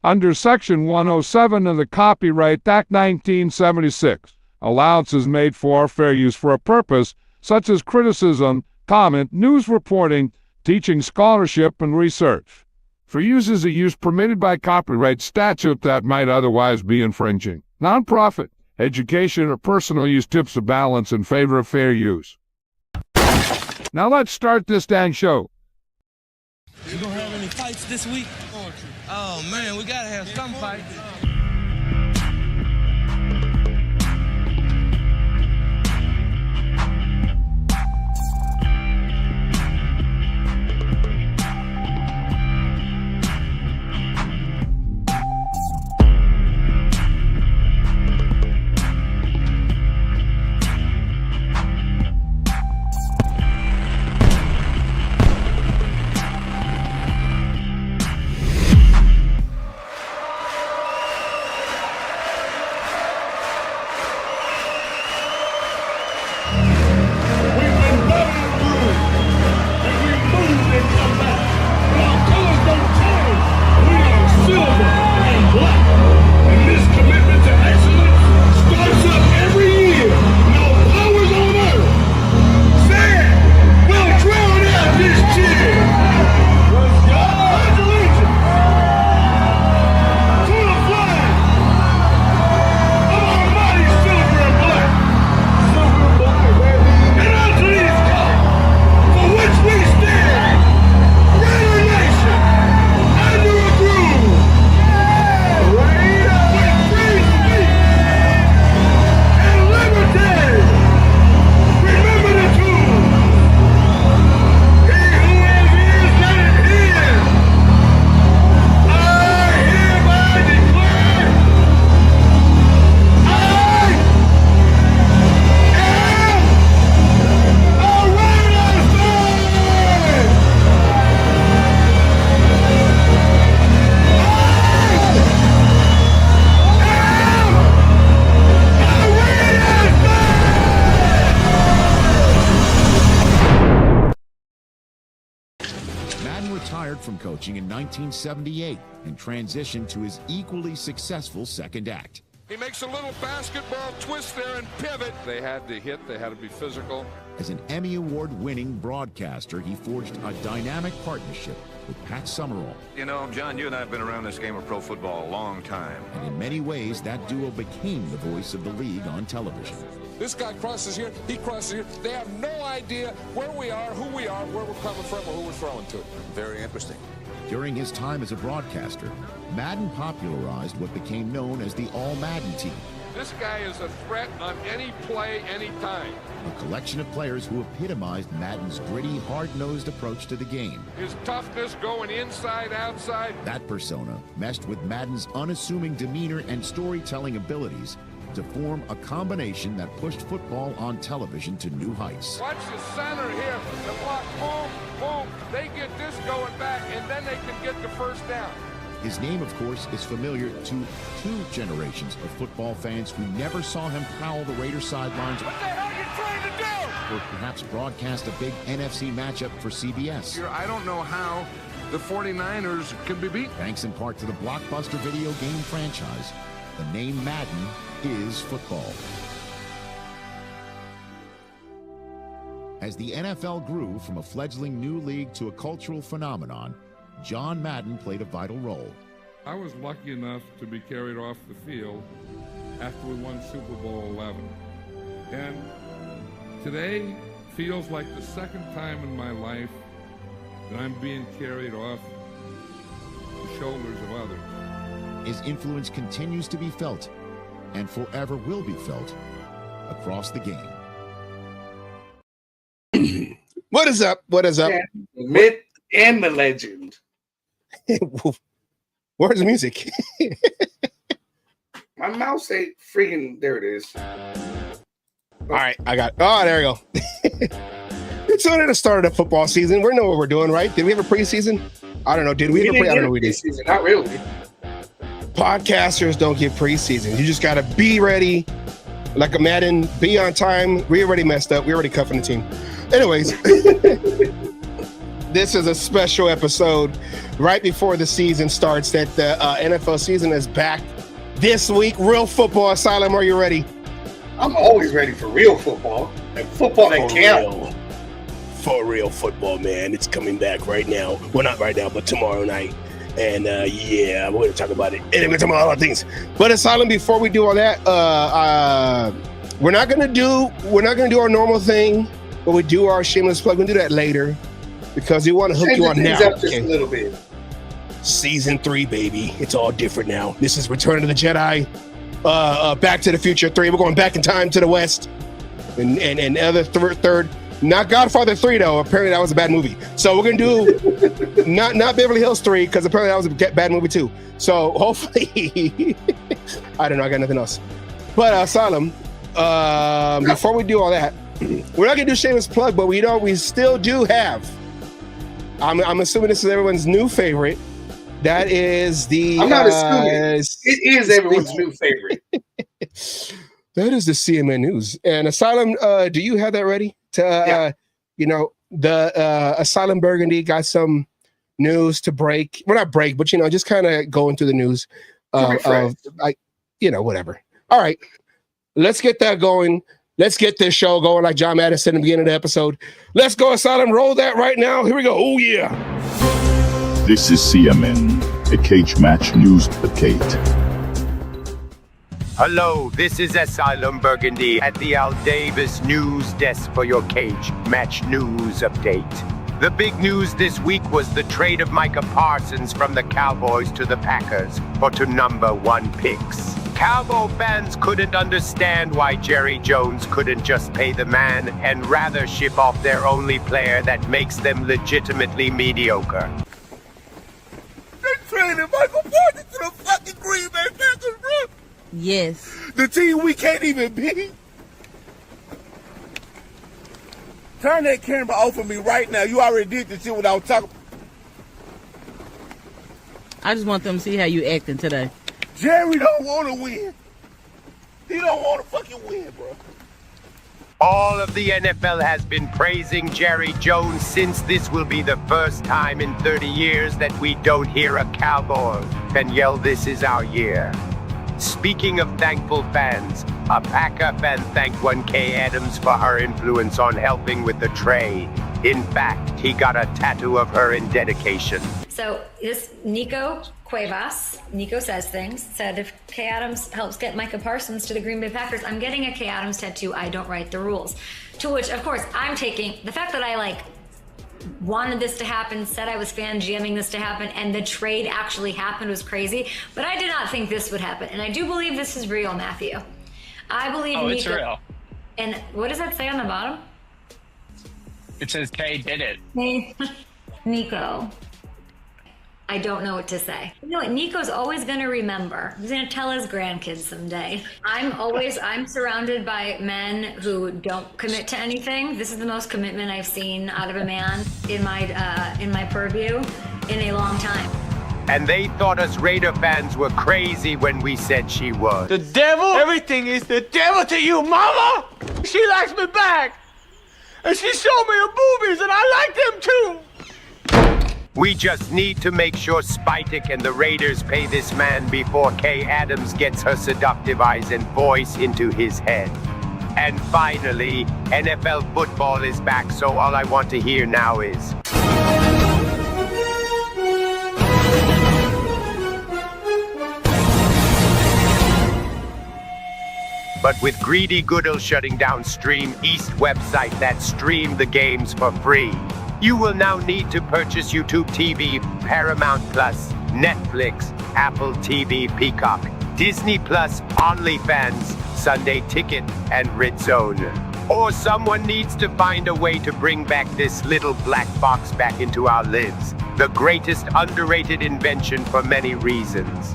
Under Section 107 of the Copyright Act 1976, allowance is made for fair use for a purpose such as criticism, comment, news reporting, teaching, scholarship, and research. For uses of use permitted by copyright statute that might otherwise be infringing. Nonprofit, education, or personal use tips the balance in favor of fair use. Now let's start this dang show. You gonna have any fights this week? Oh man, we gotta have some fights. From coaching in 1978 and transitioned to his equally successful second act. He makes a little basketball twist there and pivot. They had to hit, they had to be physical. As an Emmy Award-winning broadcaster, he forged a dynamic partnership with Pat Summerall. You know, John, you and I have been around this game of pro football a long time. And in many ways, that duo became the voice of the league on television. This guy crosses here, he crosses here. They have no idea where we are, who we are, where we're coming from, or who we're throwing to. Very interesting. During his time as a broadcaster, Madden popularized what became known as the All-Madden team. This guy is a threat on any play, any time. A collection of players who epitomized Madden's gritty, hard-nosed approach to the game. His toughness going inside, outside. That persona meshed with Madden's unassuming demeanor and storytelling abilities to form a combination that pushed football on television to new heights. Watch the center here, the block, boom, boom. They get this going back, and then they can get the first down. His name, of course, is familiar to two generations of football fans who never saw him prowl the Raiders sidelines. What the hell are you trying to do? Or perhaps broadcast a big NFC matchup for CBS. I don't know how the 49ers can be beat. Thanks in part to the blockbuster video game franchise, the name Madden is football. As the NFL grew from a fledgling new league to a cultural phenomenon, John Madden played a vital role. I was lucky enough to be carried off the field after we won Super Bowl 11. And today feels like the second time in my life that I'm being carried off the shoulders of others. His influence continues to be felt and forever will be felt across the game. What is up? What is up? The myth and the legend. Where's the music? My mouse ain't freaking. There it is. All right, I got. Oh, there we go. It's only the start of the football season. We know what we're doing, right? Did we have a preseason? I don't know. Did we ever play? I don't know. We did. Not really. Podcasters don't get preseason. You just gotta be ready, like a Madden. Be on time. We already messed up. We already cuffing the team. Anyways, This is a special episode right before the season starts. That the NFL season is back this week. Real Football Asylum, are you ready? I'm always ready for real football and football that counts. For real football, man. It's coming back right now. Well, not right now, but tomorrow night. And yeah, we're going to talk about it. And we're going to talk about a lot of things. But Asylum, before we do all that, we're not going to do our normal thing, but we do our shameless plug. We'll do that later because we want to hook you on now. Up just a little bit. Season 3, baby. It's all different now. This is Return of the Jedi. Back to the Future 3. We're going back in time to the West. And other third. Not Godfather 3, though. Apparently that was a bad movie. So we're going to do not Beverly Hills 3, because apparently that was a bad movie, too. So hopefully, I don't know. I got nothing else. But Asylum, before we do all that, we're not going to do shameless plug, but we still do have, I'm assuming this is everyone's new favorite. That is the... I'm not assuming. It is everyone's new favorite. That is the CMN News. And Asylum, do you have that ready? The Asylum Burgundy got some news to break. Well, not break, but just kind of going through the news. Whatever. All right, let's get that going. Let's get this show going, like John Madden said in the beginning of the episode. Let's go, Asylum. Roll that right now. Here we go. Oh yeah. This is CMN, a cage match news update. Hello, this is Asylum Burgundy at the Al Davis News Desk for your Cage Match News Update. The big news this week was the trade of Micah Parsons from the Cowboys to the Packers for two number 1 picks. Cowboy fans couldn't understand why Jerry Jones couldn't just pay the man and rather ship off their only player that makes them legitimately mediocre. They traded Michael Parsons to the fucking Green Bay Packers, bro. Yes. The team we can't even beat. Turn that camera off of me right now. You already did the shit without talking. I just want them to see how you acting today. Jerry don't want to win. He don't want to fucking win, bro. All of the NFL has been praising Jerry Jones since this will be the first time in 30 years that we don't hear a Cowboy fan yell, "This is our year." Speaking of thankful fans, a Packer fan thanked one Kay Adams for her influence on helping with the trade. In fact, he got a tattoo of her in dedication. So this Nico Cuevas, Nico Says Things, said if Kay Adams helps get Micah Parsons to the Green Bay Packers, I'm getting a Kay Adams tattoo. I don't write the rules. To which, of course, I'm taking the fact that I wanted this to happen, said I was fan GMing this to happen, and the trade actually happened was crazy. But I did not think this would happen. And I do believe this is real, Matthew. I believe Nico. It's real. And what does that say on the bottom? It says Kay did it. Nico. I don't know what to say. You know what? Nico's always going to remember. He's going to tell his grandkids someday. I'm surrounded by men who don't commit to anything. This is the most commitment I've seen out of a man in my purview in a long time. And they thought us Raider fans were crazy when we said she was. The devil? Everything is the devil to you, mama! She likes me back. And she showed me her boobies, and I like them too. We just need to make sure Spitek and the Raiders pay this man before Kay Adams gets her seductive eyes and voice into his head. And finally, NFL football is back, so all I want to hear now is... But with Greedy Goodell shutting down Stream East website that streamed the games for free, you will now need to purchase YouTube TV, Paramount Plus, Netflix, Apple TV, Peacock, Disney Plus, OnlyFans, Sunday Ticket, and Red Zone. Or someone needs to find a way to bring back this little black box back into our lives. The greatest underrated invention for many reasons.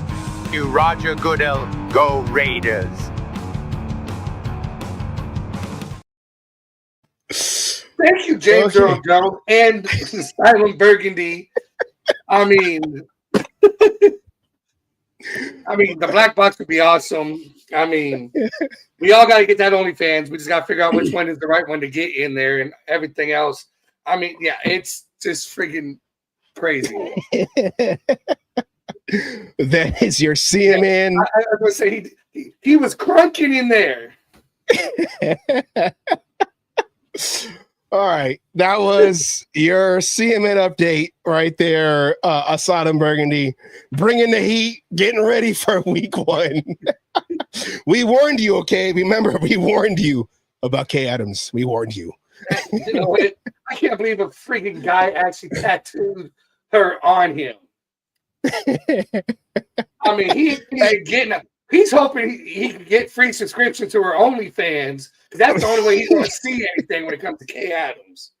You Roger Goodell, go Raiders. Thank you, James Earl Jones and Asylum Burgundy. I mean, the black box would be awesome. I mean, we all got to get that OnlyFans. We just got to figure out which one is the right one to get in there and everything else. I mean, yeah, it's just friggin' crazy. That is your CMN. I was gonna say he was crunching in there. All right, that was your CMN update right there. Asylum Burgundy, bringing the heat, getting ready for week 1. We warned you, okay? Remember, we warned you about Kay Adams. We warned you. You know what? I can't believe a freaking guy actually tattooed her on him. I mean, he's hoping he can get free subscription to her OnlyFans, because that's the only way he's going to see anything when it comes to Kay Adams.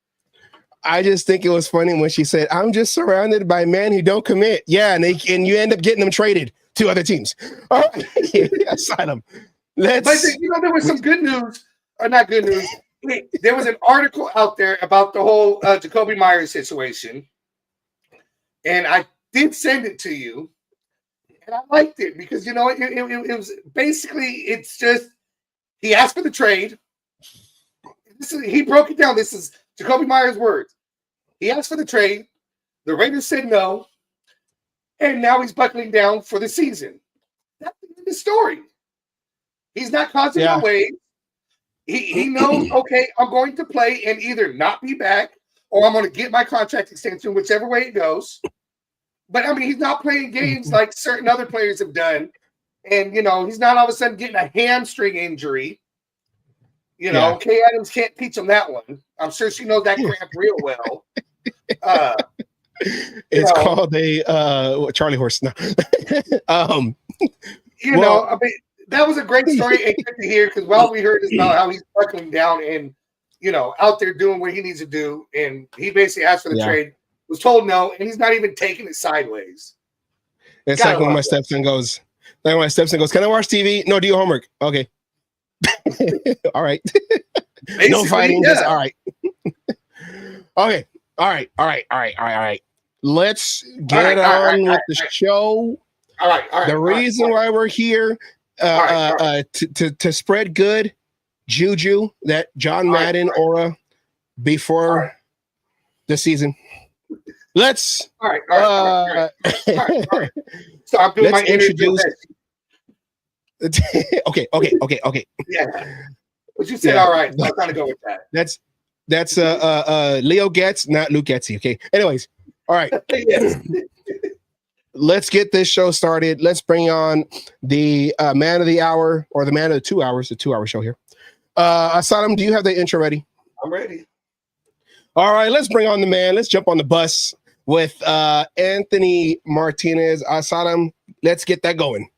I just think it was funny when she said, "I'm just surrounded by men who don't commit." Yeah, and you end up getting them traded to other teams. All right, Asylum. But there was some good news, or not good news. There was an article out there about the whole Jacoby Myers situation, and I did send it to you, and I liked it because it was basically, it's just, he asked for the trade. He broke it down. This is Jacoby Myers' words. He asked for the trade. The Raiders said no, and now he's buckling down for the season. That's the story. He's not causing no waves. He knows, okay, I'm going to play and either not be back or I'm going to get my contract extension, whichever way it goes. But, I mean, he's not playing games like certain other players have done. And, he's not all of a sudden getting a hamstring injury. Kay Adams can't teach him that one. I'm sure she knows that cramp real well. It's called a Charlie horse. No. I mean, that was a great story and good to hear, because while we heard is about how he's buckling down and, out there doing what he needs to do, and he basically asked for the trade, was told no, and he's not even taking it sideways. It's like when my stepson goes, "Can I watch TV? No, do your homework." Okay. All right. No fighting. Yeah. All right. Okay. All right. Let's get on with the show. All right. The reason why we're here to spread good juju, that John Madden aura before the season. Let's all right. So I'm doing my introduce. Okay. Yeah. But you said all right, so I'm trying to go with that. That's Leo Getz, not Luke Getzy. Okay. Anyways, all right. Yes. Let's get this show started. Let's bring on the man of the hour, or the man of the 2 hours, the 2 hour show here. Asylum, do you have the intro ready? I'm ready. All right, let's bring on the man. Let's jump on the bus with Anthony Martinez. Asylum, let's get that going.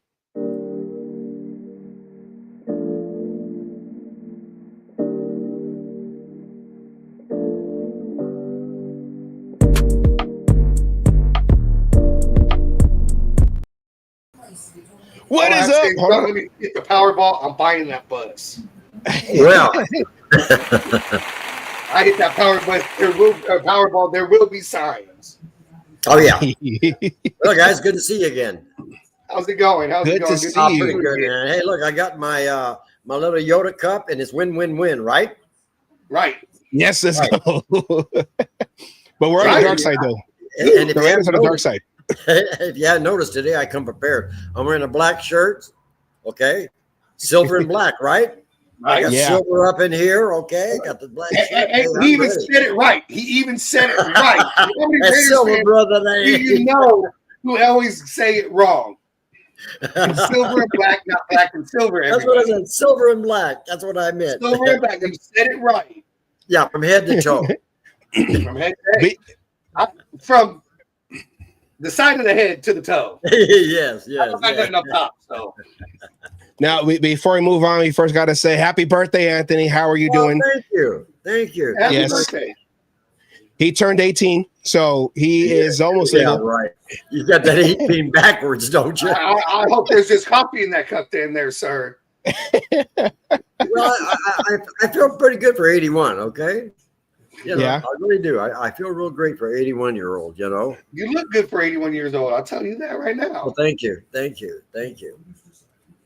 What is up? Let me get the Powerball. I'm buying that bus. Well, I hit that Powerball. There will be signs. Oh yeah. Well, guys, good to see you again. How's it going? Good to see you. Pretty good, man. Hey, look, I got my my little Yoda cup, and it's win-win-win, right? Right. Yes, let's go. But we're on the dark side, though. And the Raiders on the dark side. If you hadn't noticed today, I come prepared. I'm wearing a black shirt, okay? Silver and black, right? I got silver up in here, okay? Got the black shirt. He even said it right. That's silver, brother. You know who always say it wrong. It's silver and black, not black and silver. That's what I said. Silver and black. That's what I meant. Silver and black. You said it right. Yeah, from head to toe. From head to toe. From the side of the head to the toe. Yes. I got up top. So now, before we move on, we first got to say happy birthday, Anthony. How are you doing? Thank you. Happy birthday. He turned 18, so he is almost legal. Right. You got that 18 backwards, don't you? I hope there's just coffee in that cup in there, sir. Well, I feel pretty good for 81, okay? I really do. I feel real great for 81-year-old, you know. You look good for 81 years old. I'll tell you that right now. Well, thank you.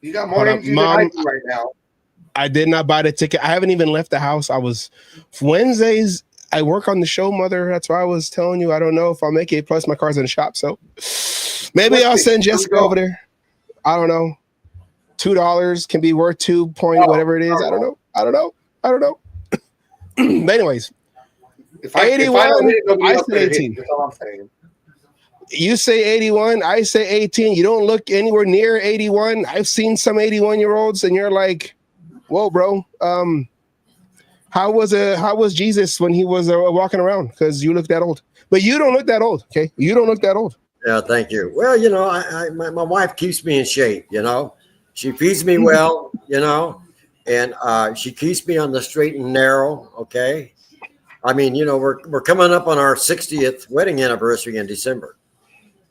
You got more energy than I do right now. I did not buy the ticket. I haven't even left the house. I was Wednesdays. I work on the show, mother. That's why I was telling you. I don't know if I'll make it. Plus, my car's in the shop, so maybe I'll send Jessica over there. I don't know. $2 can be worth 2 point whatever it is. I don't know. But anyways, if I 81. I say say 18. That's all I'm saying. You say 81. I say 18. You don't look anywhere near 81. I've seen some 81-year-olds, and you're like, "Whoa, bro." How was Jesus when he was walking around? Because you look that old, but you don't look that old. Okay, you don't look that old. Yeah, thank you. Well, you know, my wife keeps me in shape. You know, she feeds me well. You know, and she keeps me on the straight and narrow. Okay, I mean, you know, we're coming up on our 60th wedding anniversary in December.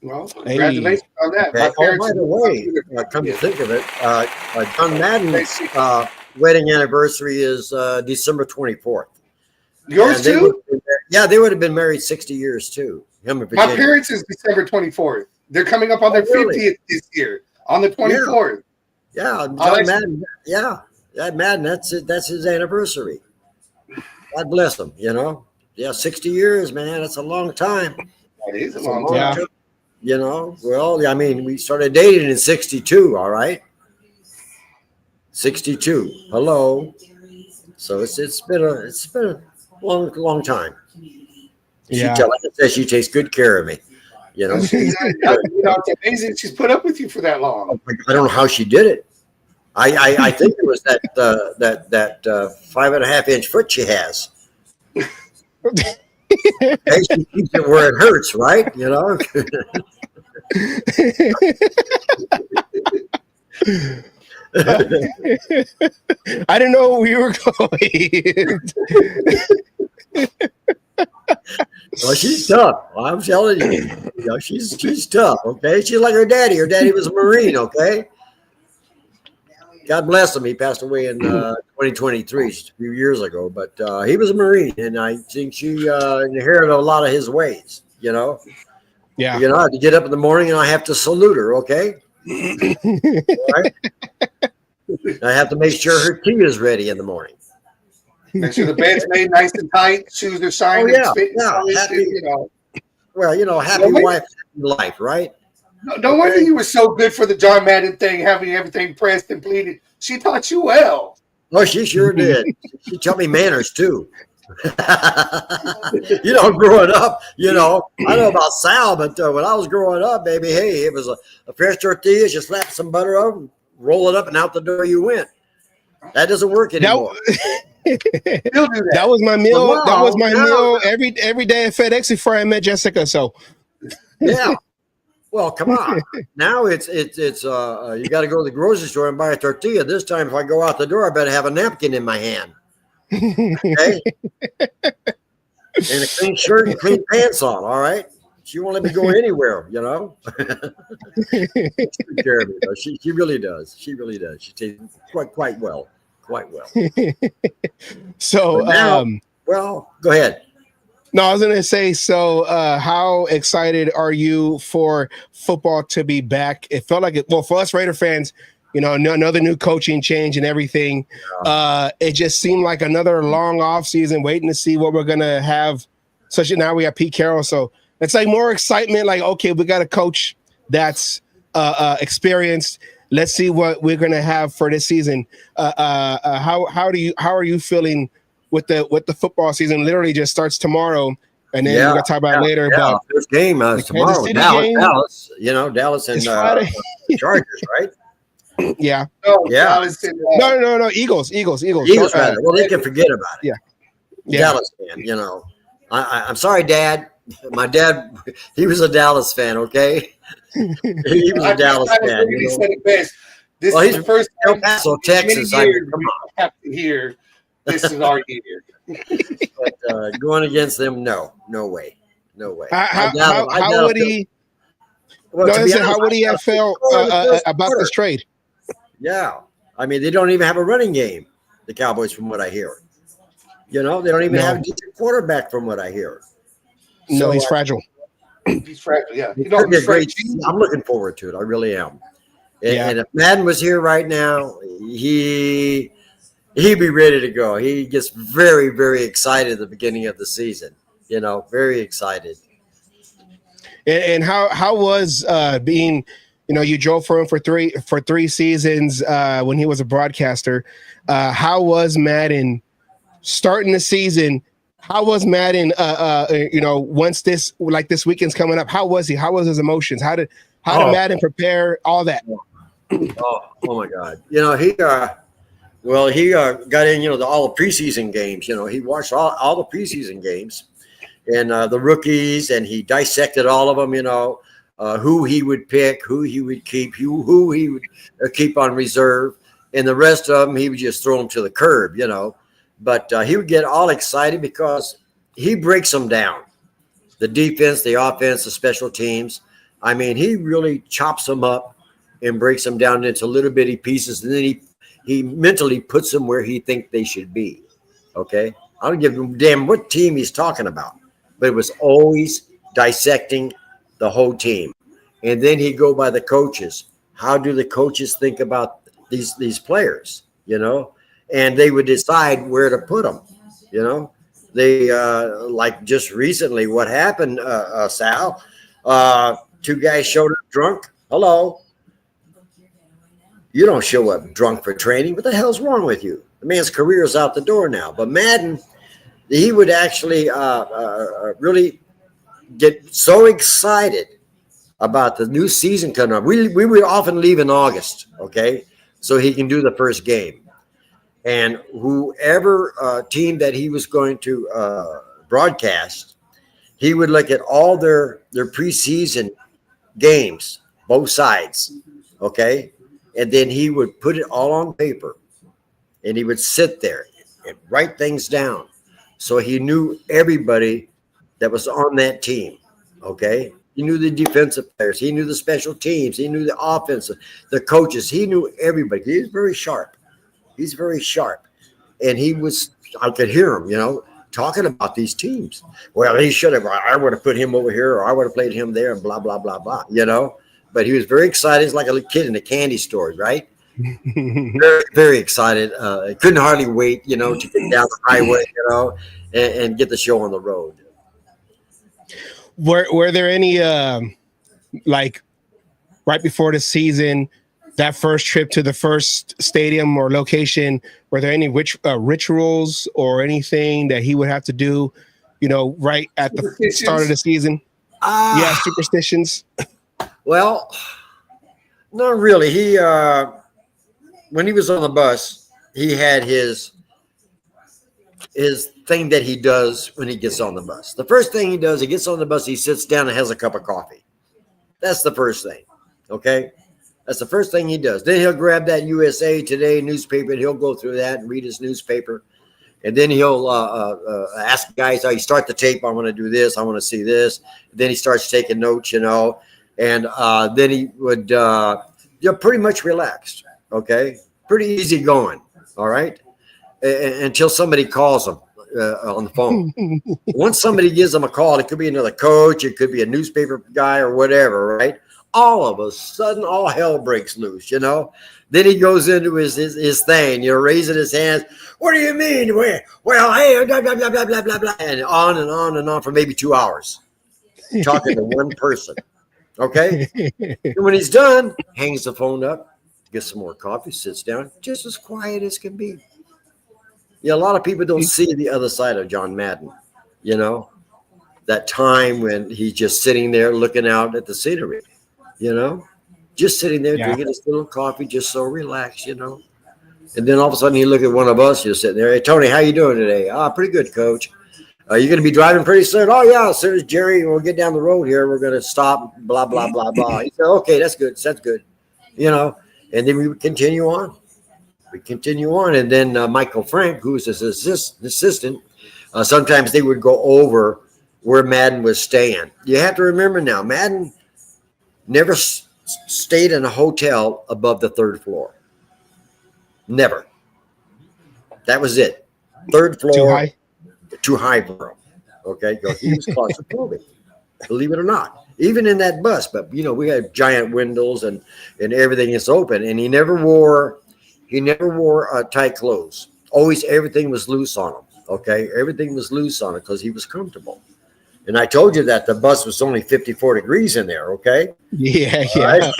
Well, congratulations on that. Okay. Oh, by the way, come to think of it, John Madden's wedding anniversary is December 24th. Yours too? They would have been married 60 years too. Him and My Virginia. parents is December 24th. They're coming up on their 50th this year on the 24th. Yeah, John Madden. Yeah, Madden. That's it. That's his anniversary. God bless him. You know, 60 years, man. That's a long time. That is a long time. You know, well, I mean, we started dating in 62. All right. 62. Hello. So it's been a long time. Yeah. Like I said, she takes good care of me. You know, it's amazing she's put up with you for that long. I don't know how she did it. I think it was that 5.5-inch foot she has. Hey, she keeps it where it hurts, right? You know. I didn't know where we were going. Well, she's tough. I'm telling you. You know, she's tough. Okay, she's like her daddy. Her daddy was a Marine. Okay. God bless him. He passed away in 2023, a few years ago. But he was a Marine, and I think she inherited a lot of his ways. You know. Yeah. You know, I have to get up in the morning, and I have to salute her. Okay. Right? I have to make sure her tea is ready in the morning. Make sure the bed's made nice and tight, shoes are shining. Happy, you know. Well, you know, happy wife, happy life, right? No wonder you were so good for the John Madden thing, having everything pressed and pleated. She taught you well. Oh, she sure did. She taught me manners too. You know, growing up, you know, I don't know about Sal, but when I was growing up, baby, hey, it was a fresh tortilla, you slap some butter over, roll it up, and out the door you went. That doesn't work anymore. That was my meal. Well, that was my meal every day at FedEx before I met Jessica. So, yeah. Well, come on. Now it's you got to go to the grocery store and buy a tortilla. This time, if I go out the door, I better have a napkin in my hand. Okay. And a clean shirt and clean pants on. All right. She won't let me go anywhere, you know. She takes care of me, though. She really does. She really does. She takes quite well. Quite well. So now, well, go ahead. No, I was going to say, so how excited are you for football to be back? It felt like well, for us Raider fans, you know, another new coaching change and everything. It just seemed like another long off season, waiting to see what we're going to have. Now we have Pete Carroll. So it's like more excitement. Like, okay, we got a coach that's experienced. Let's see what we're going to have for this season. How are you feeling with the football season? Literally just starts tomorrow, and then we're going to talk about it later. Yeah. But first game tomorrow. Dallas, you know, Dallas and Chargers, right? Yeah. Dallas and, no. Eagles. Rather. Well, they can forget about it. Yeah. Dallas fan, you know. I'm sorry, Dad. My dad, he was a Dallas fan. Okay. He was a Dallas fan. He said it best. This is the first time El Paso, Texas. I have to hear this is our year. But going against them, no way. How would he? How would he have felt about this trade? Yeah, I mean, they don't even have a running game. The Cowboys, from what I hear, you know, they don't even have a decent quarterback, from what I hear. No, he's fragile. He's fragile. Yeah, I'm looking forward to it. I really am. And if Madden was here right now, he he'd be ready to go. He gets very, very excited at the beginning of the season. Very excited. And how was being, you drove for him for three seasons when he was a broadcaster. How was Madden starting the season? How was Madden? Once this weekend's coming up, how was he? How was his emotions? How did Madden prepare all that? Oh my God! He got in all the preseason games. He watched all the preseason games and the rookies, and he dissected all of them. Who he would pick, who he would keep, who he would keep on reserve, and the rest of them he would just throw them to the curb. But he would get all excited because he breaks them down. The defense, the offense, the special teams. I mean, he really chops them up and breaks them down into little bitty pieces, and then he mentally puts them where he thinks they should be. Okay? I don't give a damn what team he's talking about, but it was always dissecting the whole team. And then he'd go by the coaches. How do the coaches think about these players, And they would decide where to put them, They, like just recently, what happened, Sal, 2 guys showed up drunk. Hello. You don't show up drunk for training. What the hell's wrong with you? The man's career is out the door now. But Madden, he would actually really get so excited about the new season coming up. We would often leave in August, okay, so he can do the first game. And whoever team that he was going to broadcast, he would look at all their preseason games, both sides, okay? And then he would put it all on paper, and he would sit there and write things down. So he knew everybody that was on that team, okay? He knew the defensive players. He knew the special teams. He knew the offensive, the coaches. He knew everybody. He was very sharp. He's very sharp. And I could hear him, talking about these teams. Well, he should have. I would have put him over here, or I would have played him there, and blah, blah, blah, blah, But he was very excited. He's like a little kid in a candy store, right? Very, very excited. Couldn't hardly wait, to get down the highway, and get the show on the road. Were there any right before the season, that first trip to the first stadium or location, were there any rituals or anything that he would have to do, right at the start of the season? Yeah, superstitions. Well, not really. He when he was on the bus, he had his thing that he does when he gets on the bus. The first thing he does, he gets on the bus, he sits down and has a cup of coffee. That's the first thing. Okay? That's the first thing he does. Then he'll grab that USA Today newspaper, and he'll go through that and read his newspaper. And then he'll ask guys, how you start the tape, I want to do this, I want to see this. Then he starts taking notes, and then he would pretty much relaxed, okay? Pretty easy going, all right? Until somebody calls him on the phone. Once somebody gives him a call, it could be another coach, it could be a newspaper guy or whatever, right? All of a sudden, all hell breaks loose, Then he goes into his thing, raising his hands. What do you mean? Well, hey, blah, blah, blah, blah, blah, blah, blah, and on and on and on for maybe 2 hours, talking to one person, okay? And when he's done, hangs the phone up, gets some more coffee, sits down, just as quiet as can be. A lot of people don't see the other side of John Madden, that time when he's just sitting there looking out at the scenery. Just sitting there drinking his little coffee, just so relaxed, And then all of a sudden he look at one of us, just sitting there. Hey, Tony, how you doing today? Pretty good, Coach. Are you going to be driving pretty soon? Oh, yeah, as soon as Jerry, we'll get down the road here. We're going to stop, blah, blah, blah, blah. He said, okay, that's good. That's good. And then we would continue on. And then Michael Frank, who's his assistant, sometimes they would go over where Madden was staying. You have to remember now, Madden never stayed in a hotel above the 3rd floor. Never. That was it. 3rd floor. Too high for him. Okay. He was claustrophobic. Believe it or not. Even in that bus. But, we had giant windows and everything is open. And he never wore tight clothes. Always everything was loose on him. Okay, everything was loose on it because he was comfortable. And I told you that the bus was only 54 degrees in there. Okay. Yeah. Right?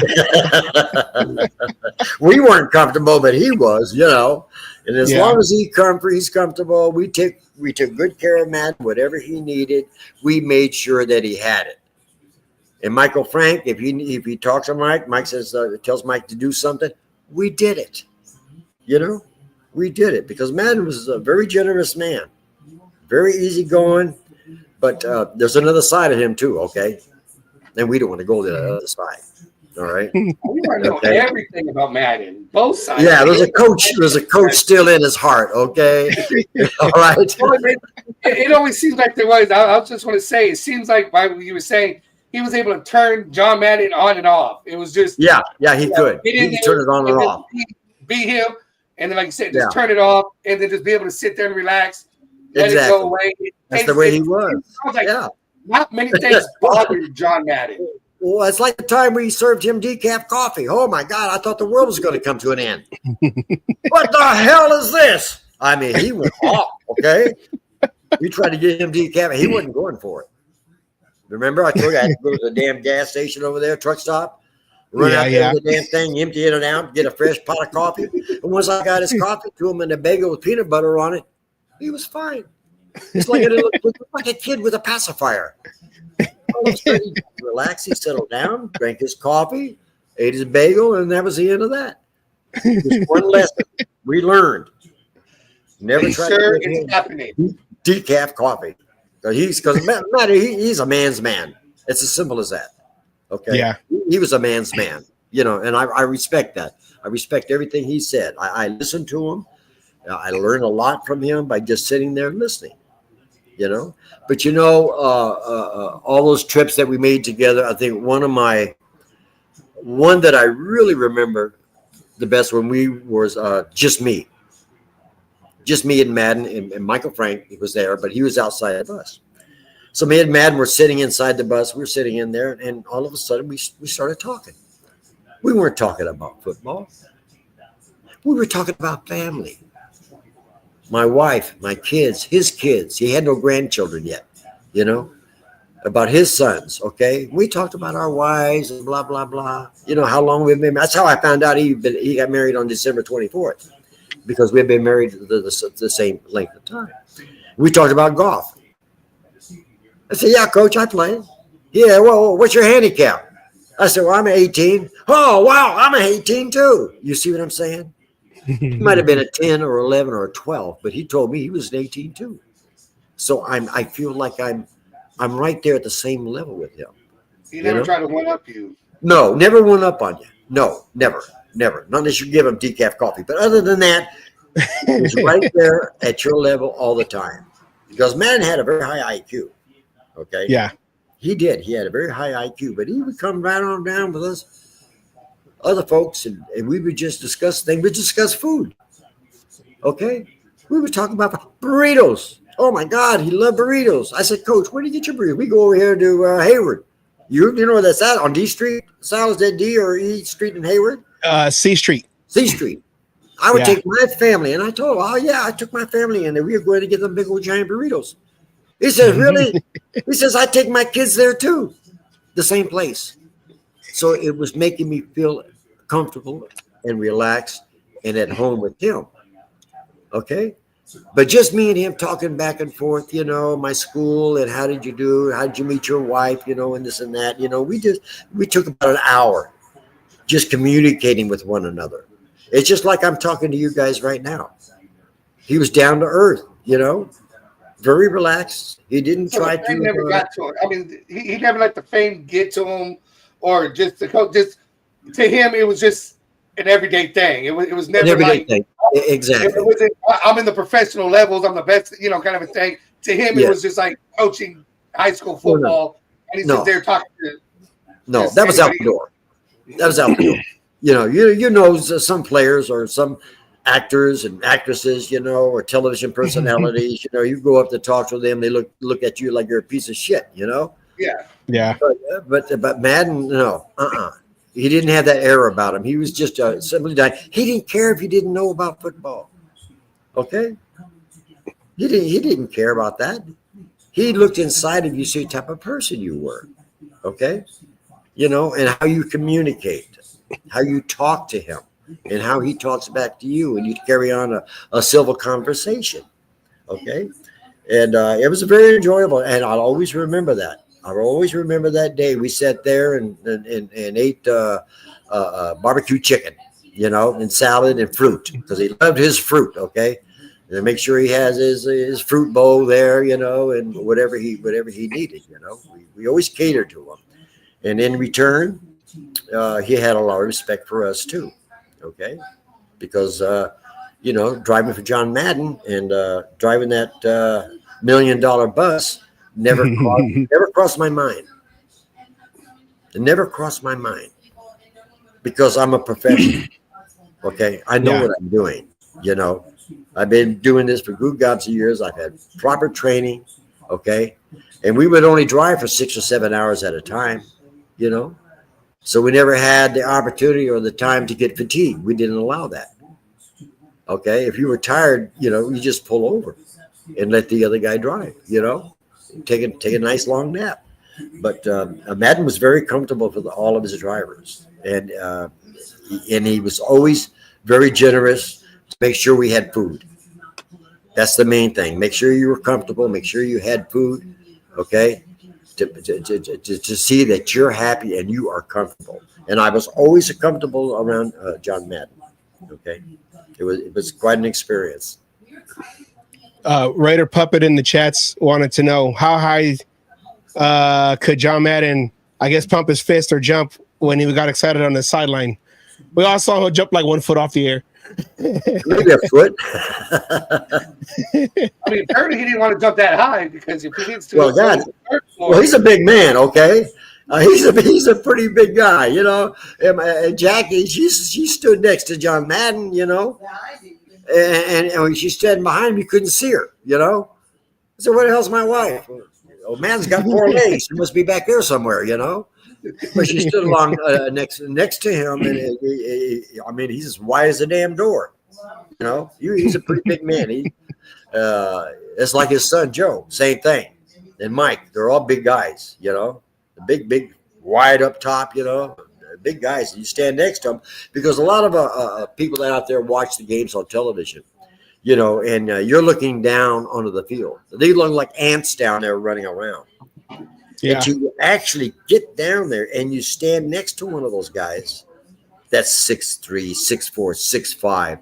We weren't comfortable, but he was, you know. And as long as he's comfortable, we took good care of Matt. Whatever he needed, we made sure that he had it. And Michael Frank, if he talks to Mike says tells Mike to do something, we did it. You know, we did it because Madden was a very generous man, very easygoing. But there's another side of him too. Okay, and we don't want to go to the other side. All right. We want to know everything about Madden, both sides. Yeah, there's a coach. There's a coach still in his heart. Okay. All right. It always seems like there was. I just want to say, it seems like by what you were saying, he was able to turn John Madden on and off. It was just he could. He could turn it on and off. Beat him, and then like you said, just turn it off, and then just be able to sit there and relax, let it go away. That's the way he was. Like, not many things bothered John Madden. Well, it's like the time we served him decaf coffee. Oh my God, I thought the world was going to come to an end. What the hell is this? I mean, he went off. Okay, we tried to get him decaf, he wasn't going for it. Remember, I told you I had to go to the damn gas station over there, truck stop, run out there with the damn thing, empty it out, get a fresh pot of coffee. And once I got his coffee to him and a bagel with peanut butter on it, he was fine. It's like like a kid with a pacifier. All of a sudden, he relaxed, he settled down, drank his coffee, ate his bagel, and that was the end of that. Just one lesson we learned. Never try to it's happening. Decaf coffee. Because Matt, he's a man's man. It's as simple as that. Okay. Yeah. He was a man's man, you know, and I respect that. I respect everything he said. I listened to him. I learned a lot from him by just sitting there listening, you know. But, you know, all those trips that we made together, I think one that I really remember the best when we was just me and Madden and Michael Frank, he was there, but he was outside the bus. So me and Madden were sitting inside the bus. We were sitting in there, and all of a sudden we started talking. We weren't talking about football. We were talking about family. My wife, my kids, his kids. He had no grandchildren yet, you know, about his sons, okay? We talked about our wives and blah, blah, blah. You know, how long we've been. That's how I found out he got married on December 24th. Because we've been married the same length of time. We talked about golf. I said, yeah, coach, I play. Yeah, well, what's your handicap? I said, well, I'm 18. Oh, wow, I'm 18 too. You see what I'm saying? He might have been a 10 or 11 or a 12, but he told me he was an 18 too. So I feel like I'm right there at the same level with him. He never tried to one-up you. No, never one up on you. No, never. Never. Not unless you give him decaf coffee. But other than that, he's right there at your level all the time. Because Madden had a very high IQ. Okay? Yeah. He did. He had a very high IQ. But he would come right on down with us other folks, and we would just discuss things. We'd discuss food. Okay? We would talk about burritos. Oh, my God. He loved burritos. I said, Coach, where do you get your burritos? We go over here to Hayward. You know where that's at? On D Street? Sal's that D or E Street in Hayward? C Street. C Street. I would take my family, and I told him, oh, yeah, I took my family in there. We were going to get them big old giant burritos. He says, really? He says, I take my kids there too. The same place. So it was making me feel comfortable and relaxed and at home with him. Okay? But just me and him talking back and forth, you know, my school and how did you do? How did you meet your wife? You know, and this and that. You know, we took about an hour just communicating with one another. It's just like I'm talking to you guys right now. He was down to earth, you know, very relaxed. He didn't try to. Never got to it. I mean, he never let the fame get to him, or just to him, it was just an everyday thing. It was never like thing. Exactly. It wasn't, I'm in the professional levels. I'm the best, you know, kind of a thing. To him, it was just like coaching high school football, and he's just there talking to. No, that was out the door. That was out the door. You know, you know, some players or some actors and actresses, you know, or television personalities, you know, you go up to talk to them, they look at you like you're a piece of shit, you know? Yeah. Yeah. But Madden, no, he didn't have that air about him. He was just simply dying. He didn't care if you didn't know about football. Okay, he didn't care about that. He looked inside of you, see what type of person you were. Okay, and how you communicate, how you talk to him, and how he talks back to you, and you carry on a civil conversation. Okay, and it was very enjoyable, and I'll always remember that. I'll always remember that day we sat there and ate barbecue chicken, and salad and fruit, because he loved his fruit. Okay, and make sure he has his fruit bowl there, and whatever he needed. We always catered to him, and in return, he had a lot of respect for us too. Okay, because driving for John Madden and driving that $1 million bus never crossed my mind. It never crossed my mind, because I'm a professional. Okay, I know what I'm doing. I've been doing this for good gobs of years. I've had proper training. Okay, and we would only drive for 6 or 7 hours at a time. So we never had the opportunity or the time to get fatigued. We didn't allow that. Okay, if you were tired, you just pull over and let the other guy drive. Take a nice long nap. But Madden was very comfortable for all of his drivers, and he was always very generous to make sure we had food. That's the main thing. Make sure you were comfortable. Make sure you had food. Okay, to see that you're happy and you are comfortable. And I was always comfortable around John Madden. Okay, it was quite an experience. Raider Puppet in the chats wanted to know how high could John Madden, I guess, pump his fist or jump when he got excited on the sideline. We all saw him jump like 1 foot off the air. Maybe a foot. I mean, apparently he didn't want to jump that high, because if he gets to well, he's a big man. Okay, he's a pretty big guy. And Jackie, she stood next to John Madden. And when she stood behind him, you couldn't see her. So where the hell's my wife? Oh, man's got 4 legs. She must be back there somewhere. But she stood along next to him, and he's as wide as a damn door. He's a pretty big man. It's like his son Joe, same thing. And Mike, they're all big guys. The big, wide up top. Big guys. You stand next to them, because a lot of people that out there watch the games on television. And you're looking down onto the field. They look like ants down there running around. Yeah. And to actually get down there and you stand next to one of those guys that's 6'3", 6'4", 6'5",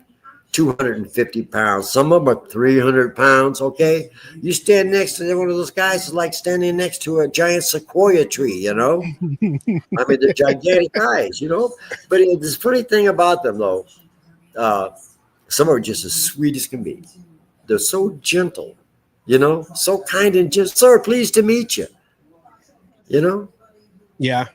250 pounds. Some of them are 300 pounds, okay? You stand next to one of those guys, it's like standing next to a giant sequoia tree, I mean, they're gigantic guys, But the funny thing about them, though, some are just as sweet as can be. They're so gentle, so kind and just, sir, pleased to meet you. Yeah,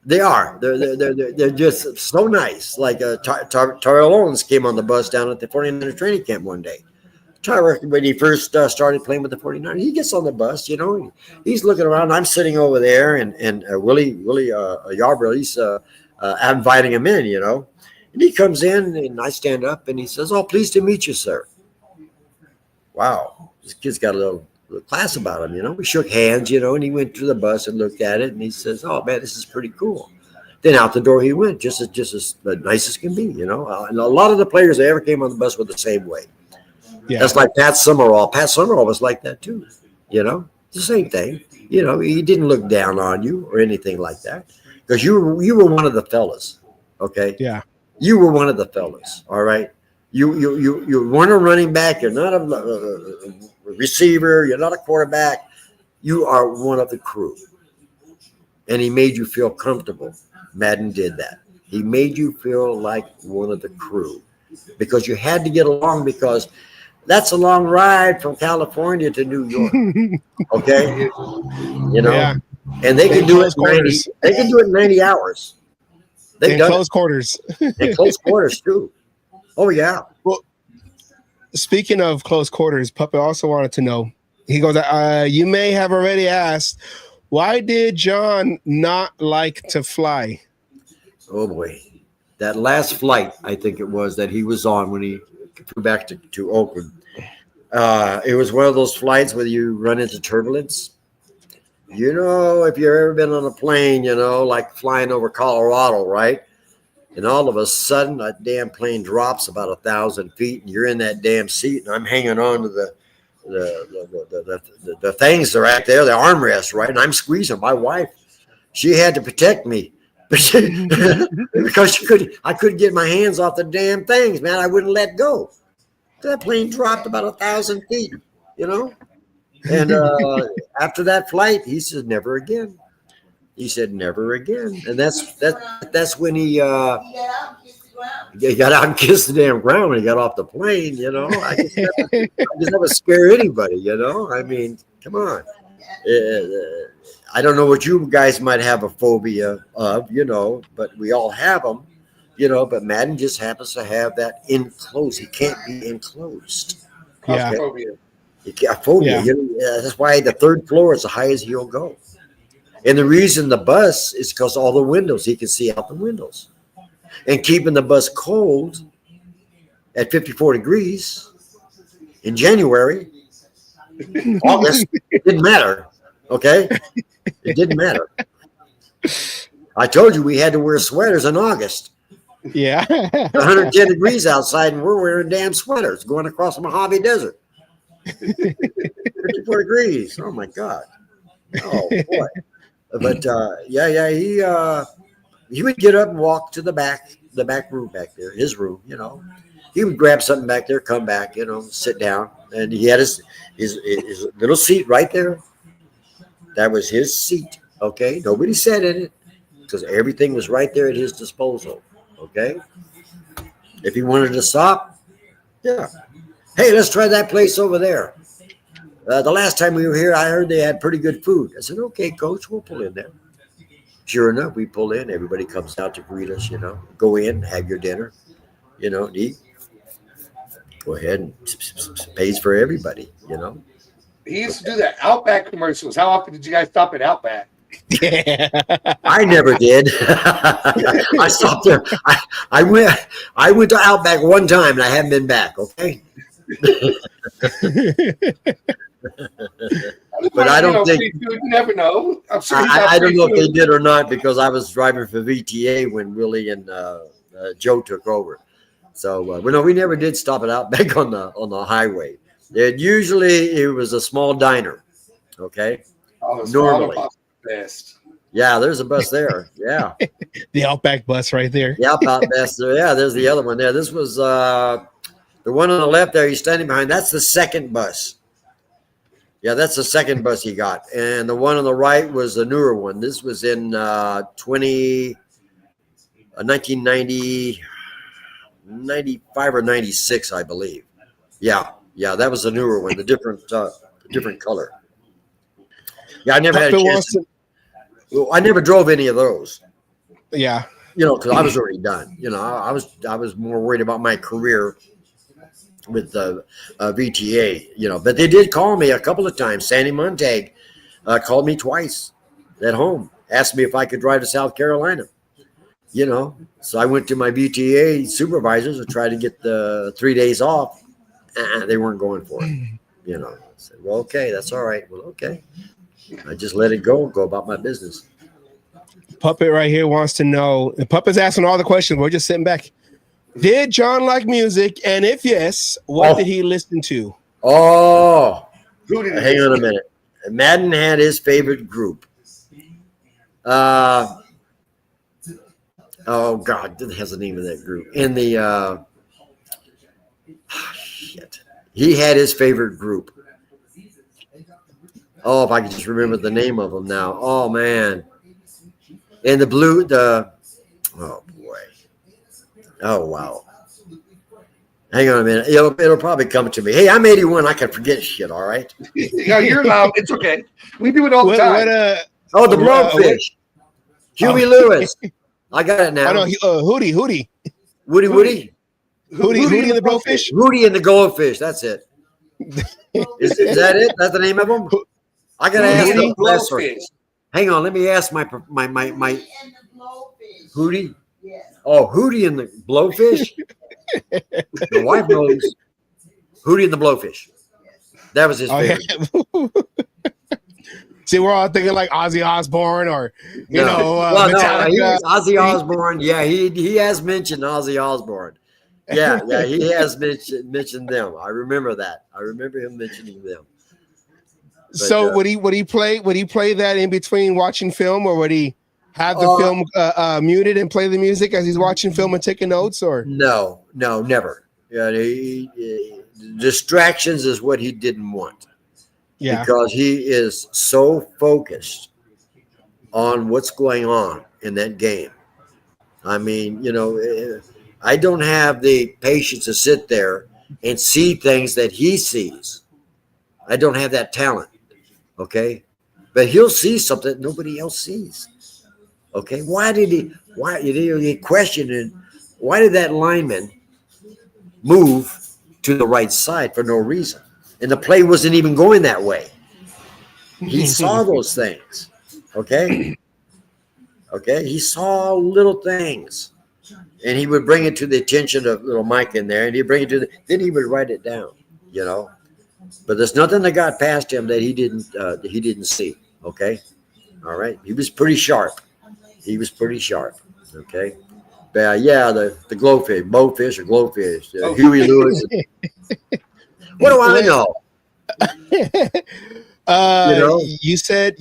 they are. They're just so nice. Like Tyrell Owens came on the bus down at the 49er training camp one day. Tyrell, when he first started playing with the 49ers, he gets on the bus. He's looking around. I'm sitting over there, and Willie Yarbrough, he's inviting him in. And he comes in, and I stand up, and he says, "Oh, pleased to meet you, sir." Wow, this kid's got a little class about him, We shook hands, and he went to the bus and looked at it, and he says, "Oh man, this is pretty cool." Then out the door he went, just as nice as can be, And a lot of the players that ever came on the bus were the same way. Yeah. That's like Pat Summerall. Pat Summerall was like that too, It's the same thing. He didn't look down on you or anything like that, because you were one of the fellas, okay? Yeah, you were one of the fellas. All right, you weren't a running back. You're not a receiver, you're not a quarterback, you are one of the crew. And he made you feel comfortable. Madden did that. He made you feel like one of the crew, because you had to get along, because that's a long ride from California to New York. Okay, Yeah. And they can do it 90. They can do it in 90 hours. They've done close quarters. In close quarters too. Oh yeah. Well, speaking of close quarters, Puppet also wanted to know. He goes, "You may have already asked, why did John not like to fly?" Oh boy, that last flight, I think it was, that he was on when he flew back to Oakland. It was one of those flights where you run into turbulence. You know, if you've ever been on a plane, you know, like flying over Colorado, right? And all of a sudden, that damn plane drops about 1,000 feet, and you're in that damn seat, and I'm hanging on to the things that are right there, the armrest, right? And I'm squeezing. My wife, she had to protect me because I couldn't get my hands off the damn things, man. I wouldn't let go. That plane dropped about 1,000 feet, you know. And after that flight, he said, "Never again." He said, "Never again." And that's when he got out and kissed the damn ground when he got off the plane. You know, I just never scare anybody. You know, I mean, come on. I don't know what you guys might have a phobia of, you know, but we all have them, you know. But Madden just happens to have that enclosed. He can't be enclosed. Yeah. Okay? A phobia. Yeah. You know, that's why the third floor is the highest he'll go. And the reason the bus is because all the windows, he can see out the windows. And keeping the bus cold at 54 degrees in January, August, it didn't matter. Okay? It didn't matter. I told you we had to wear sweaters in August. Yeah. 110 degrees outside, and we're wearing damn sweaters going across the Mojave Desert. 54 degrees. Oh, my God. Oh, boy. But he would get up and walk to the back room back there, his room, you know. He would grab something back there, come back, you know, sit down, and he had his little seat right there. That was his seat, okay? Nobody sat in it because everything was right there at his disposal, okay? If he wanted to stop, yeah. Hey, let's try that place over there. The last time we were here, I heard they had pretty good food. I said, "Okay, Coach, we'll pull in there." Sure enough, we pull in. Everybody comes out to greet us, you know. Go in, have your dinner, you know, and eat. Go ahead and pays for everybody, you know. He used to do that Outback commercials. How often did you guys stop at Outback? I never did. I stopped there. I went to Outback one time, and I haven't been back, okay? But I don't think you never know. I'm sure I don't know if they did or not because I was driving for VTA when Willie and Joe took over. So we never did stop it out back on the highway. It was a small diner. Okay, normally. Best. Yeah, there's a bus there. Yeah, the Outback bus right there. The Outback bus there. Yeah, there's the other one there. This was the one on the left there. He's standing behind. That's the second bus. Yeah, that's the second bus he got. And the one on the right was the newer one. This was in 1990, 95 or 96, I believe. Yeah, that was the newer one, the different color. Yeah, I never had a chance. I never drove any of those. Yeah. You know, because I was already done. You know, I was more worried about my career with the VTA, you know, but they did call me a couple of times. Sandy Montag called me twice at home, asked me if I could drive to South Carolina, you know. So I went to my VTA supervisors and tried to get the 3 days off. They weren't going for it, you know. I said, well, okay, that's all right. Well, okay. I just let it go about my business. Puppet right here wants to know, the Puppet's asking all the questions. We're just sitting back. Did John like music? And if yes, what did he listen to? Oh, hang on a minute. Madden had his favorite group. Oh, God, what has the name of that group? In the, shit. He had his favorite group. Oh, if I could just remember the name of them now. Oh, man. And oh, boy. Oh, wow. Hang on a minute. It'll probably come to me. Hey, I'm 81. I can forget shit, all right? Yeah, you're allowed. It's okay. We do it all the time. The Blowfish. Huey Lewis. I got it now. Oh, no, Hootie. Woody. Hootie and the Blowfish? Hootie and the Goldfish. That's it. Is that it? That's the name of them? I got to ask the professor. Hang on. Let me ask my Hootie? Oh, Hootie and the Blowfish? The wife knows Hootie and the Blowfish. That was his favorite. Yeah. See, we're all thinking like Ozzy Osbourne or Ozzy Osbourne. Yeah, he has mentioned Ozzy Osbourne. Yeah, he has mentioned them. I remember that. I remember him mentioning them. But, so would he play that in between watching film, or would he have the film muted and play the music as he's watching film and taking notes? Or no, never. Yeah, distractions is what he didn't want. Yeah, because he is so focused on what's going on in that game. I mean, I don't have the patience to sit there and see things that he sees. I don't have that talent. Okay, but he'll see something nobody else sees. Okay, why did he questioned why did that lineman move to the right side for no reason? And the play wasn't even going that way. He saw those things. Okay, he saw little things, and he would bring it to the attention of little Mike in there, and he'd bring it to then he would write it down. But there's nothing that got past him that he didn't see. Okay, all right. He was pretty sharp. Okay, but the glowfish, bowfish or glowfish, Huey Lewis. What do I know? You said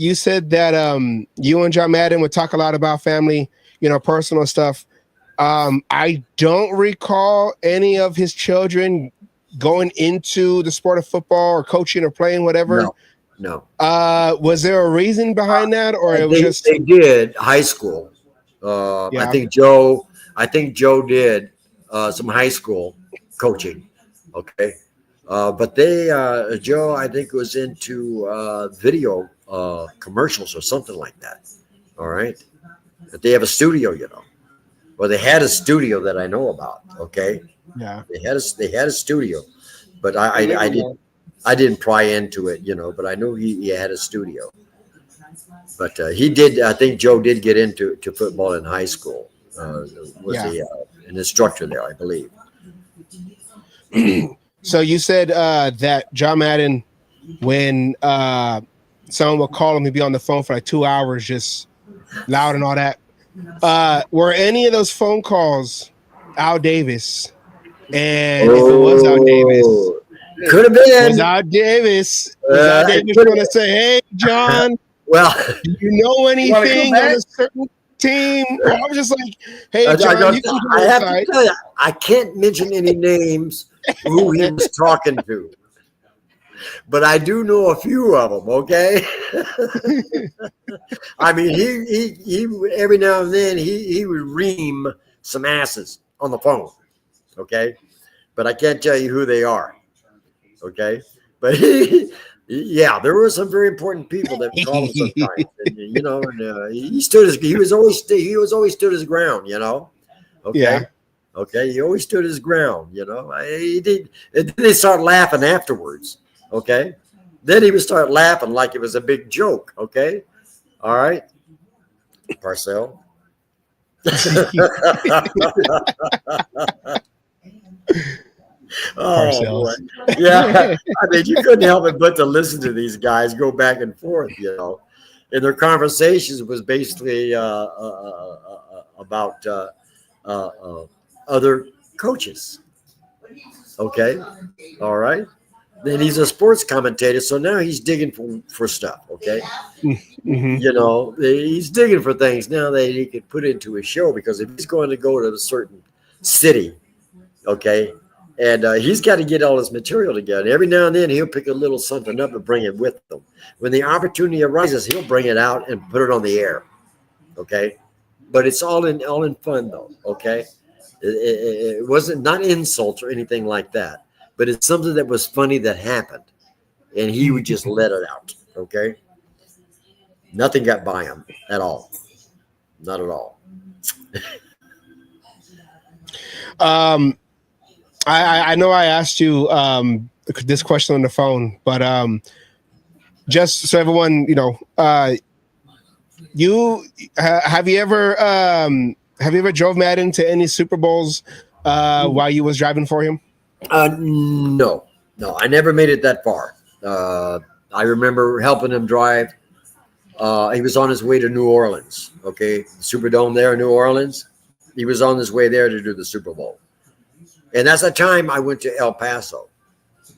that you and John Madden would talk a lot about family, personal stuff. I don't recall any of his children going into the sport of football or coaching or playing, whatever. No. Was there a reason behind that, or it was just they did high school? I think Joe did some high school coaching. Okay. But Joe, I think, was into video commercials or something like that. All right. But they have a studio, Well, they had a studio that I know about. Okay. Yeah. They had a studio, but I didn't pry into it, but I know he had a studio. But he did. I think Joe did get into football in high school. An instructor there, I believe. So you said that John Madden, when someone would call him, he'd be on the phone for like 2 hours, just loud and all that. Were any of those phone calls Al Davis? And if it was Al Davis, could have been. Was Al Davis going to say, "Hey, John, well, do you know anything on a certain team?" Or I was just like, "Hey, John, I have to tell you, I can't mention any names who he was talking to, but I do know a few of them. Okay, I mean, he every now and then he would ream some asses on the phone. Okay, but I can't tell you who they are. Okay, but there were some very important people that called him sometimes, and he always stood his ground. Okay. Yeah. Okay, he always stood his ground. He did. And then they start laughing afterwards. Okay, then he would start laughing like it was a big joke. Okay, all right, Parcell. Oh, boy. Yeah. I mean, you couldn't help it but to listen to these guys go back and forth, And their conversations was basically about other coaches. Okay. All right. Then he's a sports commentator, so now he's digging for stuff. Okay. Mm-hmm. He's digging for things now that he could put into his show, because if he's going to go to a certain city, okay, and he's got to get all his material together. Every now and then he'll pick a little something up and bring it with him. When the opportunity arises, he'll bring it out and put it on the air. Okay, but it's all in fun though. Okay, it wasn't not insults or anything like that, but it's something that was funny that happened, and he would just let it out. Okay, nothing got by him at all, not at all. I know I asked you this question on the phone, but just so everyone, have you ever drove Madden to any Super Bowls while you was driving for him? No, I never made it that far. I remember helping him drive. He was on his way to New Orleans. Okay, Superdome there in New Orleans. He was on his way there to do the Super Bowl, and that's the time I went to El Paso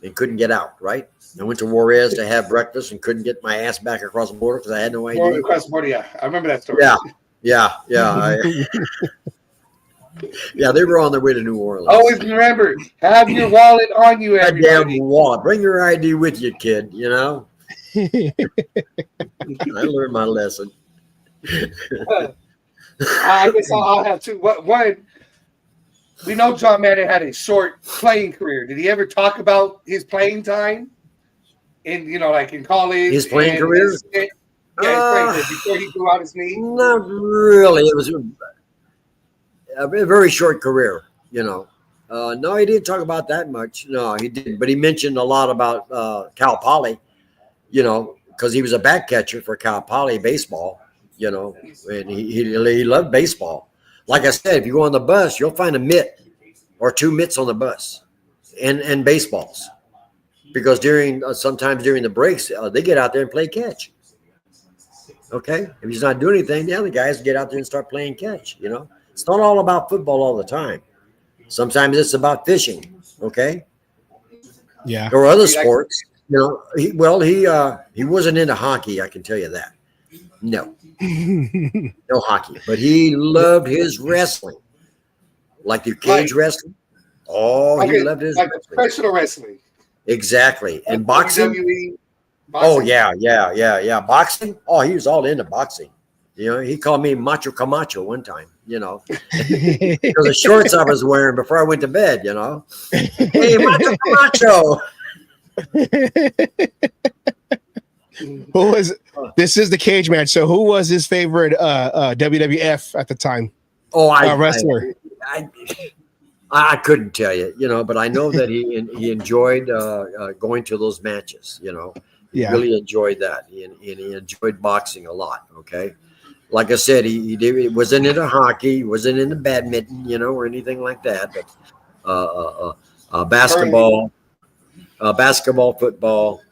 and couldn't get out. Right, I went to Juarez to have breakfast and couldn't get my ass back across the border because I had no idea. Across the border, yeah, I remember that story. Yeah. Yeah, they were on their way to New Orleans. Always remember, have your wallet on you, everybody. Damn wallet. Bring your ID with you, kid. You know. I learned my lesson. I guess I'll have two. One, we know John Madden had a short playing career. Did he ever talk about his playing time in, like in college? His playing career? His playing career before he grew out his knee? Not really. It was a very short career, No, he didn't talk about that much. No, he didn't. But he mentioned a lot about Cal Poly, because he was a back catcher for Cal Poly baseball, and he loved baseball. Like I said, if you go on the bus, you'll find a mitt or two mitts on the bus and baseballs, because sometimes during the breaks, they get out there and play catch. Okay. If he's not doing anything, the other guys get out there and start playing catch, It's not all about football all the time. Sometimes it's about fishing, okay? Yeah. Or other sports. He wasn't into hockey, I can tell you that. No. No hockey. But he loved his wrestling. Like the cage wrestling. Oh, he loved his wrestling. Professional wrestling. Exactly. And boxing. WWE, Oh, yeah. Boxing? Oh, he was all into boxing. He called me Macho Camacho one time, because the shorts I was wearing before I went to bed, Hey, Macho Camacho. This is the cage match. So who was his favorite WWF at the time? Oh, wrestler. I couldn't tell you, but I know that he enjoyed going to those matches, He really enjoyed that. He enjoyed boxing a lot, okay? Like I said, he wasn't into hockey, he wasn't into badminton, or anything like that. But basketball, football,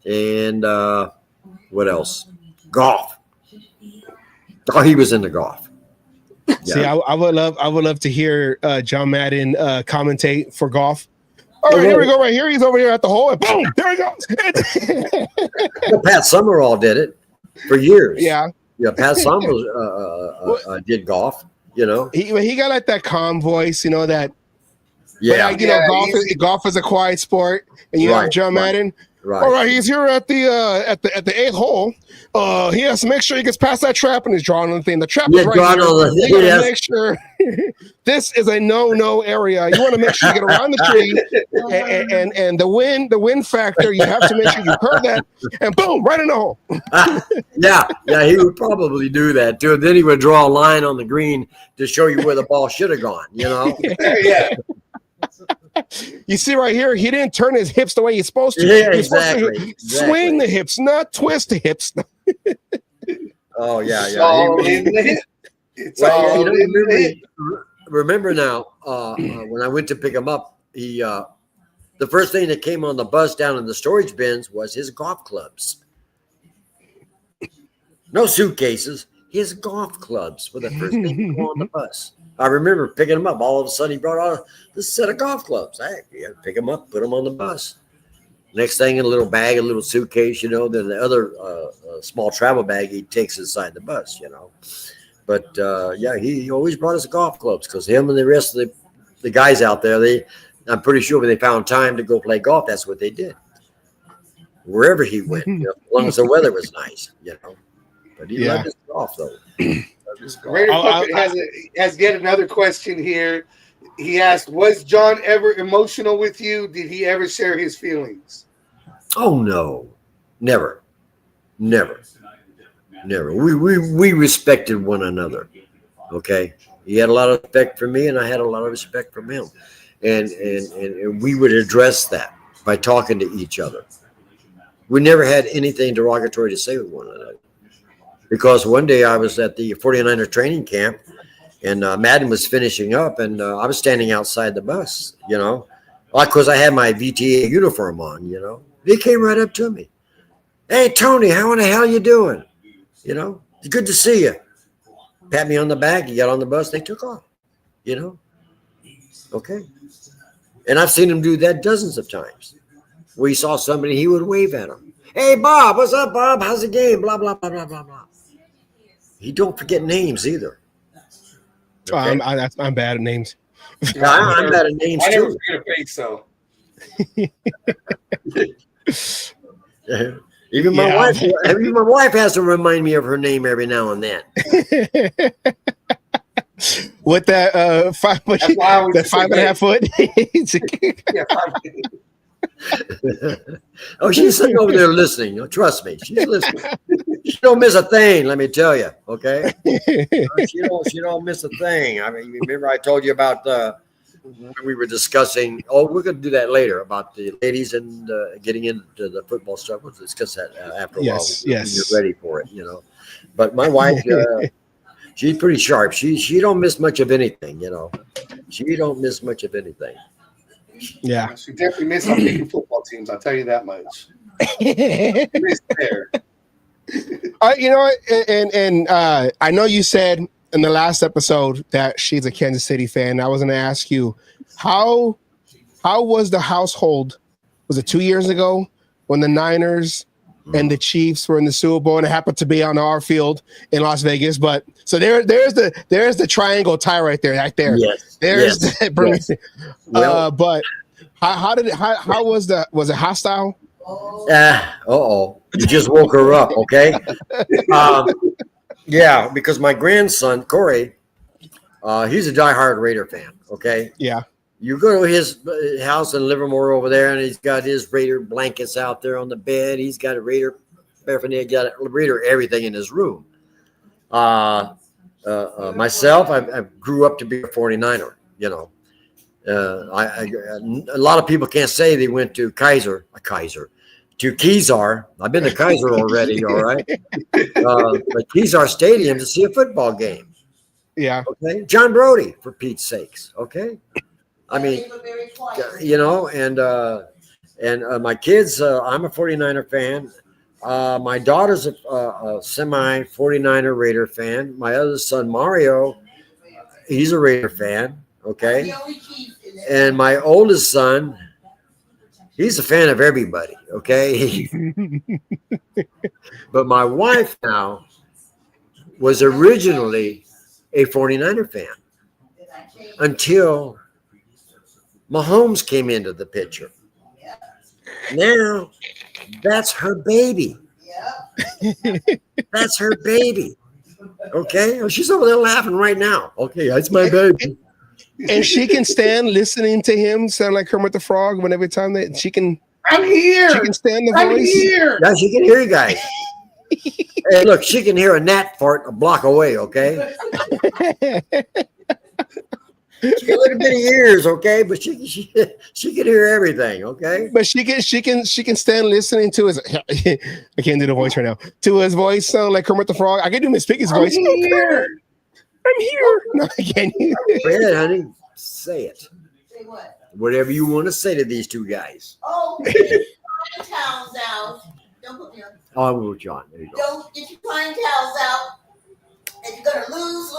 and what else? Golf. Oh, he was into golf. Yeah. See, I would love to hear John Madden commentate for golf. All right, here we go. Right here, he's over here at the hole, and boom, there he goes. Well, Pat Summerall did it for years. Yeah, Pat Summerall did golf. He got like that calm voice. That. Yeah. But golf is a quiet sport, and you have John Madden. Right. All right, he's here at the 8th hole. He has to make sure he gets past that trap, and he's drawing on the thing. The trap is right here. You gotta make sure this is a no area. You want to make sure you get around the tree, and the wind factor. You have to make sure you curve that, and boom, right in the hole. Yeah, he would probably do that too. And then he would draw a line on the green to show you where the ball should have gone. Yeah. You see right here, he didn't turn his hips the way he's supposed to. Yeah, he's supposed to swing the hips, not twist the hips. Oh, yeah. It's all in the hip. It's all in the hip. Remember now, when I went to pick him up, the first thing that came on the bus down in the storage bins was his golf clubs. No suitcases, his golf clubs were the first thing to go on the bus. I remember picking him up. All of a sudden, he brought out this set of golf clubs. I had to pick them up, put them on the bus. Next thing, in a little bag, a little suitcase, then the other small travel bag he takes inside the bus, But, he always brought us golf clubs because him and the rest of the guys out there, I'm pretty sure when they found time to go play golf, that's what they did. Wherever he went, as long as the weather was nice, But he loved his golf, though. Raider has yet another question here. He asked, was John ever emotional with you? Did he ever share his feelings? Oh, no. Never. We respected one another. Okay? He had a lot of respect for me, and I had a lot of respect for him. And we would address that by talking to each other. We never had anything derogatory to say with one another. Because one day I was at the 49er training camp, And Madden was finishing up, and I was standing outside the bus, you know, because I had my VTA uniform on, you know. They came right up to me. Hey, Tony, how in the hell you doing? You know, it's good to see you. Pat me on the back. You got on the bus. They took off, you know. Okay. And I've seen him do that dozens of times. Where he saw somebody, he would wave at him. Hey, Bob, what's up, Bob? How's the game? Blah, blah, blah, blah, blah, blah. He don't forget names either. Okay? I'm bad at names. Yeah, I'm bad at names, I never too. forget a face, so. Even my wife has to remind me of her name every now and then. With that 5.5 foot. Yeah, Oh, she's sitting over there listening. You know, trust me, she's listening. She don't miss a thing. Let me tell you. Okay, she don't miss a thing. I mean, remember I told you about when we were discussing. Oh, we're going to do that later about the ladies and getting into the football stuff. We'll discuss that after a while. Yes. When you're ready for it, you know. But my wife, she's pretty sharp. She don't miss much of anything. You know, she don't miss much of anything. Yeah, she definitely missed on picking football teams. I'll tell you that much. Missed there. You know, and I know you said in the last episode that she's a Kansas City fan. I was going to ask you how was the household? Was it 2 years ago when the Niners and the Chiefs were in the Super Bowl, and it happened to be on our field in Las Vegas? But so there's the triangle tie right there. Yes. There's yes. that. Yes. Well, but how was it hostile? You just woke her up, okay? Yeah, because my grandson Corey, he's a diehard Raider fan. Okay. Yeah. You go to his house in Livermore over there, and he's got his Raider blankets out there on the bed. He's got a Raider paraphernalia, got a Raider everything in his room. Myself, I grew up to be a 49er. You know, a lot of people can't say they went to Kezar. I've been to Kezar already. All right, but Kezar Stadium to see a football game. Yeah. Okay, John Brody, for Pete's sakes. Okay, I mean, you know, and my kids. I'm a 49er fan. My daughter's a semi 49er Raider fan. My other son Mario, he's a Raider fan. Okay, and my oldest son, he's a fan of everybody. Okay, but my wife now was originally a 49er fan until Mahomes came into the picture. Now that's her baby. That's her baby. Okay, well, she's over there laughing right now. Okay, that's my baby. And she can stand listening to him sound like Kermit the Frog when every time that she can. I'm here. She can stand the I'm voice. here. Yeah, she can hear you guys. Hey, look, she can hear a gnat fart a block away. Okay. She got a little bit of ears, okay, but she can hear everything, okay. But she can stand listening to his. I can't do the voice right now. To his voice sound like Kermit the Frog. I can do Miss Piggy's voice. I'm here. I'm here. No, I can't. Go ahead, honey. Say it. Say what? Whatever you want to say to these two guys. Oh, get your crying towels out. Don't put me on. Oh, I'm with John. There you go. Don't get your crying towels out. And you're gonna lose. So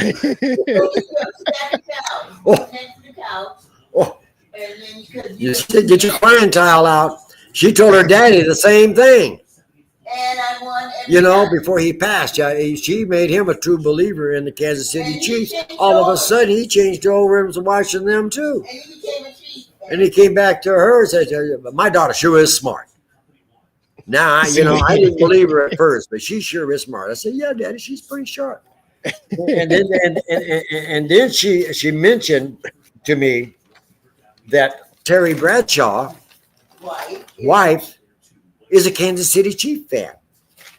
you're gonna stack your towels next to the couch. Oh. And then You said get your crying towel out. She told her daddy the same thing. And I won. You know, before he passed, she made him a true believer in the Kansas City Chiefs. All of a sudden, he changed over and was watching them too. And he became a Chief. And he came back to her and said, "My daughter sure is smart." Now, you know, I didn't believe her at first, but she sure is smart. I said, "Yeah, Daddy, she's pretty sharp." And then she mentioned to me that Terry Bradshaw, wife, is a Kansas City Chief fan.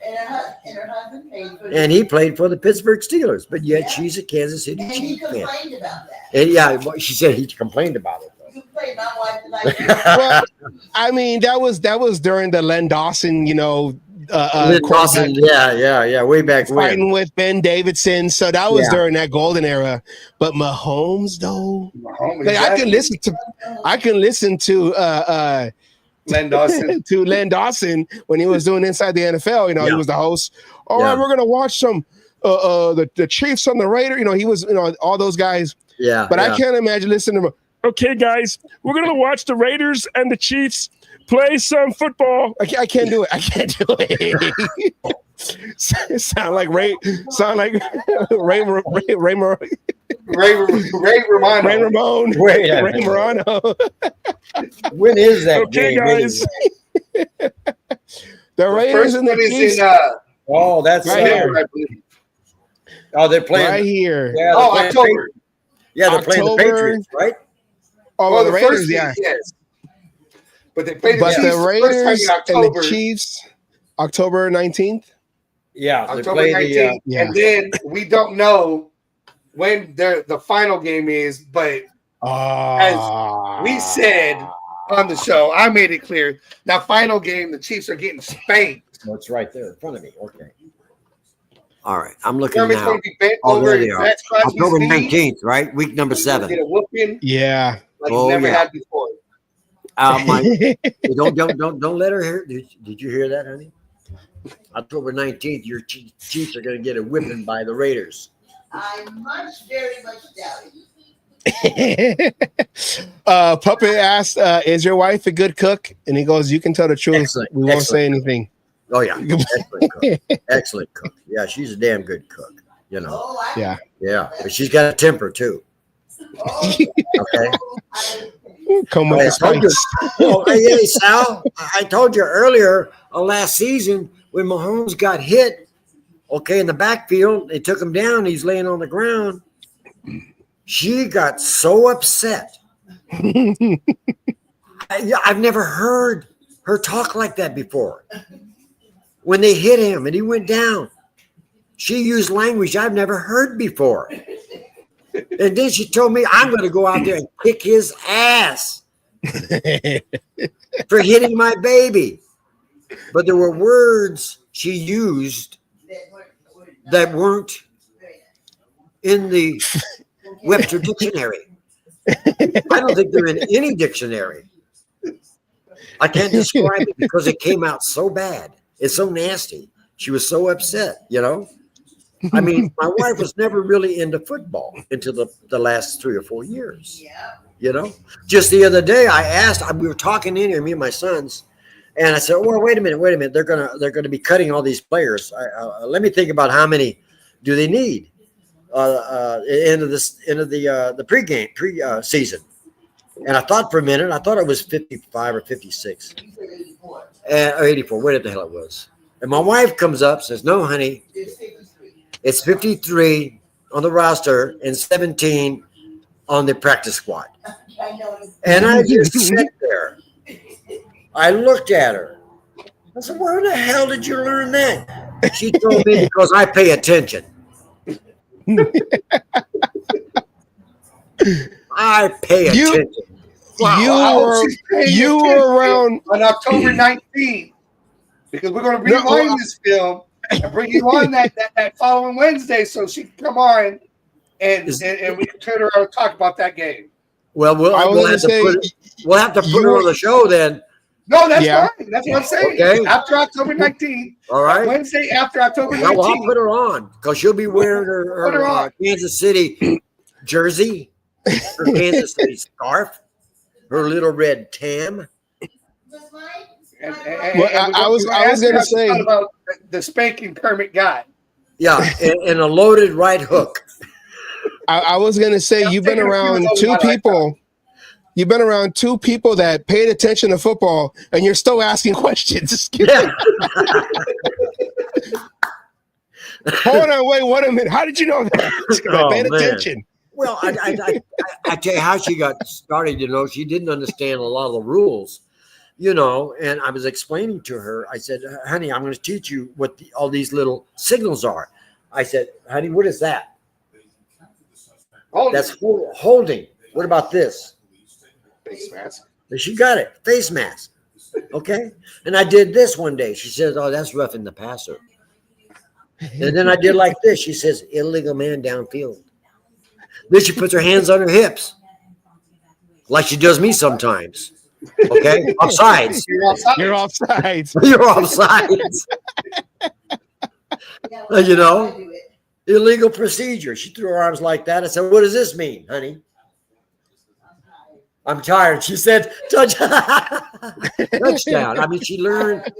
And her husband played for And he played for the Pittsburgh Steelers, but yet she's a Kansas City and Chief he fan. complained about that. And yeah, she said he complained about it. You complained about my wife. Well, I mean, that was during the Len Dawson, you know, Dawson, yeah, way back fighting when. with Ben Davidson. So that was during that golden era. But Mahomes, though, I can listen to Len Dawson to Len Dawson when he was doing Inside the NFL. He was the host. All right, we're gonna watch some the Chiefs on the Raiders. He was all those guys. Yeah, but I can't imagine listening to him. Okay, guys, we're gonna watch the Raiders and the Chiefs play some football. I can't do it. I can't do it. sound like Ray Ramon. Ray Morano. When is that okay, game? guys. The Raiders and the Chiefs. That's right here, I believe. They're playing right here. Yeah, October. They're playing the Patriots, right? Oh, the Raiders, yes. But they play the Raiders and the Chiefs, October 19th. Yeah, October 19th. And then we don't know when the final game is, but as we said on the show, I made it clear. That final game, the Chiefs are getting spanked. Oh, it's right there in front of me. Okay. All right, I'm looking Kermit's now. going to be bent over. October 19th, right? Week number 7. Get a whooping. Yeah. Like he's never had before. Don't let her hear. Did you hear that, honey? October 19th, your Chiefs are going to get a whipping by the Raiders. I very much doubt it. Puppet asked, "Is your wife a good cook?" And he goes, "You can tell the truth. Excellent. We won't say anything." Oh yeah, excellent cook. Excellent cook. Yeah, she's a damn good cook. Yeah. But she's got a temper too. Okay. Come with the spikes. Hey, Sal, I told you earlier last season when Mahomes got hit, in the backfield, they took him down. He's laying on the ground. She got so upset. I've never heard her talk like that before. When they hit him and he went down, she used language I've never heard before. And then she told me, I'm going to go out there and kick his ass for hitting my baby. But there were words she used that weren't in the Webster dictionary. I don't think they're in any dictionary. I can't describe it because it came out so bad. It's so nasty. She was so upset, I mean, my wife was never really into football until the last 3 or 4 years. Yeah. Just the other day, I asked. We were talking in here, me and my sons, and I said, "Well, wait a minute. They're gonna be cutting all these players. Let me think about how many do they need end of the pre season." And I thought for a minute. I thought it was 55 or 56, or 84. Whatever the hell it was. And my wife comes up, says, "No, honey. It's 53 on the roster and 17 on the practice squad." And I just sat there. I looked at her. I said, "Where the hell did you learn that?" She told me, "Because I pay attention." I pay attention. You were around on October 19th because we're going to rewind this film and bring you on that following Wednesday so she can come on and we can turn around and talk about that game. Well, we'll have to put her on the show then. No, that's fine. That's what I'm saying. Okay. After October 19th. All right. Wednesday after October 19th. Well, I'll put her on because she'll be wearing her Kansas City jersey, her Kansas City scarf, her little red tam. I was going to say about the spanking Kermit got. Yeah, and a loaded right hook. I was going to say you've been around two people. You've been around two people that paid attention to football, and you're still asking questions. Yeah. Hold on, wait a minute. How did you know that? I paid attention. Well, I tell you how she got started. She didn't understand a lot of the rules. And I was explaining to her. I said, "Honey, I'm going to teach you what all these little signals are." I said, "Honey, what is that?" That's holding. What about this? Face mask. She got it. Face mask. Okay. And I did this one day. She says, oh, that's roughing the passer. And then I did like this. She says, illegal man downfield. Then she puts her hands on her hips, like she does me sometimes. Okay? Offsides. You're offside. You're offsides. You're offsides. You know, illegal procedure. She threw her arms like that. I said, what does this mean, honey? I'm tired. She said, touchdown. I mean, she learned.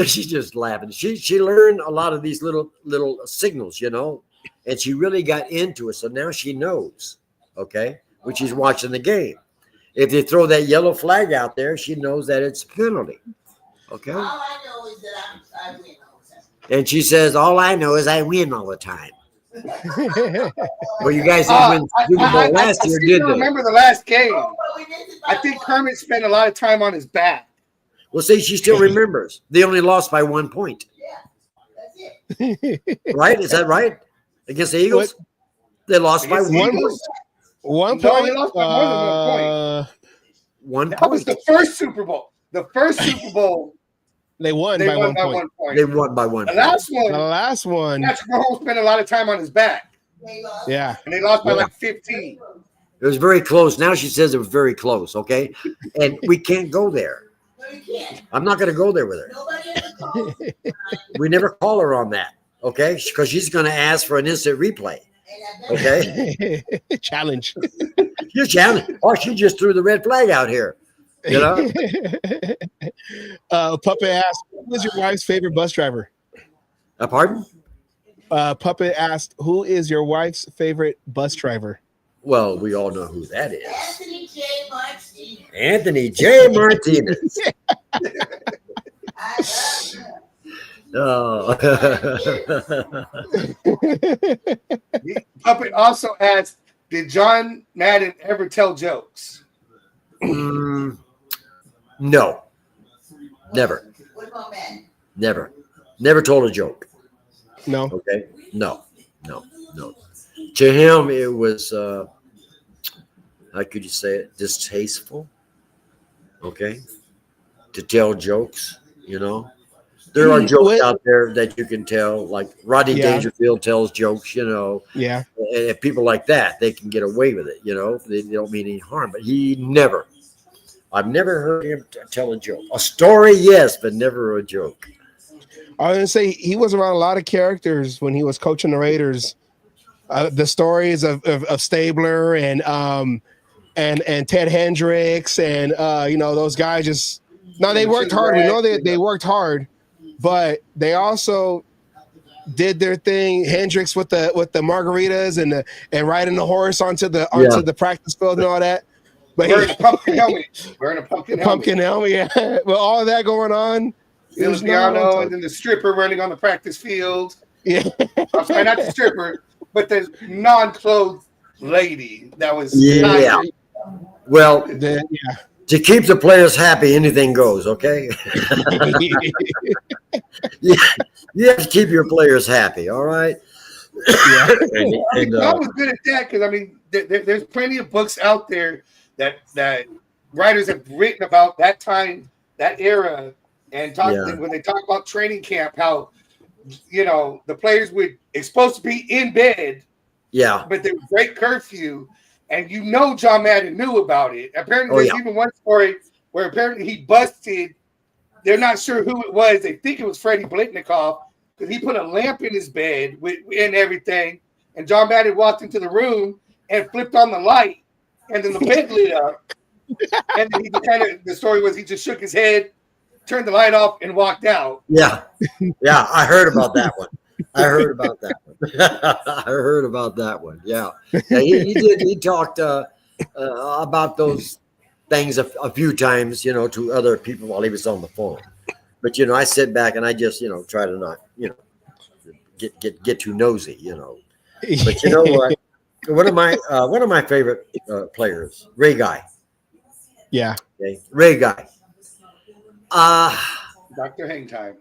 She's just laughing. She learned a lot of these little signals, you know, and she really got into it. So now she knows, okay, when she's watching the game. If they throw that yellow flag out there, she knows that it's a penalty. Okay. All I know is that I win all the time. And she says, all I know is I win all the time. Well, you guys didn't win Super Bowl last year, did they? Remember the llast game? I think Kermit spent a lot of time on his back. Well, see, she still remembers. They only lost by 1 point. Yeah, that's it. Right? Is that right? Against the Eagles? They lost by 1 point. 1 No, point. they lost by more than 1 point. 1 That was point. the first Super Bowl. The first Super Bowl, They won they by won 1 by point. 1 point. They won by 1 The point. last one, The last one. Patrick Mahomes spent a lot of time on his back, They lost. Yeah. and they lost by Yeah. like 15. It was very close. Now she says it was very close, okay? And we can't go there. No, you can't. I'm not going to go there with her. Nobody ever calls. We never call her on that, okay? Because she's going to ask for an instant replay, okay? Challenge. You're challenging. Or she just threw the red flag out here, you know? Puppet asked, who is your wife's favorite bus driver? Pardon? Puppet asked, who is your wife's favorite bus driver? Well, we all know who that is. Anthony J. Martinez. Anthony J. Martinez. I love him. Oh. Puppet also asked, did John Madden ever tell jokes? No. Never. What about Madden? Never. Never told a joke. No. Okay. No. To him, it was, how could you say it? Distasteful. Okay. To tell jokes, you know. There are jokes out there that you can tell, like Rodney Dangerfield tells jokes, you know. Yeah. And people like that, they can get away with it, you know. They don't mean any harm. But he never. I've never heard him tell a joke. A story, yes, but never a joke. I was going to say, he was around a lot of characters when he was coaching the Raiders. The stories of Stabler and Ted Hendricks and you know, those guys just they worked hard. We know they worked hard, but they also did their thing. Hendricks with the margaritas and riding the horse onto the practice field and all that. But Wearing a pumpkin helmet. Pumpkin helmet, yeah. With all of that going on. It was Diano and then the stripper running on the practice field. Yeah. I'm sorry, not the stripper, but the non-clothed lady that was. Yeah. Well, to keep the players happy, anything goes, okay? You have to keep your players happy, all right? Yeah. I was good at that because, I mean, there's plenty of books out there that writers have written about that time, that era, and when they talk about training camp, how, you know, the players it's supposed to be in bed, but they would break curfew, and you know John Madden knew about it. Apparently, there's even one story where apparently he busted. They're not sure who it was. They think it was Freddie Blitnikoff because he put a lamp in his bed and everything, and John Madden walked into the room and flipped on the light, and then the bed lit up, and then the story was he just shook his head, turned the light off, and walked out. Yeah, I heard about that one. Yeah, he did. He talked about those things a few times, you know, to other people while he was on the phone. But you know, I sit back and I just, you know, try to not, you know, get too nosy, you know. But you know what? One of my favorite players, Ray Guy. Yeah. Okay. Ray Guy. Dr. Hangtime.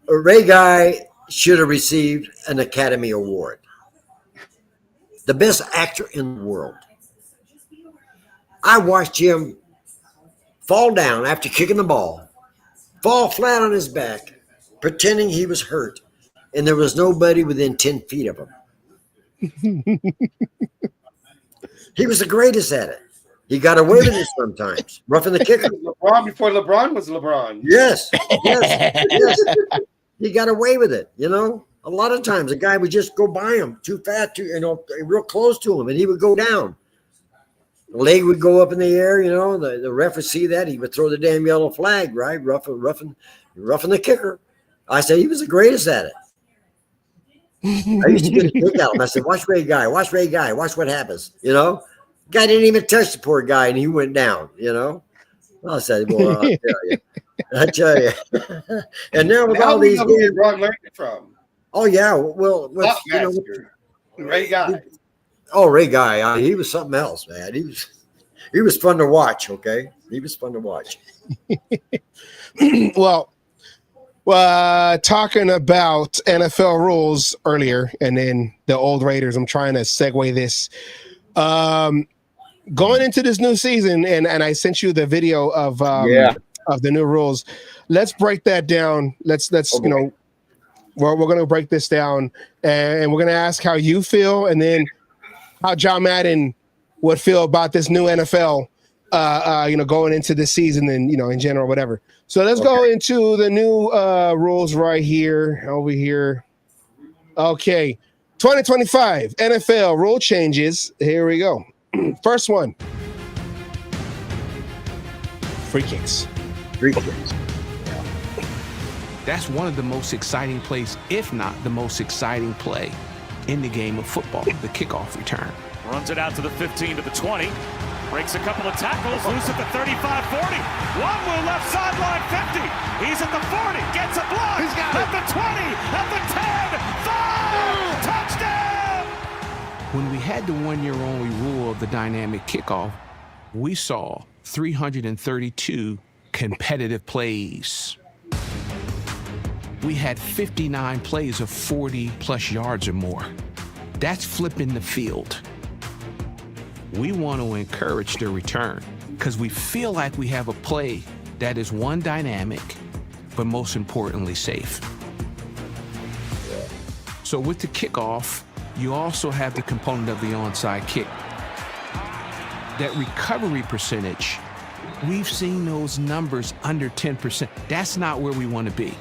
Ray Guy should have received an Academy Award. The best actor in the world. I watched him fall down after kicking the ball fall flat on his back, pretending he was hurt, and there was nobody within 10 feet of him. He was the greatest at it. He got away with it sometimes, roughing the kicker. LeBron before LeBron was LeBron. Yes. He got away with it, you know. A lot of times, a guy would just go by him too fast, real close to him, and he would go down. The leg would go up in the air, you know. The ref would see that. He would throw the damn yellow flag, right? Roughing the kicker. I said he was the greatest at it. I used to get a kick out of him. I said, watch Ray Guy, watch what happens, you know. Guy didn't even touch the poor guy, and he went down, you know. I said, well, I tell you. And now with all these games, Ron learned it from. Oh yeah, well, Ray Guy. Oh, Ray Guy, he was something else, man. He was fun to watch. Okay, he was fun to watch. Well, talking about NFL rules earlier, and then the old Raiders. I'm trying to segue this. Going into this new season, and I sent you the video of the new rules. Let's break that down. Let's you know. We're going to break this down, and we're going to ask how you feel, and then how John Madden would feel about this new NFL, going into this season, and in general, whatever. So let's go into the new rules right here, over here. Okay, 2025 NFL rule changes. Here we go. First one: free kicks. Free kicks. That's one of the most exciting plays, if not the most exciting play in the game of football, the kickoff return. Runs it out to the 15 to the 20. Breaks a couple of tackles, loose at the 35-40. One move left sideline 50. He's at the 40, gets a block. He's got at the 20, at the 10, 5, touchdown! When we had the one-year-only rule of the dynamic kickoff, we saw 332 competitive plays. We had 59 plays of 40-plus yards or more. That's flipping the field. We want to encourage the return because we feel like we have a play that is, one, dynamic, but most importantly, safe. So with the kickoff, you also have the component of the onside kick. That recovery percentage, we've seen those numbers under 10%. That's not where we want to be.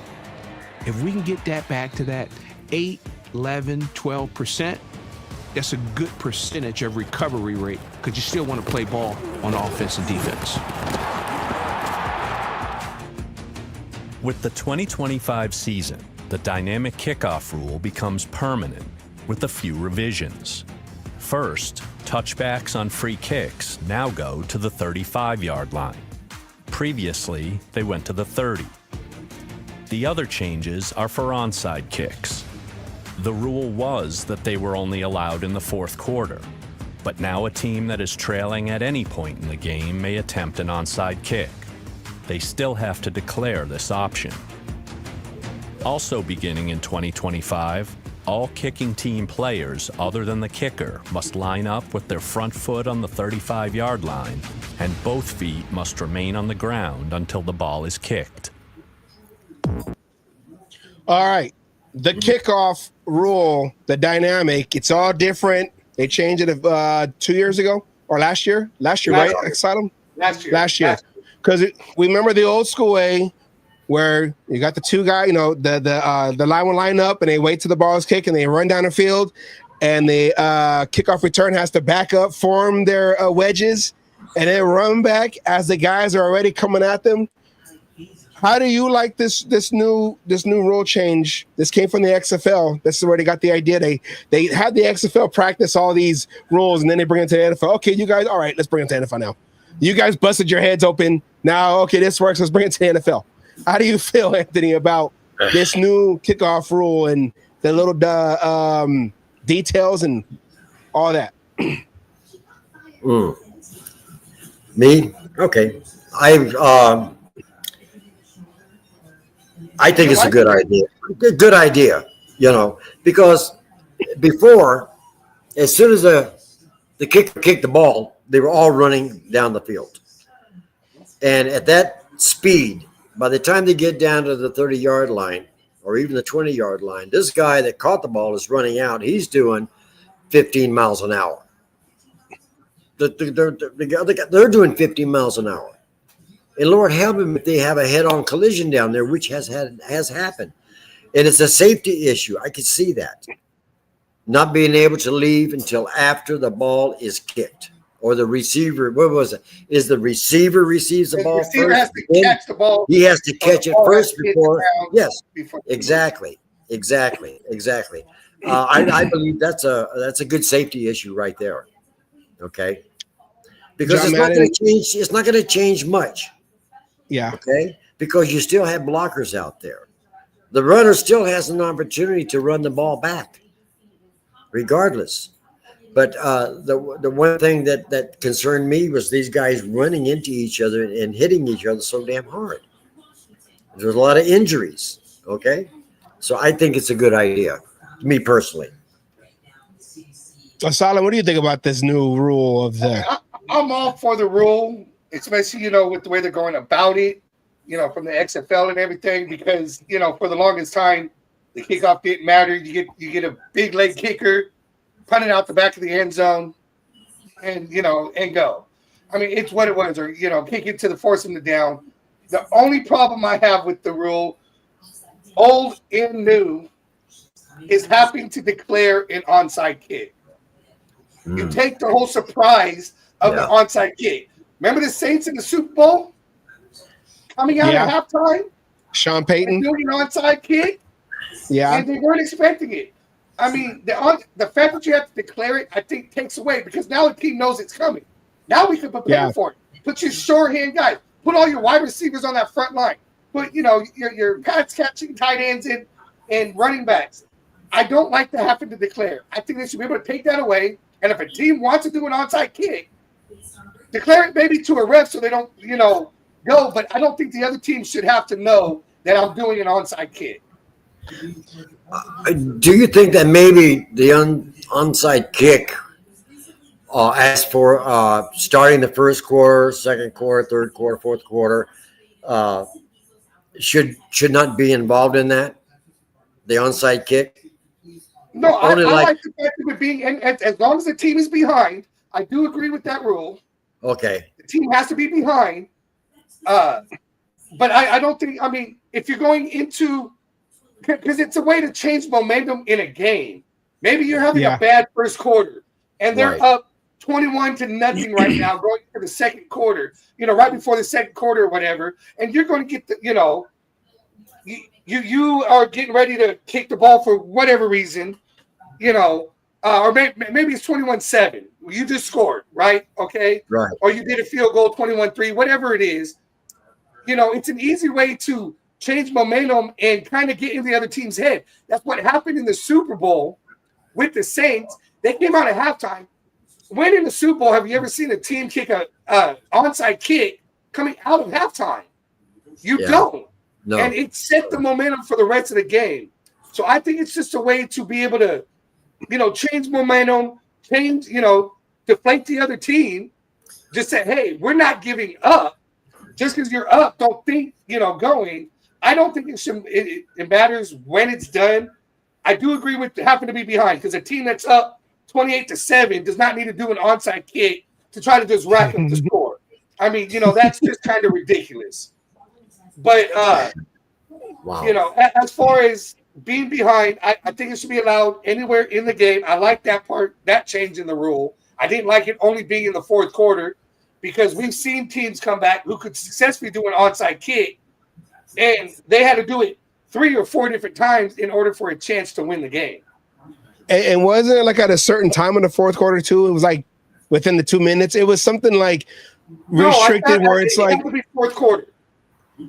If we can get that back to that 8, 11, 12%, that's a good percentage of recovery rate because you still want to play ball on offense and defense. With the 2025 season, the dynamic kickoff rule becomes permanent with a few revisions. First, touchbacks on free kicks now go to the 35-yard line. Previously, they went to the 30. The other changes are for onside kicks. The rule was that they were only allowed in the fourth quarter, but now a team that is trailing at any point in the game may attempt an onside kick. They still have to declare this option. Also beginning in 2025, all kicking team players other than the kicker must line up with their front foot on the 35-yard line, and both feet must remain on the ground until the ball is kicked. All right. The kickoff rule, the dynamic, it's all different. They changed it 2 years ago or last year, right? Asylum? Last year. Because we remember the old school way where you got the two guys, the line will line up and they wait till the ball is kicked and they run down the field, and the kickoff return has to back up, form their wedges, and then run back as the guys are already coming at them. How do you like this new rule change? This came from the XFL. This is where they got the idea. They had the XFL practice all these rules, and then they bring it to the NFL. Okay, you guys, all right, let's bring it to the NFL now. You guys busted your heads open. Now, okay, this works. Let's bring it to the NFL. How do you feel, Anthony, about this new kickoff rule and the little details and all that? Me? Okay. I think it's a good idea. Good idea, because before, as soon as the kicker kicked the ball, they were all running down the field. And at that speed, by the time they get down to the 30-yard line or even the 20-yard line, this guy that caught the ball is running out. He's doing 15 miles an hour. They're doing 15 miles an hour. And Lord help them if they have a head-on collision down there, which has happened. And it's a safety issue. I can see that. Not being able to leave until after the ball is kicked. Or the receiver, what was it? Is the receiver receives the ball receiver first? has to catch the ball. He has to catch it first before. Yes, before. exactly. I believe that's a good safety issue right there. Okay, because John it's not Madden- going to change. It's not going to change much. Yeah. Okay, because you still have blockers out there. The runner still has an opportunity to run the ball back, regardless. But the one thing that concerned me was these guys running into each other and hitting each other so damn hard. There's a lot of injuries. Okay, so I think it's a good idea, me personally. Asala, what do you think about this new rule of the? I'm all for the rule, especially with the way they're going about it. From the XFL and everything, because for the longest time, the kickoff didn't matter. You get a big leg kicker, punt it out the back of the end zone, and and go. I mean, it's what it was, or kick it to the forcing the down. The only problem I have with the rule, old and new, is having to declare an onside kick. You take the whole surprise of the onside kick. Remember the Saints in the Super Bowl coming out at halftime? Sean Payton doing an onside kick. Yeah, and they weren't expecting it. I mean, the fact that you have to declare it, I think, takes away, because now the team knows it's coming. Now we can prepare for it. Put your shorthand guys. Put all your wide receivers on that front line. Put your pass catching tight ends in and running backs. I don't like to having to declare. I think they should be able to take that away. And if a team wants to do an onside kick, declare it maybe to a ref so they don't go. But I don't think the other team should have to know that I'm doing an onside kick. Do you think that maybe the onside kick, as for starting the first quarter, second quarter, third quarter, fourth quarter, should not be involved in that? The onside kick? No, I like the fact of it being, and as long as the team is behind, I do agree with that rule. Okay. The team has to be behind. But I don't think, I mean, if you're going into, because it's a way to change momentum in a game. Maybe you're having a bad first quarter and they're up 21-0 right now going into the second quarter, right before the second quarter or whatever. And you're going to get the, you are getting ready to kick the ball for whatever reason, or maybe it's 21-7. You just scored, right? Okay. Right. Or you did a field goal, 21-3, whatever it is. It's an easy way to change momentum and kind of get in the other team's head. That's what happened in the Super Bowl with the Saints. They came out at halftime. When in the Super Bowl have you ever seen a team kick a onside kick coming out of halftime? You don't. No. And it set the momentum for the rest of the game. So I think it's just a way to be able to, change momentum, deflate the other team. Just say, hey, we're not giving up. Just because you're up, don't think, going. I don't think it matters when it's done. I do agree with having to be behind, because a team that's up 28-7 does not need to do an onside kick to try to just rack up the score. I mean, that's just kind of ridiculous. But, as far as being behind, I think it should be allowed anywhere in the game. I like that part, that change in the rule. I didn't like it only being in the fourth quarter, because we've seen teams come back who could successfully do an onside kick, and they had to do it 3 or 4 different times in order for a chance to win the game. And wasn't it like at a certain time in the fourth quarter too? It was like within the 2 minutes. It was something like restricted where it's like fourth quarter.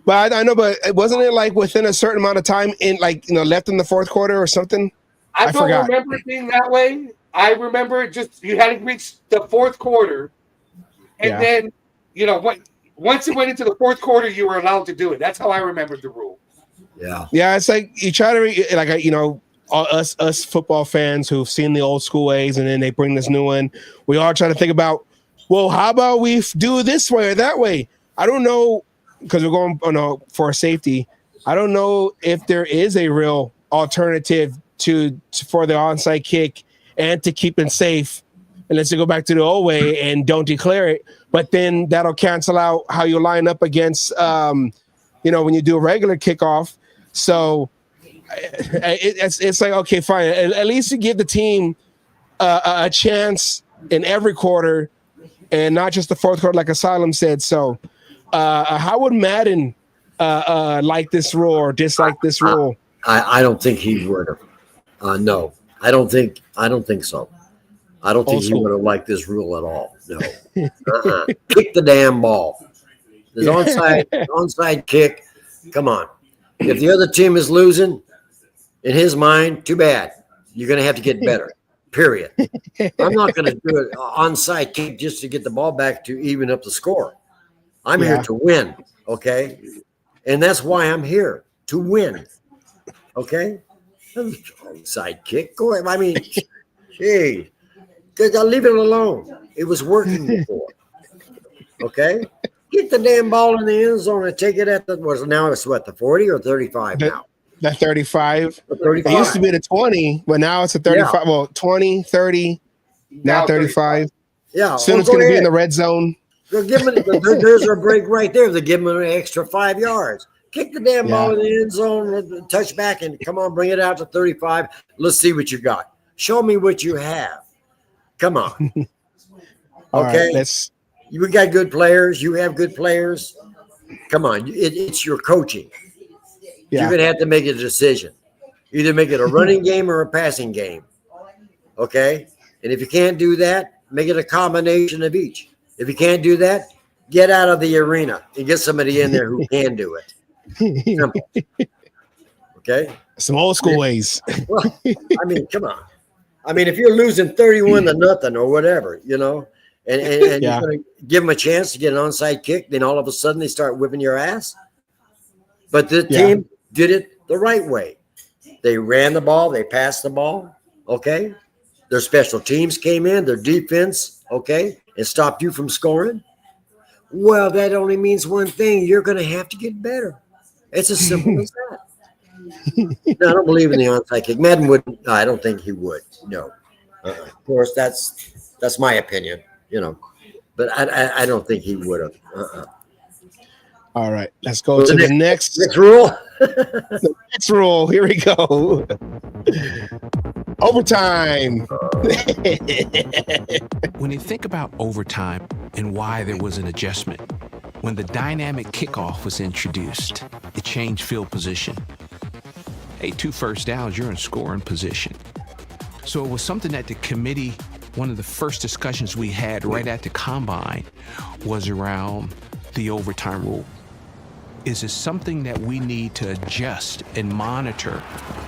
But I know, but wasn't it like within a certain amount of time in left in the fourth quarter or something? I don't remember it being that way. I remember just you had to reach the fourth quarter, and then once it went into the fourth quarter, you were allowed to do it. That's how I remembered the rule. Yeah. It's like you try to us football fans who've seen the old school ways, and then they bring this new one. We all try to think about, well, how about we do it this way or that way? I don't know because we're going for a safety. I don't know if there is a real alternative for the onside kick and to keep it safe. Unless you go back to the old way and don't declare it, but then that'll cancel out how you line up against, when you do a regular kickoff. So it's like, okay, fine. At least you give the team a chance in every quarter and not just the fourth quarter, like Asylum said. So how would Madden like this rule or dislike this rule? I don't think he would have. No, I don't think so. I don't think he would have liked this rule at all. No. Kick the damn ball. There's onside kick. Come on. If the other team is losing, in his mind, too bad. You're going to have to get better. Period. I'm not going to do an onside kick just to get the ball back to even up the score. I'm here to win. Okay. And that's why I'm here, to win. Okay. Onside kick. Go ahead. I mean, gee. I'll leave it alone. It was working before. Okay? Get the damn ball in the end zone and take it at now it's the 40 or 35 now? The 35. The 35. It used to be the 20, but now it's a 35. Yeah. Well, 20, 30, now 35. Yeah. Soon it's going to be in the red zone. There's a break right there. They give them an extra 5 yards. Kick the damn ball in the end zone, touch back, and come on, bring it out to 35. Let's see what you got. Show me what you have. Come on. Okay. Right, we got good players. You have good players. Come on. It's your coaching. Yeah. You're going to have to make a decision. Either make it a running game or a passing game. Okay. And if you can't do that, make it a combination of each. If you can't do that, get out of the arena and get somebody in there who can do it. Simple. Okay. Some old school ways. Well, I mean, come on. I mean, if you're losing 31-0 or whatever, and you're going to give them a chance to get an onside kick, then all of a sudden they start whipping your ass. But the team did it the right way. They ran the ball. They passed the ball. Okay. Their special teams came in, their defense, okay, and stopped you from scoring. Well, that only means one thing. You're going to have to get better. It's as simple as that. No, I don't believe in the onside kick. Madden wouldn't. No, I don't think he would. No. Of course, that's my opinion, but I don't think he would have. All right, let's go to the next rule. The next rule. Here we go. Overtime. When you think about overtime and why there was an adjustment, when the dynamic kickoff was introduced, it changed field position. Hey, 2 first downs, you're in scoring position. So it was something that the committee, one of the first discussions we had right at the combine was around the overtime rule. Is it something that we need to adjust and monitor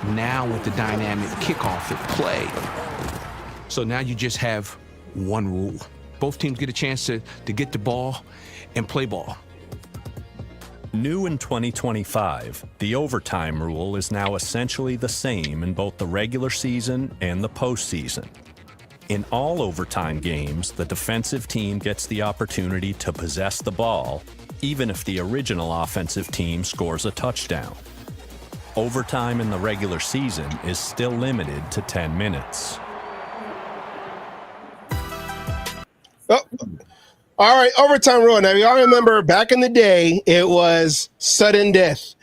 now with the dynamic kickoff at play? So now you just have one rule. Both teams get a chance to get the ball and play ball. New in 2025, the overtime rule is now essentially the same in both the regular season and the postseason. In all overtime games, the defensive team gets the opportunity to possess the ball, even if the original offensive team scores a touchdown. Overtime in the regular season is still limited to 10 minutes. Oh. All right, overtime rule. Now, y'all remember back in the day, it was sudden death.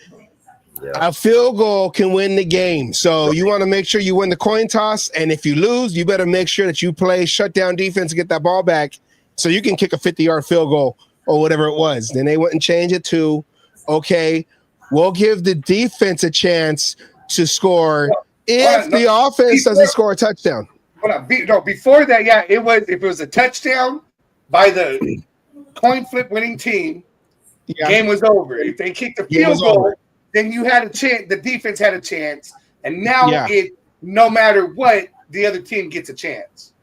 Yeah. A field goal can win the game. So you want to make sure you win the coin toss. And if you lose, you better make sure that you play shutdown defense and get that ball back so you can kick a 50-yard field goal or whatever it was. Then they wouldn't change it to, okay, we'll give the defense a chance to score if the offense doesn't score a touchdown. Before that, it was if it was a touchdown by the coin flip winning team, game was over. If they kicked the field goal, then you had a chance. The defense had a chance, and now no matter what, the other team gets a chance.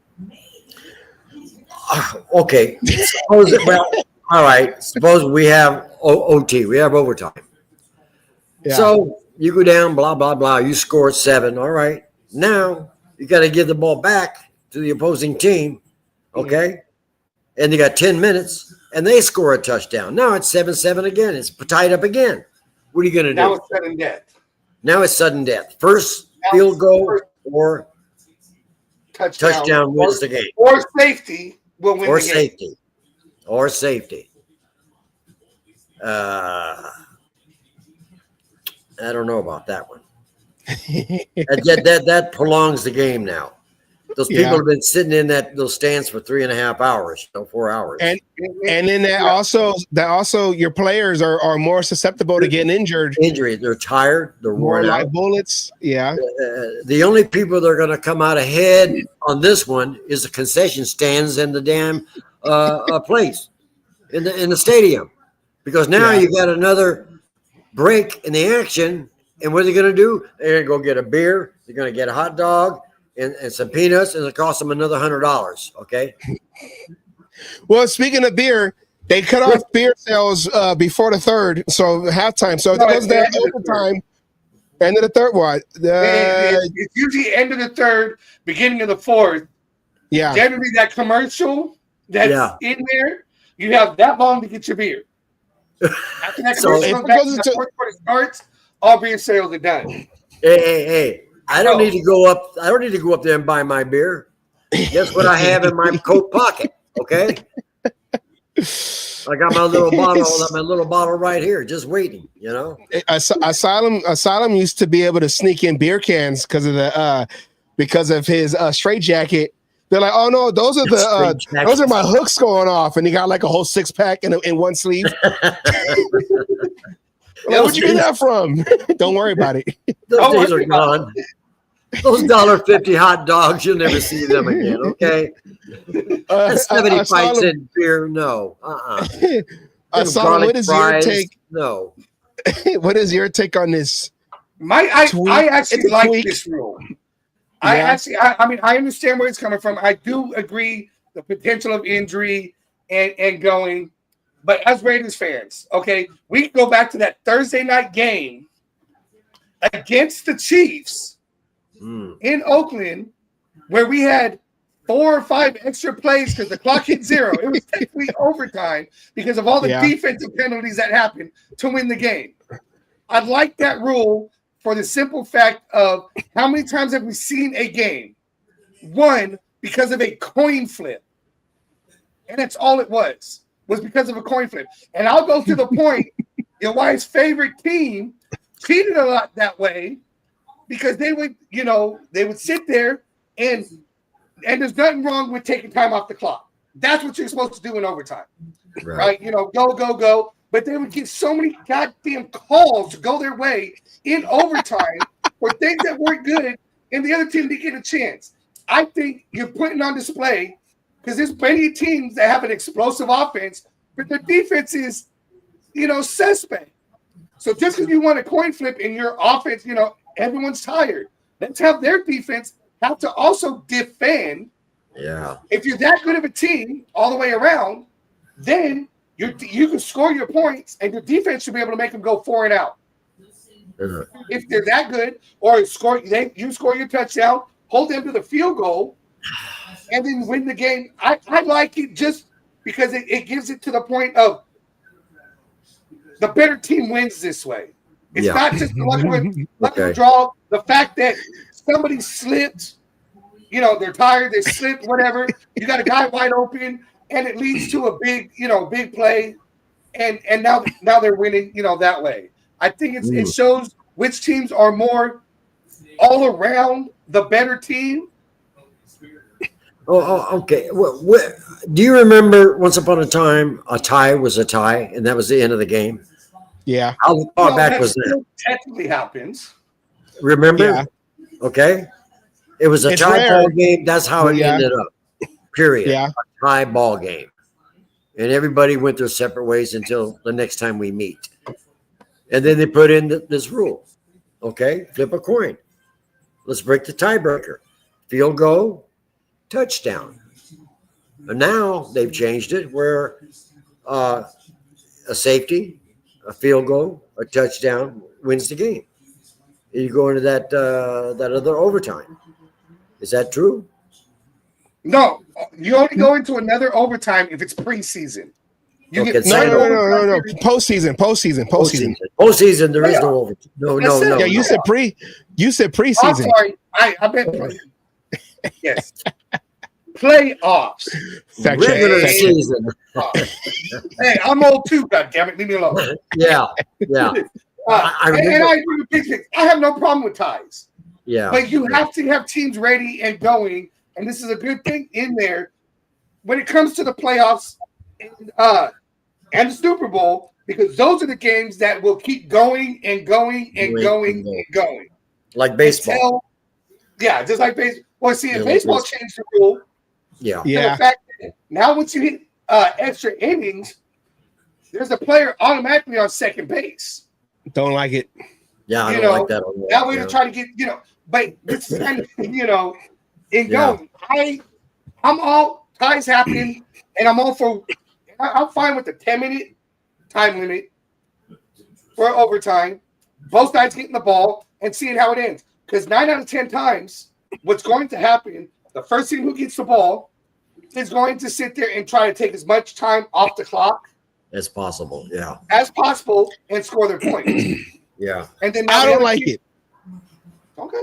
Okay. All right. Suppose we have OT. We have overtime. Yeah. So you go down, blah blah blah. You score 7. All right. Now you got to give the ball back to the opposing team. Okay. And you got 10 minutes, and they score a touchdown. Now it's 7-7 again. It's tied up again. What are you going to do? Now it's sudden death. Now it's sudden death. First field goal or touchdown wins the game. Or safety will win Or the game. safety. Or safety. I don't know about that one. that prolongs the game now. Those people have been sitting in those stands for 3.5 hours, 4 hours. And then that also your players are more susceptible to getting injured. Injury. They're tired. They're worn out. Bullets. Yeah. The only people that are going to come out ahead on this one is the concession stands and the damn place in the stadium, because now you got another break in the action. And what are they going to do? They're going to go get a beer. They're going to get a hot dog and some peanuts, and it'll cost them another $100. Okay. Well, speaking of beer, they cut off beer sales before the third, so halftime. So it goes down overtime. End of the third. What? It's usually end of the third, beginning of the fourth. Yeah. Generally, that commercial that's in there, you have that long to get your beer. After that commercial fourth quarter starts, all beer sales are done. Hey. I don't need to go up. I don't need to go up there and buy my beer. Guess what I have in my coat pocket? Okay. I got my little bottle right here, just waiting. You know. Asylum used to be able to sneak in beer cans because of his straitjacket. They're like, oh no, those are my hooks going off, and he got like a whole 6-pack in one sleeve. Where'd you get that from? Don't worry about it. Those days are gone. Those $1.50 hot dogs, you'll never see them again. Okay. 75-cent beer, no. Asylum, what is your take? No. What is your take on this? I actually like this rule. I understand where it's coming from. I do agree the potential of injury and going. But as Raiders fans, okay, we can go back to that Thursday night game against the Chiefs in Oakland, where we had 4 or 5 extra plays because the clock hit 0. It was technically overtime because of all the defensive penalties that happened to win the game. I like that rule for the simple fact of how many times have we seen a game won because of a coin flip? And that's all it was because of a coin flip. And I'll go to the point, your wife's favorite team cheated a lot that way because they would sit there and there's nothing wrong with taking time off the clock. That's what you're supposed to do in overtime, right? Go. But they would get so many goddamn calls to go their way in overtime for things that weren't good, and the other team didn't get a chance. I think you're putting on display because there's plenty of teams that have an explosive offense, but their defense is, suspect. So just because you want a coin flip in your offense, everyone's tired. Let's have their defense have to also defend. Yeah. If you're that good of a team all the way around, then you can score your points, and your defense should be able to make them go 4 and out. If they're that good, or you score your touchdown, hold them to the field goal, and then win the game. I like it just because it gives it to the point of the better team wins this way. It's not just the luck of the draw. The fact that somebody slipped, they're tired, they slipped, whatever. You got a guy wide open, and it leads to a big play, and now they're winning, that way. I think it shows which teams are more all around the better team. Oh, okay. Do you remember once upon a time a tie was a tie, and that was the end of the game? Yeah. How far back was that? Technically happens. Remember? Yeah. Okay. It was a tie ball game. That's how it ended up. Period. Yeah. A tie ball game. And everybody went their separate ways until the next time we meet. And then they put in this rule. Okay. Flip a coin. Let's break the tiebreaker. Field goal, touchdown. And now they've changed it where a safety, a field goal, a touchdown wins the game. You go into that other overtime. Is that true? No, you only go into another overtime if it's preseason. You Okay, get No. Postseason. Postseason, there is no overtime. No. Yeah, you said preseason. I'm sorry. I meant yes. Playoffs. Regular season. Hey, I'm old too. God damn it, leave me alone. Yeah. I agree with Big Six. I have no problem with ties. Yeah. But you have to have teams ready and going, and this is a good thing in there when it comes to the playoffs and the Super Bowl, because those are the games that will keep going and going and going and going. Like baseball. Just like baseball. Well, see, if baseball changed the rule. Yeah. The fact that now once you hit extra innings, there's a player automatically on second base. Don't like it. Yeah, I don't like that. That way to try to get, but this is kind of, in going. I'm all ties happening, and I'm all for, I'm fine with the 10-minute time limit for overtime, both sides getting the ball and seeing how it ends. Because 9 out of 10 times, what's going to happen, the first team who gets the ball is going to sit there and try to take as much time off the clock as possible. Yeah. As possible and score their points. Yeah. And then I don't like it. Okay.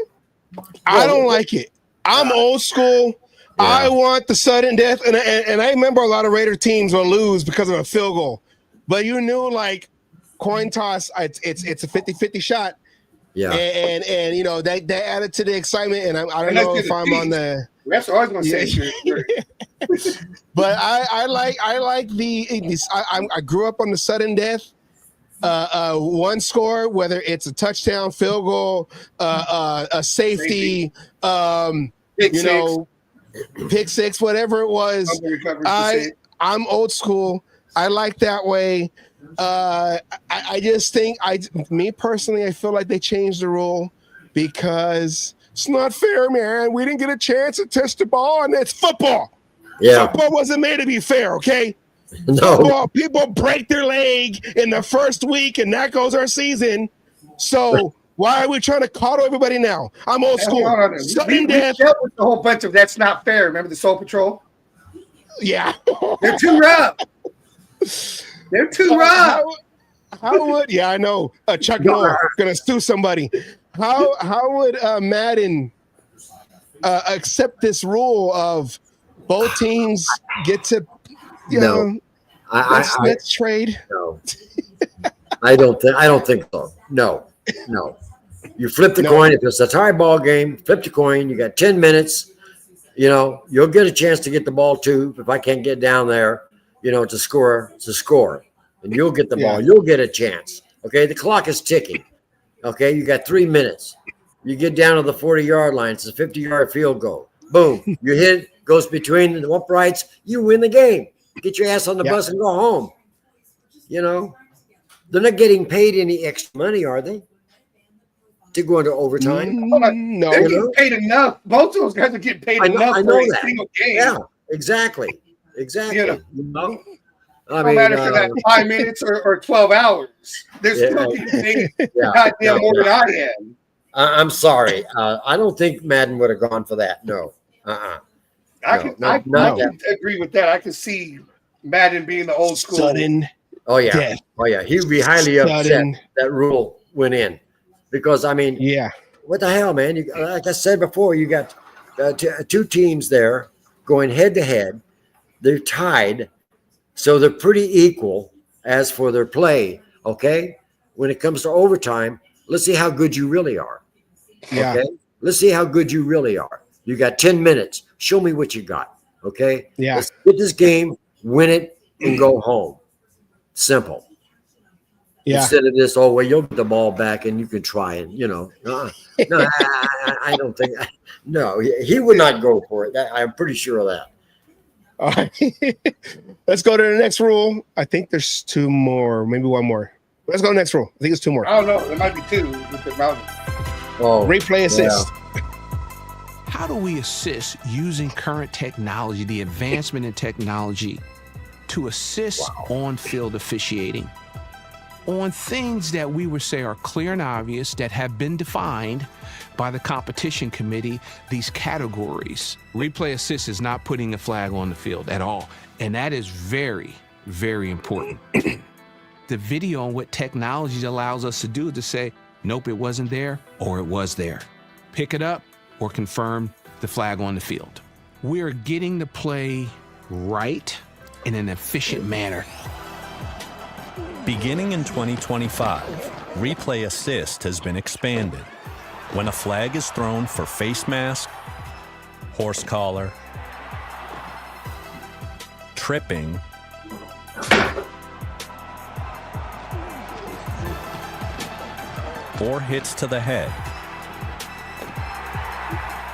I don't like it. I'm old school. Yeah. I want the sudden death. And I remember a lot of Raider teams will lose because of a field goal. But you knew, like, coin toss, it's a 50-50 shot. Yeah. And that added to the excitement. And I don't know if I'm on the – Refs are always going to say But I like I grew up on the sudden death. One score, whether it's a touchdown, field goal, a safety, pick six, whatever it was. I'm old school. I like that way. I just think me personally, I feel like they changed the rule because it's not fair, man. We didn't get a chance to touch the ball, and it's football. Yeah. Football wasn't made to be fair, okay? No. Football, people break their leg in the first week, and that goes our season. So why are we trying to coddle everybody now? I'm old school. We dealt with a whole bunch of that's not fair. Remember the Soul Patrol? Yeah. They're too rough. They're too rough. How would I know Chuck Norris gonna sue somebody? How would Madden accept this rule of both teams get to let's trade? No. I don't think so. No. You flip the coin. If it's a tie ball game, flip the coin. You got 10 minutes. You'll get a chance to get the ball too. If I can't get down there, to score, and you'll get the ball. You'll get a chance. Okay, the clock is ticking. Okay, you got 3 minutes. You get down to the 40-yard line. It's a 50-yard field goal. Boom, you hit. Goes between the uprights. You win the game. Get your ass on the bus and go home. They're not getting paid any extra money, are they? To go into overtime? No, they're getting paid enough. Both of those guys are getting paid enough for a single game. Yeah, exactly. No matter if they're 5 minutes or 12 hours, they're still getting paid goddamn more than I am. I'm sorry. I don't think Madden would have gone for that. No. I can agree with that. I can see Madden being the old school. Sudden. Oh yeah. He would be highly upset that rule went in, because what the hell, man? Like I said before, you got two teams there going head to head. They're tied, so they're pretty equal as for their play. Okay, when it comes to overtime, let's see how good you really are. Yeah. Okay, let's see how good you really are. You got 10 minutes. Show me what you got. Okay. Yeah. Let's get this game, win it, and go home. Simple. Yeah. Instead of this, you'll get the ball back and you can try it. No, I don't think. No, he would not go for it. I'm pretty sure of that. All right. Let's go to the next rule. I think there's two more, maybe one more. Let's go to the next rule. I think it's two more. I don't know. There might be two with the mountain. Replay assist. Yeah. How do we assist using current technology, the advancement in technology, to assist on-field officiating on things that we would say are clear and obvious that have been defined by the competition committee, these categories? Replay assist is not putting a flag on the field at all. And that is very, very important. The video and what technology allows us to do is to say, nope, it wasn't there, or it was there. Pick it up or confirm the flag on the field. We're getting the play right in an efficient manner. Beginning in 2025, replay assist has been expanded. When a flag is thrown for face mask, horse collar, tripping, or hits to the head,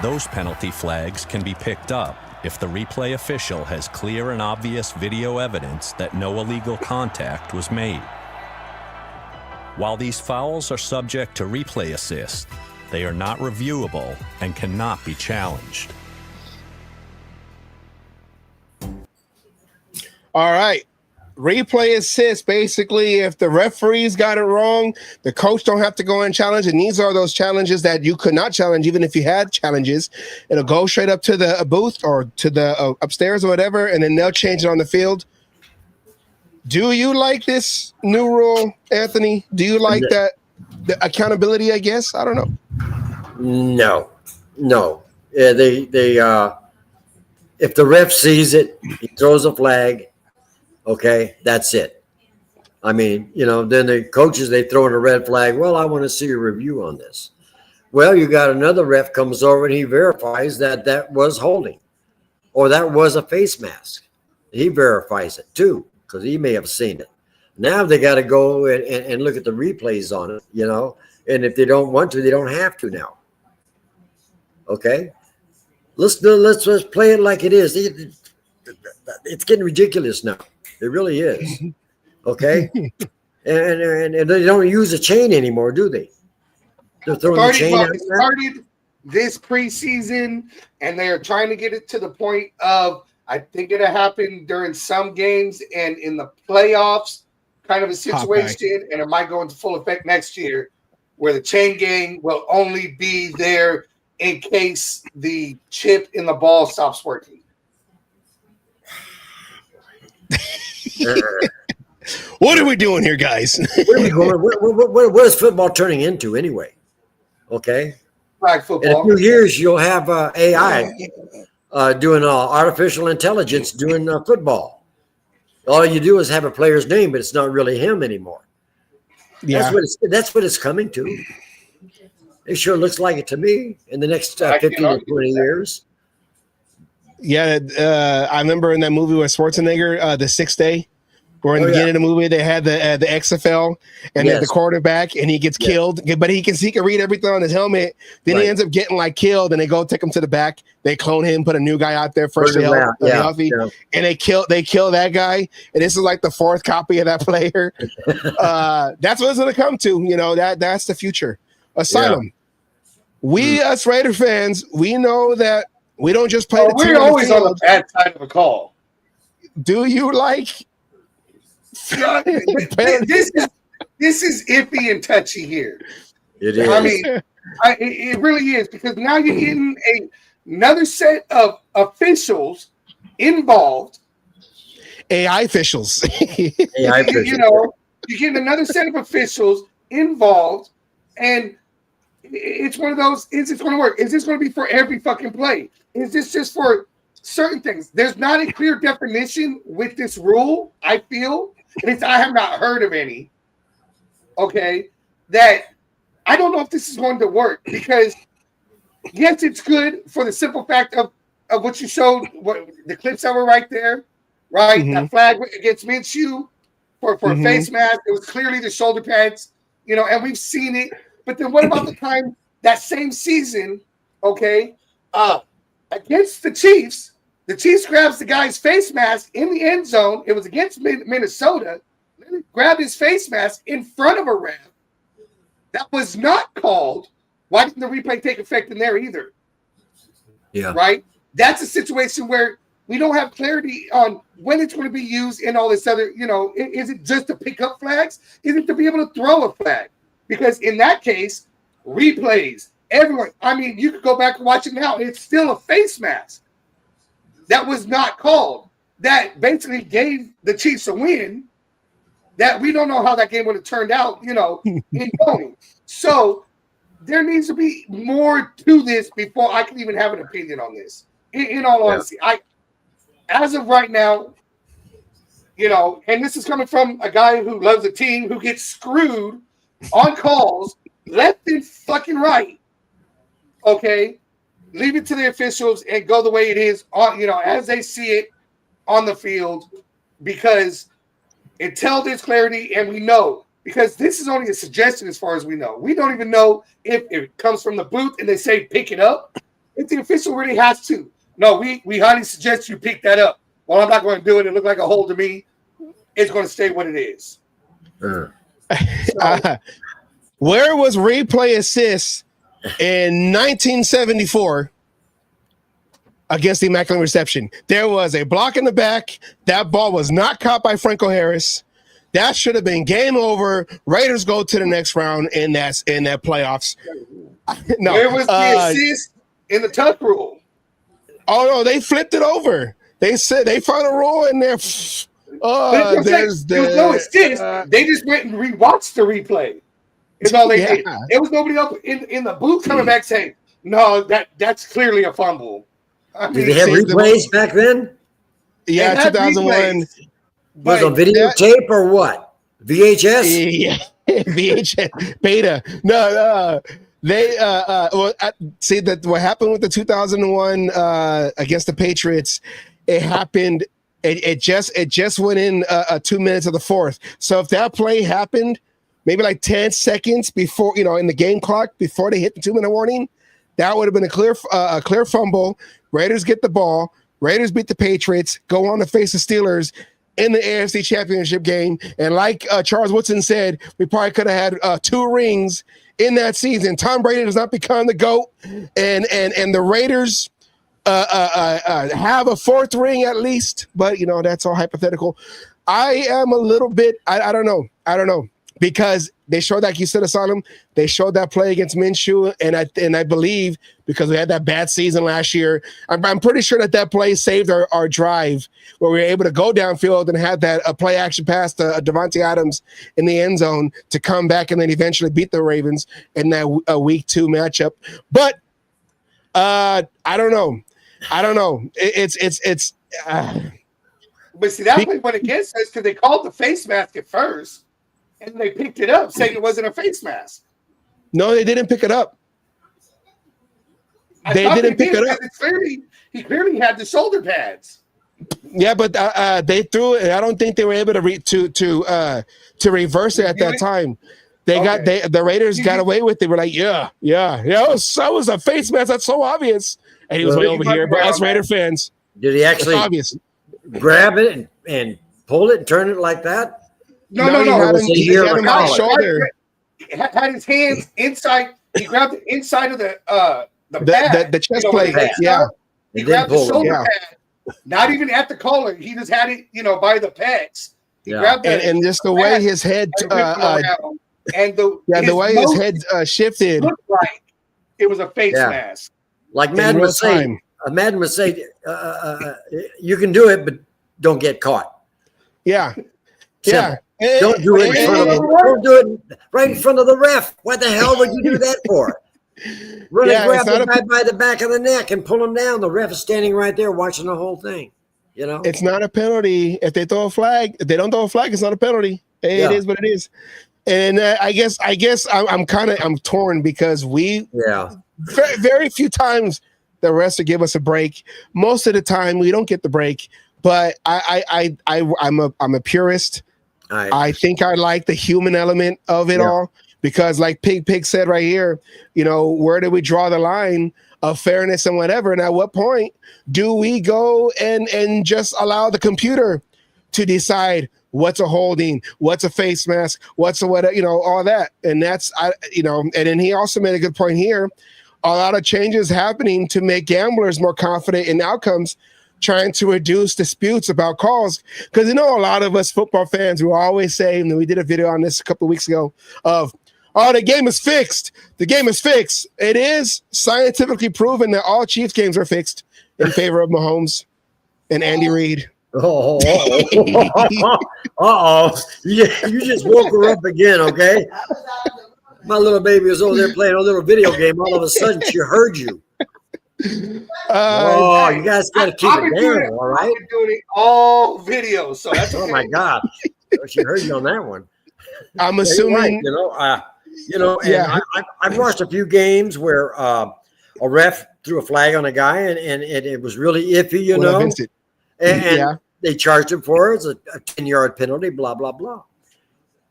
those penalty flags can be picked up if the replay official has clear and obvious video evidence that no illegal contact was made. While these fouls are subject to replay assist, they are not reviewable and cannot be challenged. All right. Replay assist, basically, if the referees got it wrong, the coach don't have to go and challenge. And these are those challenges that you could not challenge, even if you had challenges. It'll go straight up to the booth or to the upstairs or whatever, and then they'll change it on the field. Do you like this new rule, Anthony? Do you like that the accountability, I guess? I don't know. No. If the ref sees it, he throws a flag. Okay, that's it. I mean, then the coaches, they throw in a red flag. Well, I want to see a review on this. Well, you got another ref comes over and he verifies that was holding or that was a face mask. He verifies it too because he may have seen it. Now they got to go and look at the replays on it, and if they don't want to, they don't have to now. Okay, let's play it like it is. It's getting ridiculous now. It really is. Okay. and they don't use a chain anymore, do they? They're throwing the chain out. It started this preseason, and they are trying to get it to the point of, I think it'll happen during some games and in the playoffs kind of a situation, and it might go into full effect next year, where the chain gang will only be there in case the chip in the ball stops working. What are we doing here, guys? Where are we going? What is football turning into anyway? Okay. Flag football. In a few years, you'll have AI doing artificial intelligence doing football. All you do is have a player's name, but it's not really him anymore. Yeah. That's what it's coming to. It sure looks like it to me in the next 15 to 20 years. Yeah, I remember in that movie with Schwarzenegger, The Sixth Day, where in the beginning of the movie they had the XFL and the quarterback, and he gets killed, but he can read everything on his helmet. Then he ends up getting killed, and they go take him to the back. They clone him, put a new guy out there first to help, and they kill that guy. And this is like the fourth copy of that player. That's what it's going to come to. That's the future. Asylum. We us Raider fans, we know that. We don't just play the team. We're always on the bad side of a call. Do you like? This is iffy and touchy here. It is. I mean, it really is, because now you're getting another set of officials involved. AI officials. AI officials. You're getting another set of officials involved, and it's one of those, is it going to work? Is this going to be for every fucking play? Is this just for certain things? There's not a clear definition with this rule, I feel. And I have not heard of any. Okay. That I don't know if this is going to work, because yes, it's good for the simple fact of what you showed, what the clips that were right there, right? Mm-hmm. That flag against Minshew for a face mask. It was clearly the shoulder pads, and we've seen it. But then what about the time that same season, against the Chiefs grabs the guy's face mask in the end zone. It was against Minnesota. Grabbed his face mask in front of a ref. That was not called. Why didn't the replay take effect in there either? Yeah. Right? That's a situation where we don't have clarity on when it's going to be used and all this other, is it just to pick up flags? Is it to be able to throw a flag? Because in that case, replays, everyone, you could go back and watch it now. It's still a face mask. That was not called. that basically gave the Chiefs a win. That we don't know how that game would have turned out, in going. So there needs to be more to this before I can even have an opinion on this. In all honesty, as of right now, and this is coming from a guy who loves a team who gets screwed on calls left and fucking right. Okay, leave it to the officials and go the way it is on, as they see it on the field, because until there's clarity, and we know, because this is only a suggestion as far as we know. We don't even know if it comes from the booth and they say pick it up. If the official really has to. No, we highly suggest you pick that up. Well, I'm not going to do it. It looked like a hold to me. It's going to stay what it is. Where was replay assist in 1974 against the Immaculate Reception? There was a block in the back. That ball was not caught by Franco Harris. That should have been game over. Raiders go to the next round in that playoffs. No, where was the assist in the tuck rule? Oh no, they flipped it over. They said they found a rule in there. There was no assist. They just went and rewatched the replay. It's all they did. There was nobody up in the booth coming back saying, "No, that's clearly a fumble." Did they have replays back then? Yeah, 2001. Was it videotape or what? VHS? Yeah, VHS beta. No. They see that what happened with the 2001 against the Patriots. It happened. It just went in 2 minutes of the fourth. So if that play happened, maybe like 10 seconds before, in the game clock before they hit the 2-minute warning, that would have been a clear fumble. Raiders get the ball. Raiders beat the Patriots. Go on to face the Steelers in the AFC Championship game. And like Charles Woodson said, we probably could have had 2 rings in that season. Tom Brady does not become the GOAT, and the Raiders have a 4th ring at least, but that's all hypothetical. I am a little bit. I don't know because they showed that Yusita Asylum. They showed that play against Minshew, and I believe because we had that bad season last year, I'm pretty sure that play saved our drive where we were able to go downfield and have that play action pass to Devontae Adams in the end zone to come back and then eventually beat the Ravens in that week 2 matchup. But I don't know. It's. But see, that play went against us because they called the face mask at first, and they picked it up saying it wasn't a face mask. No, they didn't pick it up. They didn't pick it up. He clearly had the shoulder pads. Yeah, but they threw it. I don't think they were able to reverse it at that time. The Raiders got away with it. We're like, yeah. That was a face mask. That's so obvious. And he was way over here. But us Raider fans, did he actually grab it and pull it and turn it like that? No. He had him on his shoulder. Had his hands inside. He grabbed the inside of the pad, the chest plate. Yeah. He grabbed the shoulder pad. Not even at the collar. He just had it, by the pecs. He grabbed it, and just the way his head the way his head shifted, looked like it was a face mask. Like Madden would say, you can do it, but don't get caught. Yeah. Simple. Yeah. Don't do it in front of don't do it right in front of the ref. What the hell would you do that for? Run and grab the guy by the back of the neck and pull him down. The ref is standing right there watching the whole thing. It's not a penalty. If they throw a flag, if they don't throw a flag, it's not a penalty. It is what it is. And I guess I'm torn because very few times the refs will give us a break. Most of the time we don't get the break. But I'm a purist. I think I like the human element of it all because, like Pig said right here, where do we draw the line of fairness and whatever? And at what point do we go and just allow the computer to decide what's a holding, what's a face mask, what's a what, all that? And that's and then he also made a good point here. A lot of changes happening to make gamblers more confident in outcomes, trying to reduce disputes about calls. Because a lot of us football fans will always say, and we did a video on this a couple of weeks ago, of, the game is fixed. The game is fixed. It is scientifically proven that all Chiefs games are fixed in favor of Mahomes and Andy Reid. Oh, you just woke her up again, okay? My little baby was over there playing a little video game. All of a sudden, she heard you. You guys got to keep it down, all right? I've been doing it all video, so that's okay. Oh my God, she heard you on that one. I'm assuming, right, and I've watched a few games where a ref threw a flag on a guy, and it was really iffy, you know, and they charged him for it. It's a 10-yard penalty, blah blah blah.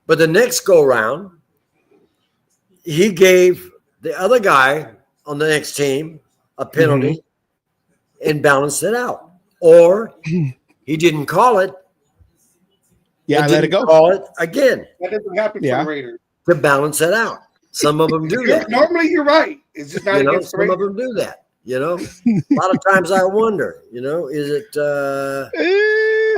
But the next go round, he gave the other guy on the next team a penalty and balanced it out, or he didn't call it. Yeah, I let it go. Call it again. That doesn't happen for the Raiders. To balance it out. Some of them do that. Normally, you're right. It's just not against the some Raiders. of them do that. You know, a lot of times I wonder, you know, is it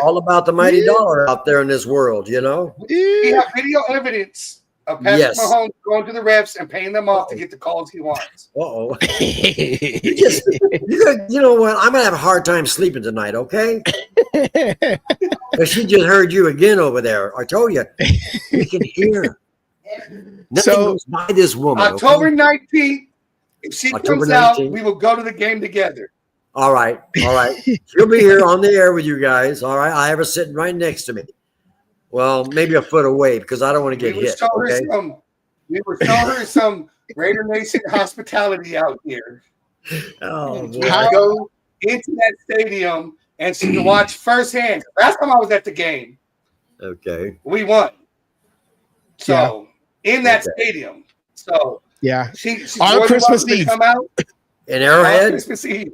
all about the mighty dollar out there in this world? You know, We have video evidence of Patrick Mahomes going to the refs and paying them off to get the calls he wants. You know what? I'm gonna have a hard time sleeping tonight. Okay, because she just heard you again over there. I told you, we can hear. Nothing goes by this woman. October 19th. If she October comes out, 19th. we will go to the game together. All right. She'll be here on the air with you guys. All right. I have her sitting right next to me. Well, maybe a foot away because I don't want to get hit. We were showing her some Raider Nation hospitality out here. Oh, boy. I go into that stadium and she can watch firsthand. Last time I was at the game, okay, we won. So in that stadium. So she's on Christmas Eve. Come out in Arrowhead. On Christmas Eve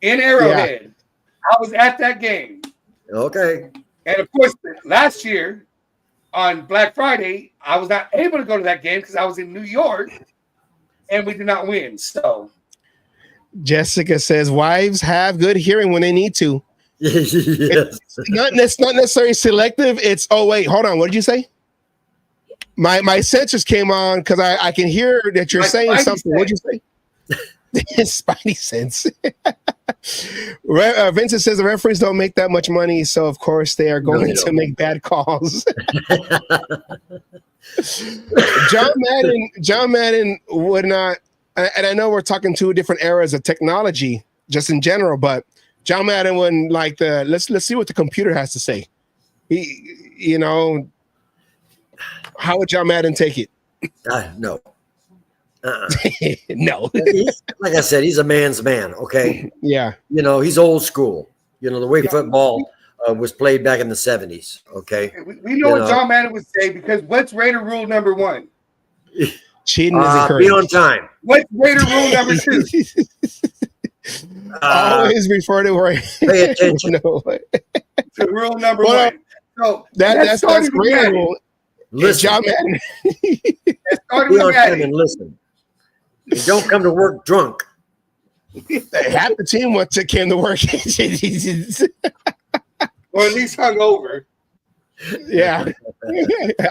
in Arrowhead. I was at that game. Okay. And of course, last year on Black Friday, I was not able to go to that game because I was in New York, and we did not win. So Jessica says wives have good hearing when they need to. Yes. It's not necessarily selective. It's hold on. What did you say? My sensors came on because I can hear that you're saying something. What'd you say? Spidey sense. Vincent says the referees don't make that much money, so of course they are going to make bad calls. John Madden would not, and I know we're talking two different eras of technology, just in general, but John Madden wouldn't like let's see what the computer has to say. How would John Madden take it? No. No. Like I said, he's a man's man, okay? Yeah. You know, he's old school. You know, the way football was played back in the 70s, okay? We know what John Madden would say because what's Raider rule number 1? Cheating is encouraged. Be on time. What's Raider rule number 2? Always refer to where pay attention. To rule number 1. So that's Raider rule. Listen, John Madden. Be on time and listen. And don't come to work drunk. Half the team came to work. Or at least hungover. Yeah.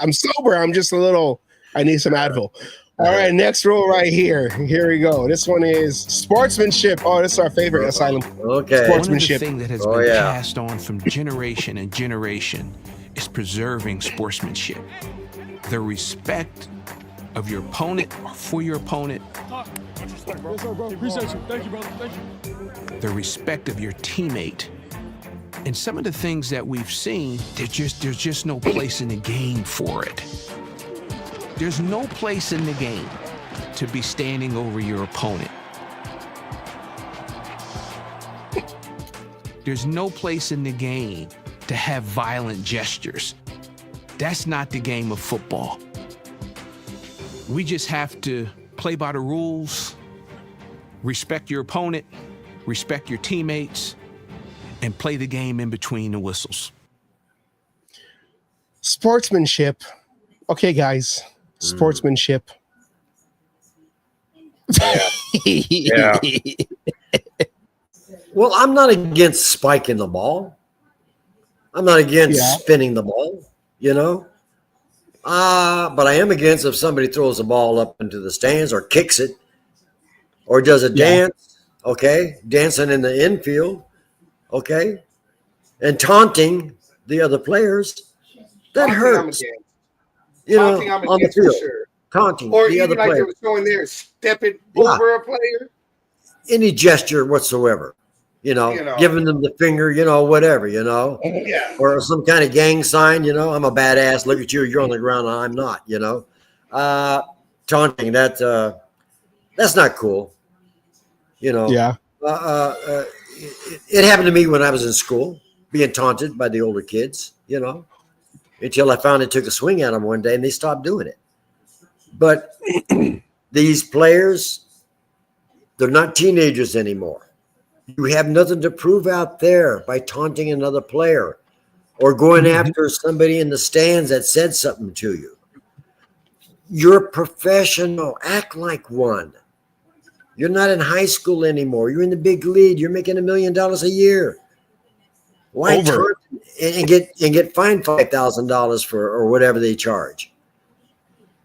I'm sober. I'm just a little, I need some Advil. All right, next rule right here. Here we go. This one is sportsmanship. Oh, this is our favorite, Asylum. Okay. Sportsmanship. One of the things that has been passed on from generation and generation is preserving sportsmanship. The respect of your opponent or for your opponent. Appreciate you. Thank you, brother. Thank you. The respect of your teammate. And some of the things that we've seen, there's just no place in the game for it. There's no place in the game to be standing over your opponent. There's no place in the game to have violent gestures. That's not the game of football. We just have to play by the rules, respect your opponent, respect your teammates, and play the game in between the whistles. Sportsmanship. Okay, guys. Sportsmanship. Yeah. Well, I'm not against spiking the ball. I'm not against spinning the ball, you know. But I am against if somebody throws the ball up into the stands or kicks it or does a dance, okay, dancing in the infield, okay. and taunting the other players, that hurts. You know, on the field, taunting or the even other like player. they was going there, stepping over a player. Any gesture whatsoever, giving them the finger, whatever, Yeah. or some kind of gang sign, I'm a badass. Look at you, you're on the ground, and I'm not, taunting. That's not cool, Yeah. It happened to me when I was in school, being taunted by the older kids, until I finally took a swing at them one day and they stopped doing it. But these players, they're not teenagers anymore. You have nothing to prove out there by taunting another player or going after somebody in the stands that said something to you. You're professional. Act like one. You're not in high school anymore. You're in the big league. You're making $1 million a year. Why taunt and get fined $5,000 for or whatever they charge?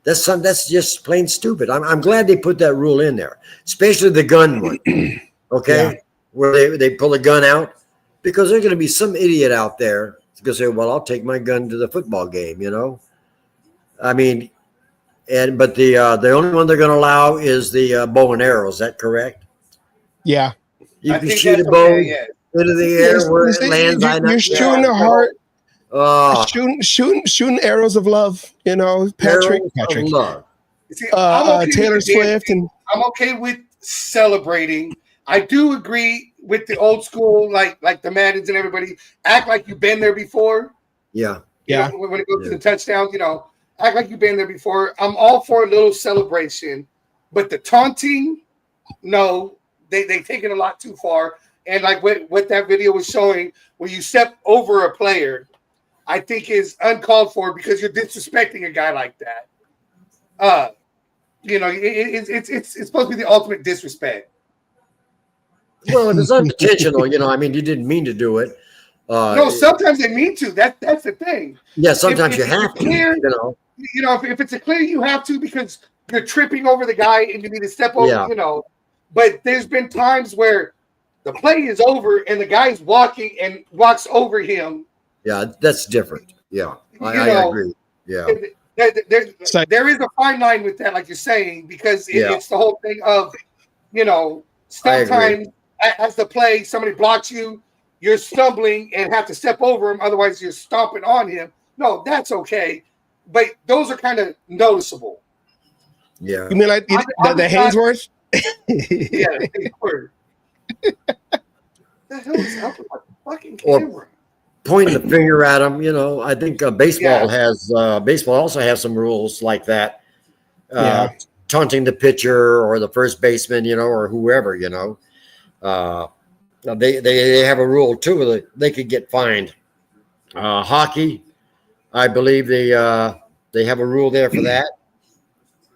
That's just plain stupid. I'm glad they put that rule in there, especially the gun one. Okay, where they pull a gun out, because there's going to be some idiot out there that's going to say, "Well, I'll take my gun to the football game." I mean, but the only one they're going to allow is the bow and arrow. Is that correct? Yeah, you can shoot a bow into the air where it lands. You're shooting the heart. Shooting arrows of love, Patrick. See, Taylor Swift, and I'm okay with celebrating. I do agree with the old school, like the Maddens and everybody. Act like you've been there before. Yeah, when it goes to the touchdowns, act like you've been there before. I'm all for a little celebration, but the taunting, no, they take it a lot too far. And like what that video was showing, where you step over a player, I think is uncalled for because you're disrespecting a guy like that. It's supposed to be the ultimate disrespect. Well, if it's unintentional, I mean, you didn't mean to do it. No, sometimes they mean to. That's the thing. Yeah, sometimes you have to. Clear, if it's a clear, you have to because you're tripping over the guy and you need to step over. Yeah. But there's been times where the play is over and the guy's walking and walks over him. Yeah, that's different. Yeah, I agree. Yeah. There is a fine line with that, like you're saying, because it's the whole thing of, sometimes as the play, somebody blocks you, you're stumbling and have to step over him. Otherwise, you're stomping on him. No, that's okay. But those are kind of noticeable. Yeah. You mean like the Hainsworth? Yeah, the Hainsworth. The hell is up with my fucking camera? Pointing the finger at them, I think baseball also has some rules like that. Taunting the pitcher or the first baseman, or whoever, they have a rule too that they could get fined. Hockey, I believe they have a rule there for that.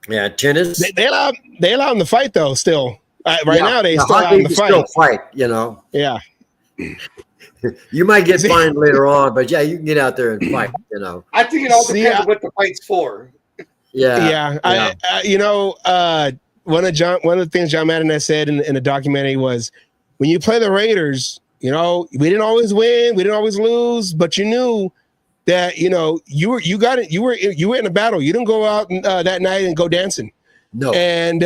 Yeah, tennis. They allow them to fight though. Still, now they still allow them to fight. Still fight, Yeah. You might get fined later on, but you can get out there and fight. I think it all depends on what the fight's for. Yeah. One of the things John Madden has said in the documentary was, when you play the Raiders, we didn't always win, we didn't always lose, but you knew that you were in a battle. You didn't go out that night and go dancing. No, and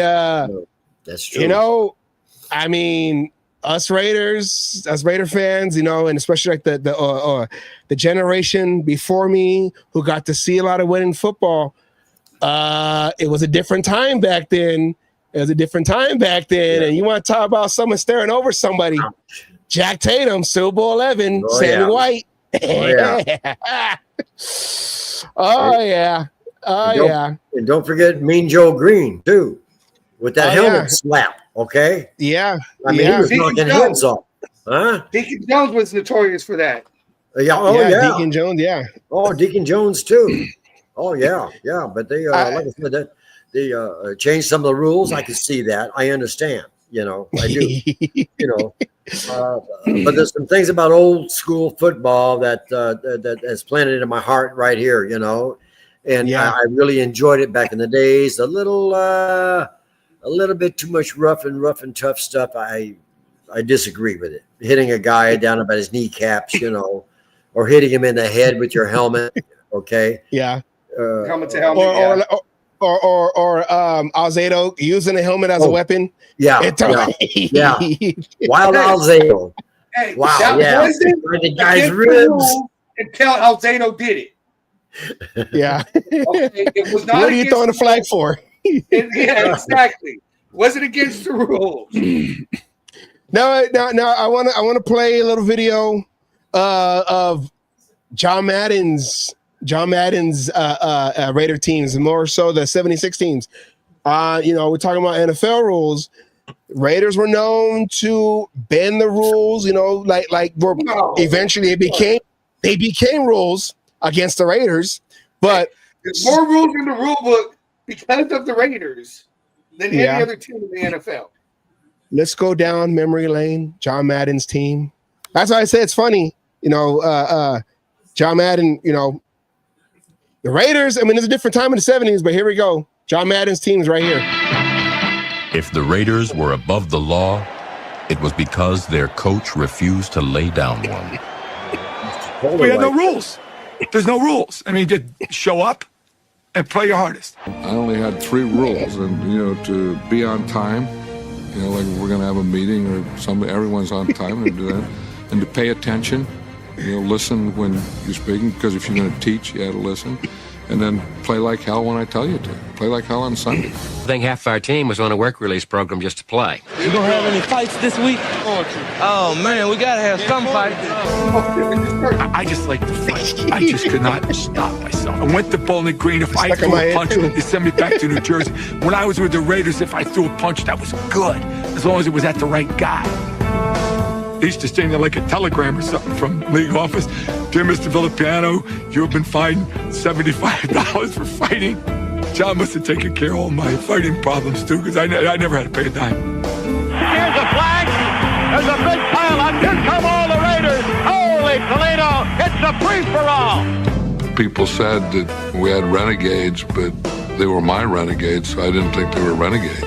that's true. I mean, us Raider fans, and especially like the generation before me who got to see a lot of winning football. It was a different time back then. And you want to talk about someone staring over somebody? Jack Tatum, Super Bowl 11, Sammy White. And don't forget Mean Joe Green too, with that helmet slap. Okay. Yeah. I mean, he was knocking heads off. Huh? Deacon Jones was notorious for that. Deacon Jones. Yeah. Oh, Deacon Jones too. Oh yeah. But they, like I said, that they changed some of the rules. I can see that. I understand. I do. But there's some things about old school football that has planted in my heart right here. And I really enjoyed it back in the days. A little bit too much rough and tough stuff. I I disagree with it. Hitting a guy down about his kneecaps, or hitting him in the head with your helmet. Okay. Yeah. Helmet to helmet. Or Alzado using the helmet as a weapon. Yeah. Yeah. Wild Alzado. Hey, wow. That wasn't the guy's ribs until Alzado did it. Yeah. Okay, it was not. What are you throwing the flag for? Yeah, exactly. Wasn't against the rules. Now, I want to play a little video of John Madden's Raider teams, more so the 76 teams. We're talking about NFL rules. Raiders were known to bend the rules. Eventually they became rules against the Raiders. But there's more rules in the rule book because of the Raiders than any other team in the NFL. Let's go down memory lane. John Madden's team. That's why I say it's funny. John Madden, the Raiders, I mean, it's a different time in the 70s, but here we go. John Madden's team's right here. If the Raiders were above the law, it was because their coach refused to lay down one. We had no rules. There's no rules. I mean, just show up and play your hardest. I only had 3 rules, and to be on time, like we're going to have a meeting or somebody, everyone's on time and do that, and to pay attention, listen when you're speaking, because if you're going to teach, you have to listen, and then play like hell when I tell you to. Play like hell on Sunday. I think half our team was on a work release program just to play. You gonna have any fights this week? Oh man, we gotta have some fights. I just like to fight. I just could not stop myself. I went to Bowling Green. If I threw a punch, they sent me back to New Jersey. When I was with the Raiders, if I threw a punch, that was good, as long as it was at the right guy. They used to send you like a telegram or something from league office. Dear Mr. Villapiano, you have been fined $75 for fighting. John must have taken care of all my fighting problems too, because I never had to pay a dime. Here's a flag. There's a big pile up. Here come all the Raiders. Holy Toledo, it's a free-for-all. People said that we had renegades, but they were my renegades, so I didn't think they were renegades.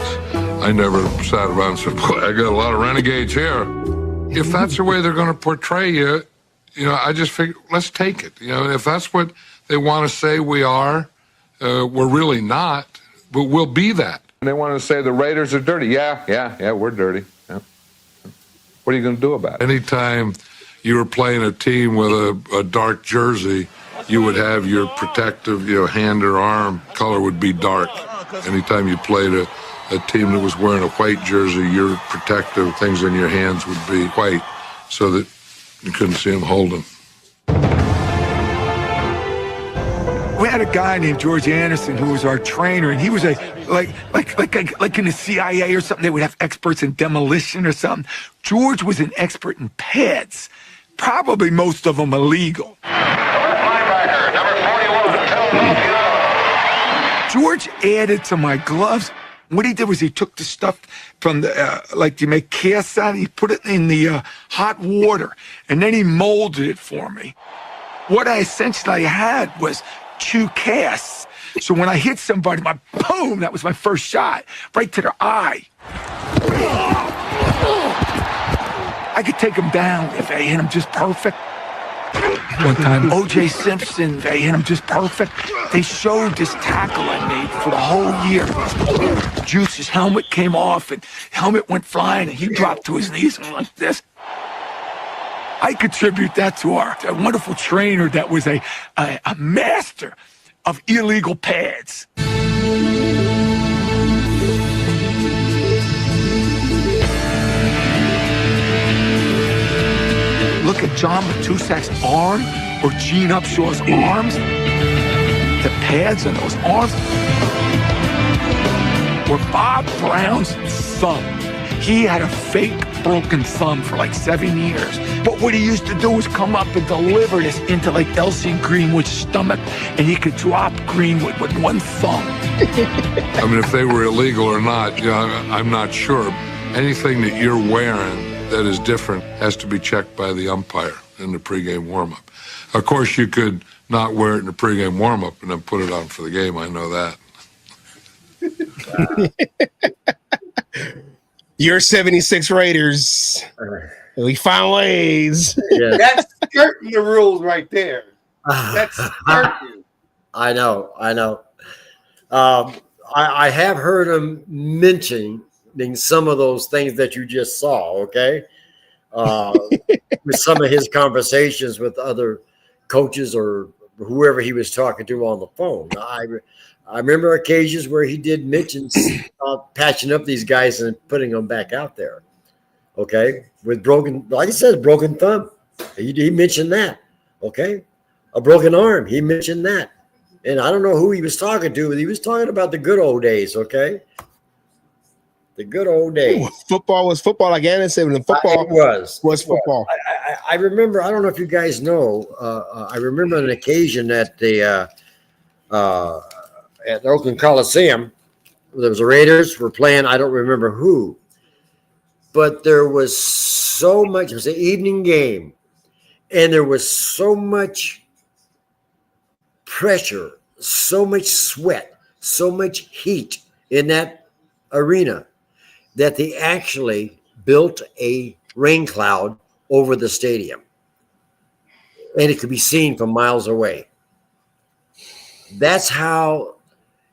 I never sat around and said, boy, I got a lot of renegades here. If that's the way they're going to portray you, I just figure, let's take it. If that's what they want to say we are, we're really not, but we'll be that. And they want to say the Raiders are dirty. Yeah, we're dirty. Yeah. What are you going to do about it? Anytime you were playing a team with a dark jersey, you would have your protective, hand or arm color would be dark. Anytime you played a team that was wearing a white jersey, your protective things in your hands would be white so that you couldn't see them hold them. We had a guy named George Anderson who was our trainer, and he was like in the CIA or something. They would have experts in demolition or something. George was an expert in pads, probably most of them illegal. Linebacker, number 41, George added to my gloves. What he did was he took the stuff from the, you make casts out, he put it in the hot water, and then he molded it for me. What I essentially had was 2 casts. So when I hit somebody, boom, that was my first shot, right to their eye. I could take them down if I hit them just perfect. One time, O.J. Simpson, they hit him just perfect. They showed this tackle I made for the whole year. Juice's helmet came off, and helmet went flying, and he dropped to his knees and like this. I contribute that to our wonderful trainer that was a master of illegal pads. Look at John Matusak's arm or Gene Upshaw's arms. The pads on those arms were Bob Brown's thumb. He had a fake broken thumb for 7 years. But what he used to do was come up and deliver this into Elsie Greenwood's stomach, and he could drop Greenwood with one thumb. I mean, if they were illegal or not, I'm not sure. Anything that you're wearing that is different has to be checked by the umpire in the pregame warm-up. Of course, you could not wear it in the pregame warm-up and then put it on for the game. I know that. Your 76 Raiders. We found ways. Yeah. That's skirting the rules right there. That's skirting. I know. I have heard him mentioning some of those things that you just saw, okay? With some of his conversations with other coaches or whoever he was talking to on the phone. I remember occasions where he did mention patching up these guys and putting them back out there, okay? With broken, like I said, broken thumb. He mentioned that, okay? A broken arm, he mentioned that. And I don't know who he was talking to, but he was talking about the good old days, okay? The good old days. Football was football, like Anna said, and football was football. I remember, I don't know if you guys know, I remember an occasion at the Oakland Coliseum. There was the Raiders were playing, I don't remember who, but there was so much, it was an evening game, and there was so much pressure, so much sweat, so much heat in that arena that they actually built a rain cloud over the stadium, and it could be seen from miles away. That's how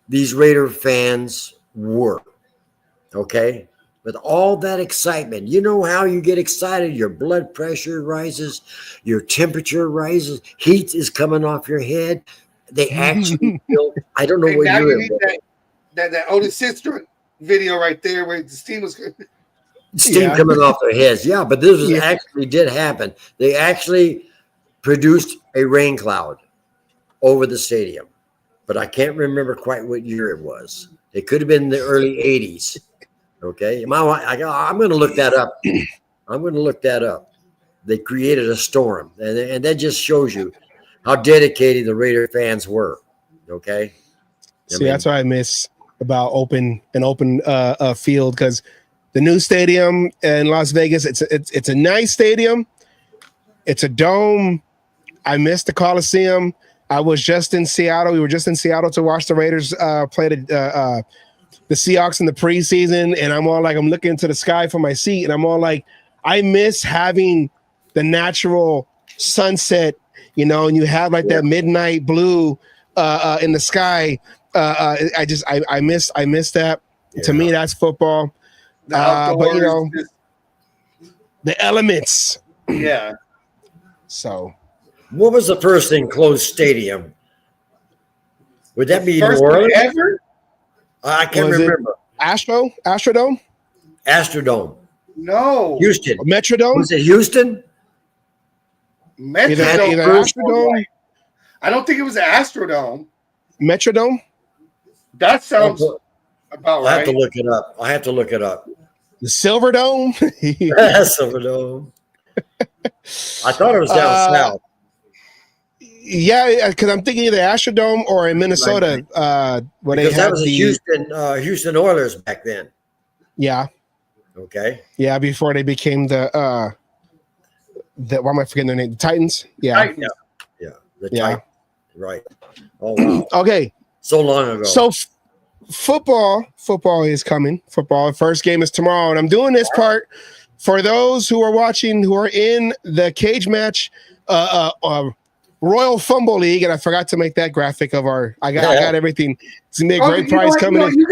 these Raider fans were, okay? With all that excitement, you know how you get excited, your blood pressure rises, your temperature rises, heat is coming off your head. They actually built, I don't know what year it was. That Otis Sister video right there where the steam was Steam coming off their heads. Yeah, but this was actually did happen. They actually produced a rain cloud over the stadium, but I can't remember quite what year it was. It could have been the early 80s. Okay. I'm going to look that up. I'm going to look that up. They created a storm, and that just shows you how dedicated the Raider fans were. Okay. That's what I miss about open field, because the new stadium in Las Vegas, it's a nice stadium. It's a dome. I miss the Coliseum. I was just in Seattle. We were just in Seattle to watch the Raiders play the Seahawks in the preseason, and I'm all like, I'm looking into the sky from my seat, and I'm all like, I miss having the natural sunset, and you have like that midnight blue in the sky. I miss that. Yeah. To me, that's football. But the elements. Yeah. So, what was the first enclosed stadium? Would that be New Orleans? Ever? I can't remember. Astrodome? Astrodome. No. Houston. Metrodome? Was it Houston? Metrodome. Either Astrodome. I don't think it was the Astrodome. Metrodome? That sounds about right. I have to look it up. The Silver Dome? Silver Dome. I thought it was down south. Yeah, because I'm thinking either Astrodome or in Minnesota. Where because they that was the Houston Oilers back then. Yeah. Okay. Yeah, before they became the why am I forgetting their name? The Titans. Yeah. Titans. Yeah. The Titans. Right. Oh wow. Okay. So long ago. So football is coming. Football. First game is tomorrow, and I'm doing this part for those who are watching who are in the Cage Match Royal Fumble League, and I forgot to make that graphic of I got everything. It's gonna be a great prize coming in. You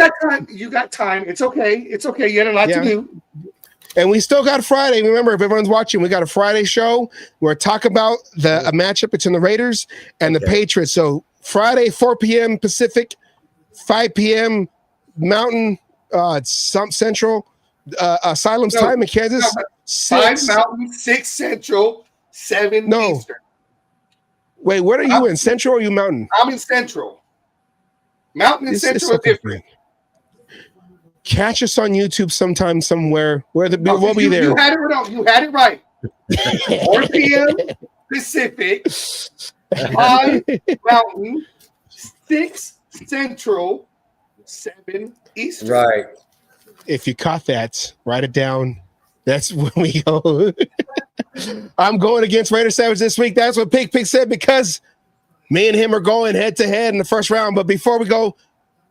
got time. It's okay. You had a lot to do. And we still got Friday. Remember, if everyone's watching, we got a Friday show where we talk about a matchup between the Raiders and the Patriots. So Friday, 4 p.m. Pacific, 5 p.m. Mountain, Central, Asylum's time in Kansas. 5 Mountain, 6 Central, 7 Eastern. Wait, what are you in? Central or you Mountain? I'm in Central. Mountain and Central are different. Catch us on YouTube sometime somewhere. We'll be there. You had it right. You had it right. 4 p.m. Pacific, 5 Mountain, 6 Central, 7 Eastern. Right. If you caught that, write it down. That's when we go. I'm going against Raider Savage this week. That's what Pig said, because me and him are going head to head in the first round. But before we go,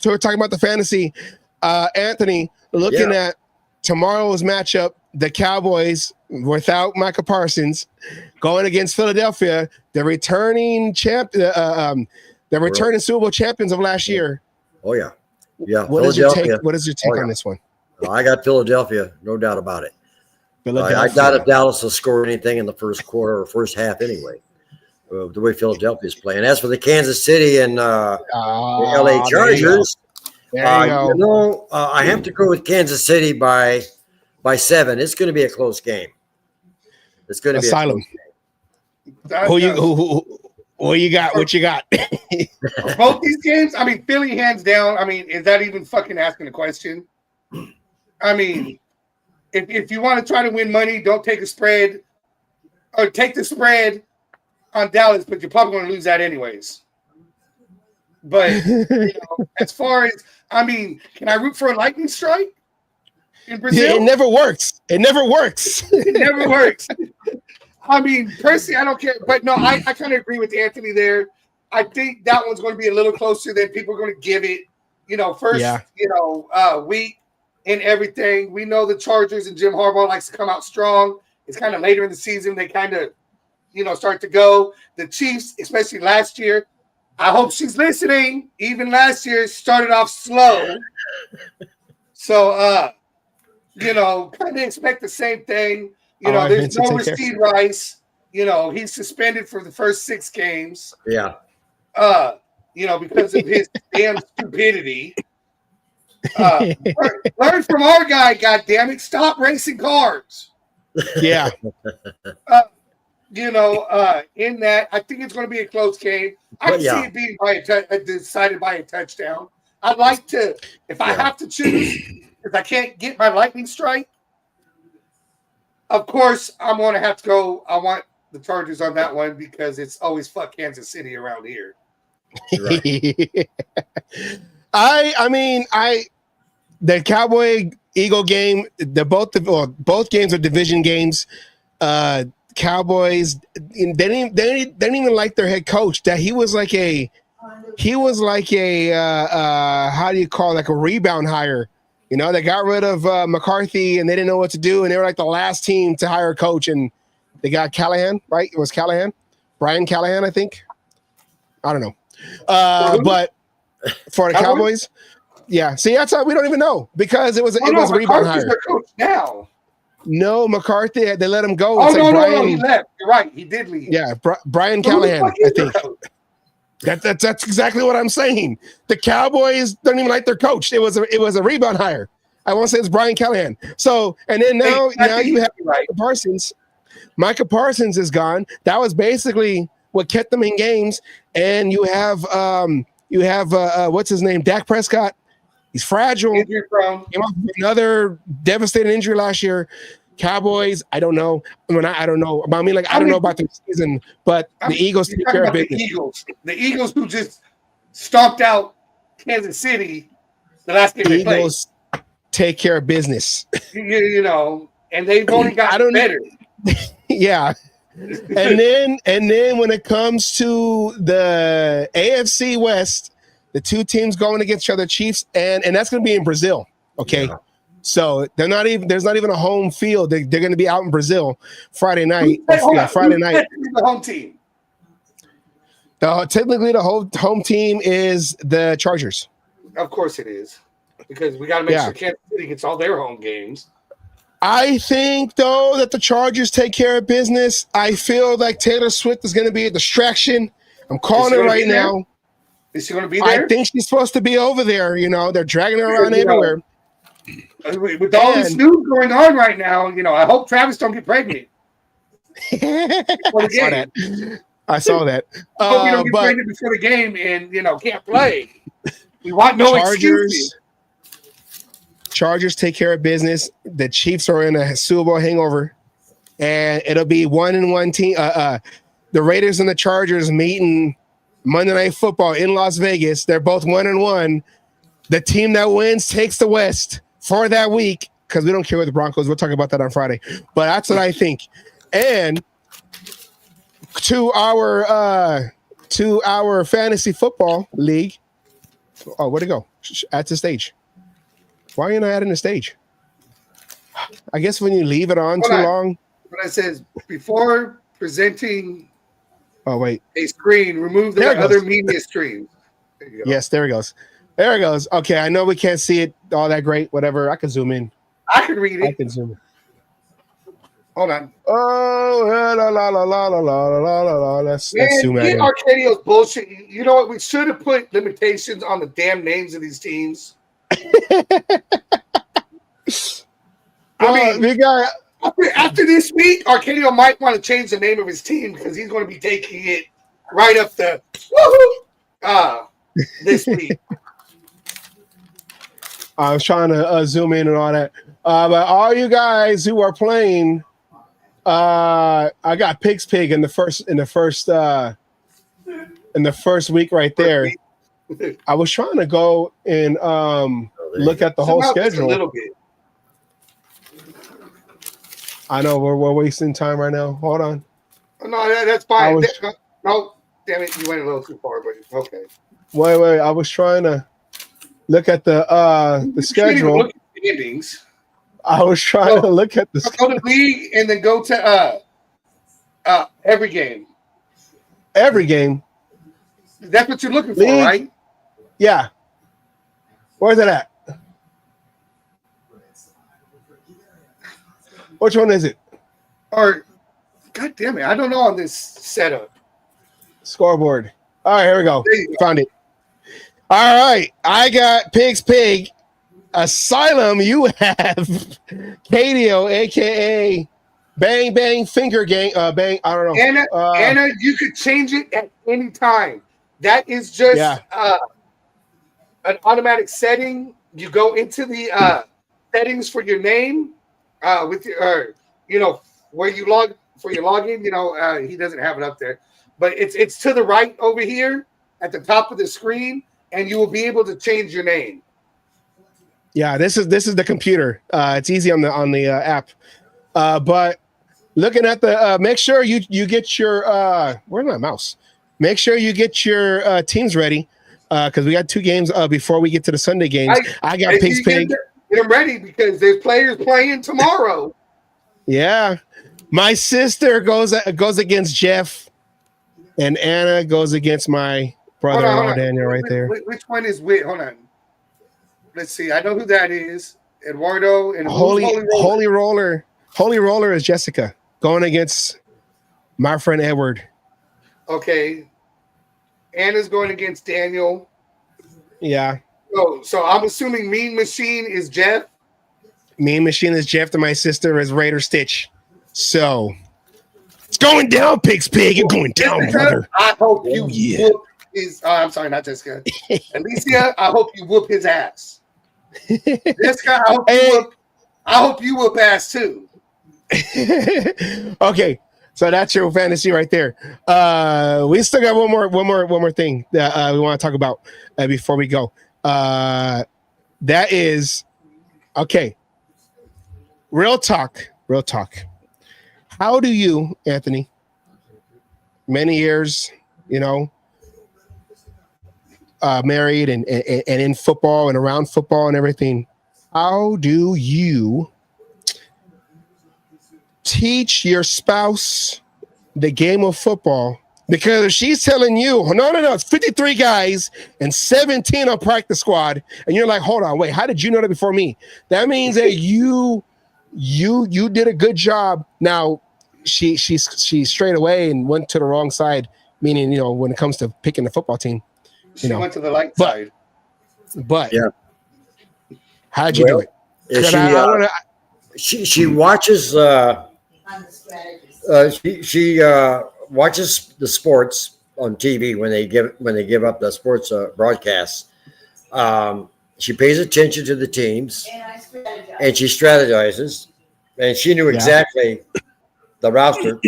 we're talking about the fantasy. Anthony, looking at tomorrow's matchup, the Cowboys without Micah Parsons going against Philadelphia, the returning returning Super Bowl champions of last year. Oh yeah. Yeah. What is your take? What is your take on this one? I got Philadelphia, no doubt about it. Philadelphia. I doubt if Dallas will score anything in the first quarter or first half anyway. The way Philadelphia is playing. As for the Kansas City and the LA Chargers, I have to go with Kansas City by 7. It's going to be a close game. It's going to be Asylum. A close game. What you got? What you got? Both these games, I mean, Philly hands down. I mean, is that even fucking asking a question? I mean, if you want to try to win money, don't take a spread or take the spread on Dallas, but you're probably going to lose that anyways. But as far as, I mean, can I root for a lightning strike in Brazil? Yeah, it never works. It never works. It never works. I mean, personally, I don't care. But no, I kind of agree with Anthony there. I think that one's going to be a little closer than people are going to give it. First, week and everything. We know the Chargers and Jim Harbaugh likes to come out strong. It's kind of later in the season. They kind of, start to go. The Chiefs, especially last year, I hope she's listening. Even last year, started off slow. So, kind of expect the same thing. There's no Rasheed Rice. He's suspended for the first 6 games. Yeah. Because of his damn stupidity. Learn from our guy, goddammit. Stop racing cars. Yeah. In that, I think it's going to be a close game. I can see it being decided by a touchdown. I'd like to, if I have to choose, if I can't get my lightning strike, of course, I'm going to have to go. I want the Chargers on that one because it's always fuck Kansas City around here. Right. The Cowboy Eagle game, both games are division games. Cowboys, they didn't even like their head coach. That he was like a how do you call it? Like a rebound hire. They got rid of McCarthy and they didn't know what to do, and they were like the last team to hire a coach, and they got Callahan, right? It was Callahan, Brian Callahan, I think. I don't know, but for the Cowboys, yeah. See, that's how we don't even know because it was a rebound hire. Their coach now. No, McCarthy, they let him go. Oh, no, he left. You're right. He did leave. Yeah, Brian Callahan, I think. That's exactly what I'm saying. The Cowboys don't even like their coach. It was a rebound hire. I won't say it's Brian Callahan. So, and then now you have Micah Parsons. Micah Parsons is gone. That was basically what kept them in games. And you have what's his name? Dak Prescott. He's fragile. Came off another devastating injury last year. Cowboys, I don't know. I don't know. I mean, I don't know about the season, but the Eagles take care of business. The Eagles who just stomped out Kansas City the last game they played. Eagles take care of business. And they've only gotten better. Yeah. And then when it comes to the AFC West, the two teams going against each other, Chiefs, and that's going to be in Brazil. Okay. Yeah. So there's not even a home field. They're going to be out in Brazil Friday night. Friday night. The home team. Technically, the whole home team is the Chargers. Of course it is. Because we got to make sure Kansas City gets all their home games. I think, though, that the Chargers take care of business. I feel like Taylor Swift is going to be a distraction. I'm calling it right now. Is she going to be there? I think she's supposed to be over there. They're dragging her around everywhere. With all this news going on right now, I hope Travis don't get pregnant. I saw that. I hope you don't get pregnant before the game and, can't play. We want no excuses. Chargers take care of business. The Chiefs are in a Super Bowl hangover, and it'll be 1-1 team. The Raiders and the Chargers meeting Monday Night Football in Las Vegas. They're both 1-1. The team that wins takes the West for that week because we don't care with the Broncos. We'll talk about that on Friday. But that's what I think. And to our fantasy football league. Oh, where'd it go? At the stage. Why are you not adding the stage? I guess when you leave it on too long. When it says before presenting Oh, wait. a screen, remove the other media streams. There you go. Yes, there it goes. There it goes. Okay, I know we can't see it all that great. Whatever. I can zoom in. I can read it. I can zoom in. Hold on. Oh, la la la la la la la la la. Let's zoom get in. Arcadio's bullshit. You know what? We should have put limitations on the damn names of these teams. We got after this week, Arcadio might want to change the name of his team because he's going to be taking it right up the woohoo this week. I was trying to zoom in and all that. But all you guys who are playing, I got Pig's Pig in the first week right there. I was trying to go and look at the whole schedule. A little bit. I know we're wasting time right now. Hold on. No, that's fine. No, damn it, you went a little too far, but okay. Wait. I was trying to look at the schedule. Look at the standings. I was trying to look at the go to league and then go to every game. Every game. That's what you're looking for, league? right? Yeah. Where's it at? Which one is it? Or, God damn it, I don't know on this setup. Scoreboard. All right, here we go. Found it. All right, I got Pig's Pig. Asylum, you have Cadio, a.k.a. Bang Bang Finger Gang. Bang, I don't know. Anna, you could change it at any time. That is just an automatic setting. You go into the settings for your name. With your, where you log for your login, he doesn't have it up there, but it's to the right over here at the top of the screen, and you will be able to change your name. Yeah, this is the computer. It's easy on the app, but looking at the make sure you get your where's my mouse? Make sure you get your teams ready because we got 2 games before we get to the Sunday games. I got Pig's Pig. Get them ready because there's players playing tomorrow. Yeah, my sister goes against Jeff, and Anna goes against my brother-in-law Daniel. Right there. Which one is which? Hold on. Let's see. I know who that is. Eduardo and Holy Roller. Holy Roller is Jessica going against my friend Edward. Okay. Anna's going against Daniel. Yeah. So I'm assuming Mean Machine is Jeff. Mean Machine is Jeff, and my sister is Raider Stitch. So it's going down, Pig's Pig. You're going down, brother. I hope you whoop his. I'm sorry, not Jessica. Alicia, I hope you whoop his ass. Jessica, I hope you whoop ass too. Okay, so that's your fantasy right there. We still got one more thing that we want to talk about before we go. That is okay. Real talk. How do you, Anthony, many years, married and in football and around football and everything, how do you teach your spouse the game of football? Because if she's telling you, no, it's 53 guys and 17 on practice squad, and you're like, hold on, wait, how did you know that before me? That means that you did a good job. Now, she strayed away and went to the wrong side, meaning, when it comes to picking the football team. She went to the light side. But how'd you do it? She watches she watches the sports on TV when they give up the sports broadcasts. She pays attention to the teams, and she strategizes. And she knew exactly the roster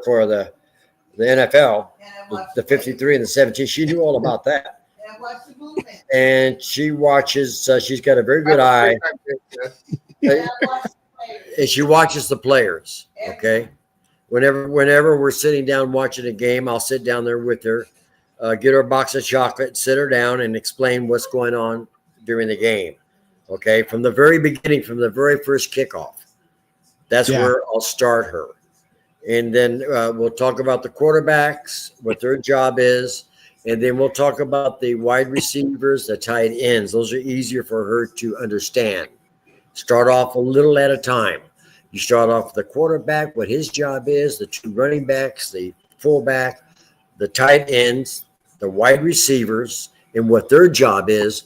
for the NFL, the 53 and the 17. She knew all about that. And she watches. She's got a very good eye, and she watches the players. Okay. Whenever we're sitting down watching a game, I'll sit down there with her, get her a box of chocolate, sit her down, and explain what's going on during the game. Okay, from the very beginning, from the very first kickoff. That's where I'll start her. And then we'll talk about the quarterbacks, what their job is. And then we'll talk about the wide receivers, the tight ends. Those are easier for her to understand. Start off a little at a time. You start off with the quarterback, what his job is, the two running backs, the fullback, the tight ends, the wide receivers, and what their job is.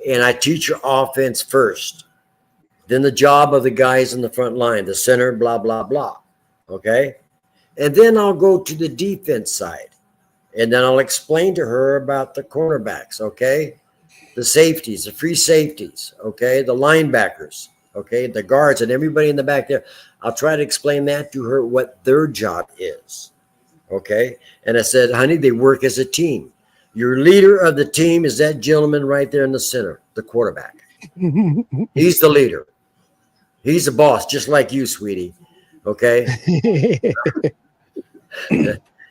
And I teach your offense first. Then the job of the guys in the front line, the center, blah, blah, blah. Okay? And then I'll go to the defense side. And then I'll explain to her about the cornerbacks, okay? The safeties, the free safeties, okay? The linebackers, okay? The guards and everybody in the back there. I'll try to explain that to her, what their job is, okay? And I said, honey, they work as a team. Your leader of the team is that gentleman right there in the center, the quarterback. He's the leader. He's the boss, just like you, sweetie, okay?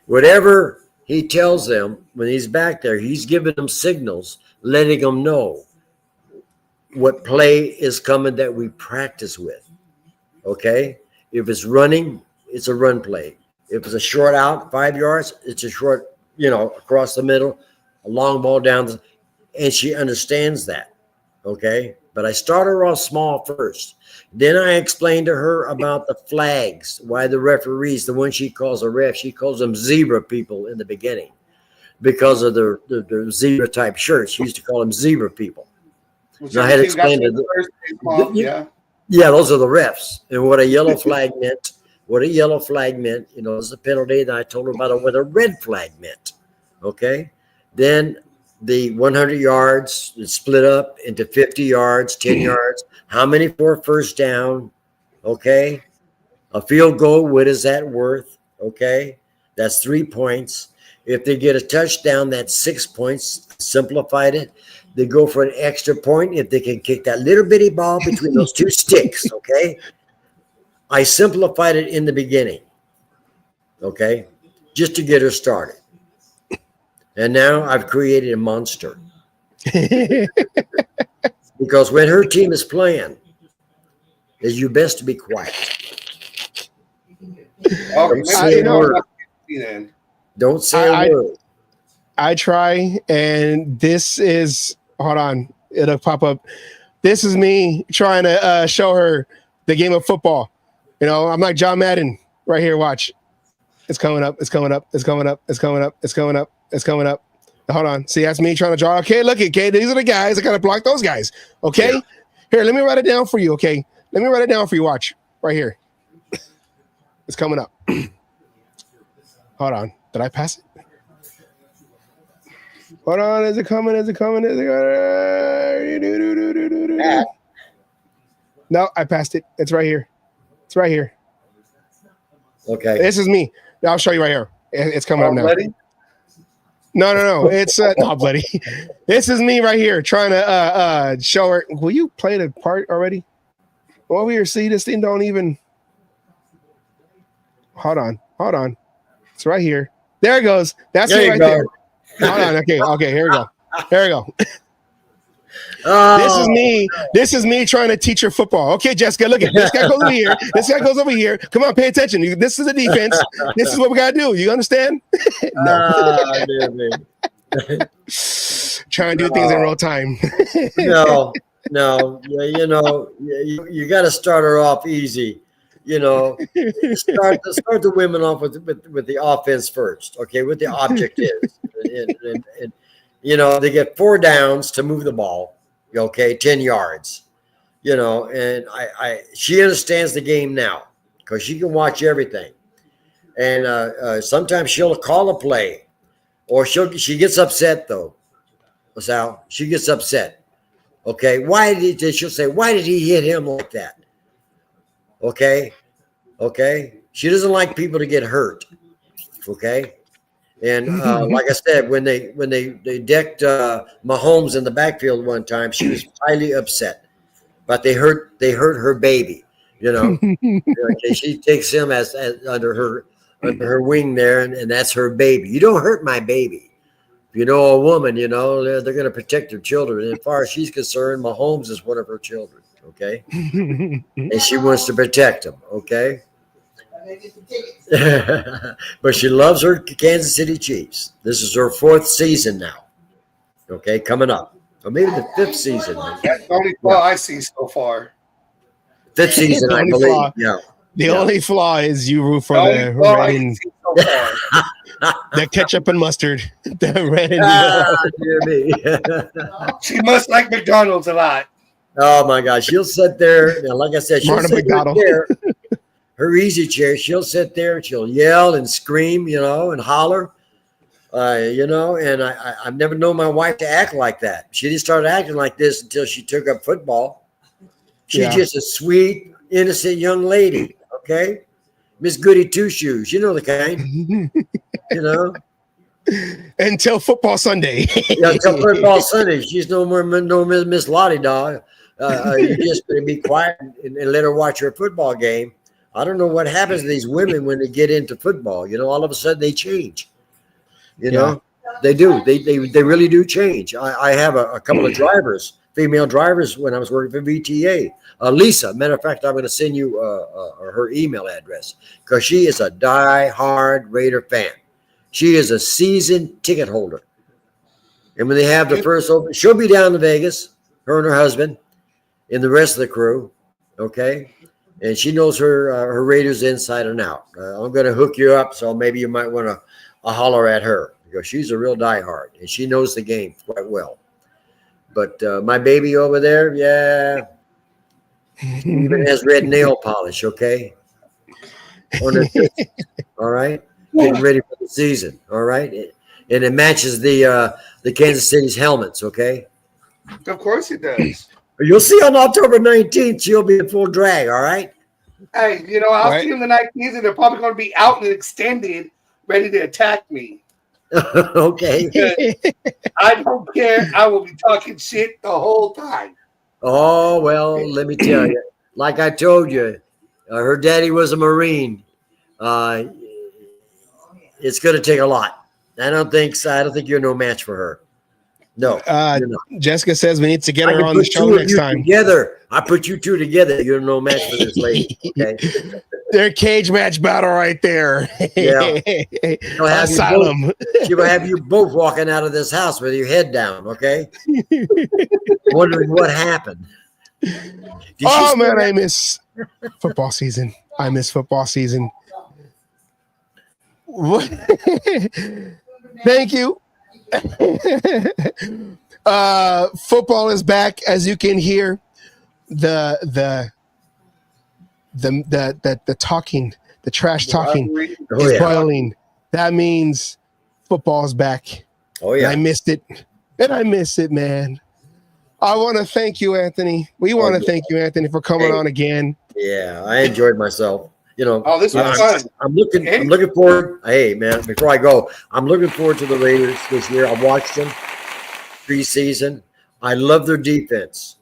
Whatever he tells them when he's back there, he's giving them signals, letting them know what play is coming that we practice with. Okay? If it's running, it's a run play. If it's a short out, 5 yards, it's a short, across the middle, a long ball down. And she understands that. Okay? But I start her off small first. Then I explained to her about the flags, why the referees, the one she calls a ref, she calls them zebra people in the beginning because of their zebra type shirts. She used to call them zebra people. So I had explained it. Yeah, those are the refs. And what a yellow flag meant, is a penalty. Then I told her about what a red flag meant. Okay. Then the 100 yards is split up into 50 yards, 10 yards. How many for first down? Okay. A field goal, what is that worth? Okay. That's 3 points. If they get a touchdown, that's 6 points. Simplified it. They go for an extra point if they can kick that little bitty ball between those two sticks. Okay. I simplified it in the beginning. Okay. Just to get her started. And now I've created a monster. Because when her team is playing, is you best to be quiet. Don't say a word. Don't say a word. I try, and this is, hold on, it'll pop up. This is me trying to show her the game of football. I'm like John Madden right here. Watch. It's coming up. It's coming up. It's coming up. It's coming up. It's coming up. It's coming up. Hold on. See, that's me trying to draw. Okay, look, okay, these are the guys. I got to block those guys. Okay? Yeah. Here, let me write it down for you, okay? Let me write it down for you. Watch. Right here. It's coming up. Hold on. Did I pass it? Hold on. Is it coming? Is it coming? Is it coming? No, I passed it. It's right here. It's right here. Okay. This is me. I'll show you right here. It's coming up now. Ready? No. It's not buddy. This is me right here trying to show her. Will you play the part already? Over here, see this thing don't even. Hold on. It's right here. There it goes. That's it right there. Hold on. Okay. Here we go. This is me trying to teach her football. Okay, Jessica, look at this guy goes over here. This guy goes over here. Come on, pay attention. This is the defense. This is what we gotta do. You understand? No. Trying to do things in real time. No. You got to start her off easy. Start the women off with the offense first. Okay, what the object is, and they get 4 downs to move the ball. Okay, 10 yards. And she understands the game now because she can watch everything. And sometimes she'll call a play, or she gets upset though. Sal, she gets upset. Okay, she'll say, why did he hit him like that? Okay, she doesn't like people to get hurt. Okay. And like I said, when they decked Mahomes in the backfield one time, she was highly upset. But they hurt her baby, Okay, she takes him as under her wing there, and that's her baby. You don't hurt my baby. If a woman, they're going to protect their children. And as far as she's concerned, Mahomes is one of her children. Okay. And she wants to protect them. Okay. But she loves her Kansas City Chiefs. This is her 4th season now. Okay, coming up. Or maybe the 5th season. That's the only flaw I see so far. 5th season, I believe. Flaw. Yeah. The only flaw is you root for The the only flaw red I and see so far. the ketchup and mustard. The red and Dear me. She must like McDonald's a lot. Oh my gosh, she'll sit there. Now, like I said, she'll Martin sit McDonald. there. Her easy chair. She'll sit there and she'll yell and scream, and holler. And I've never known my wife to act like that. She didn't start acting like this until she took up football. She's just a sweet, innocent young lady. Okay, Miss Goody Two Shoes. You know the kind. Until football Sunday. Until football Sunday. She's no more no Miss Lottie dog. You just better be quiet and let her watch her football game. I don't know what happens to these women when they get into football. All of a sudden they change. They do. They really do change. I have a couple of drivers, female drivers, when I was working for VTA. Lisa, matter of fact, I'm going to send you her email address because she is a die-hard Raider fan. She is a season ticket holder. And when they have the first open, she'll be down to Vegas, her and her husband, and the rest of the crew. Okay. And she knows her Raiders inside and out. I'm going to hook you up, so maybe you might want to holler at her because she's a real diehard and she knows the game quite well. But my baby over there, even has red nail polish. Okay, on her fist, all right, getting ready for the season. All right, and it matches the Kansas City's helmets. Okay, Of course it does. you'll see on October 19th she'll be in full drag. All right. Hey, I'll see them the 19th, and they're probably going to be out and extended, ready to attack me. Okay. I don't care. I will be talking shit the whole time. Oh, well, let me tell you. Like I told you, her daddy was a Marine. It's going to take a lot. I don't think you're no match for her. No. Jessica says we need to get her on the show next time. Together. I put you two together. You're no match for this lady. Okay. Their cage match battle right there. Yeah. Asylum. She will have you both walking out of this house with your head down, okay? Wondering what happened. Oh, man, I miss football season. I miss football season. Thank you. Football is back, as you can hear. The talking, the trash talking is boiling. That means football is back. Oh yeah, and I missed it, and I miss it, man. I want to thank you, Anthony. We want to thank you, Anthony, for coming on again. Yeah, I enjoyed myself. This was fun. I'm looking forward. Hey, man, before I go, I'm looking forward to the Raiders this year. I watched them preseason. I love their defense.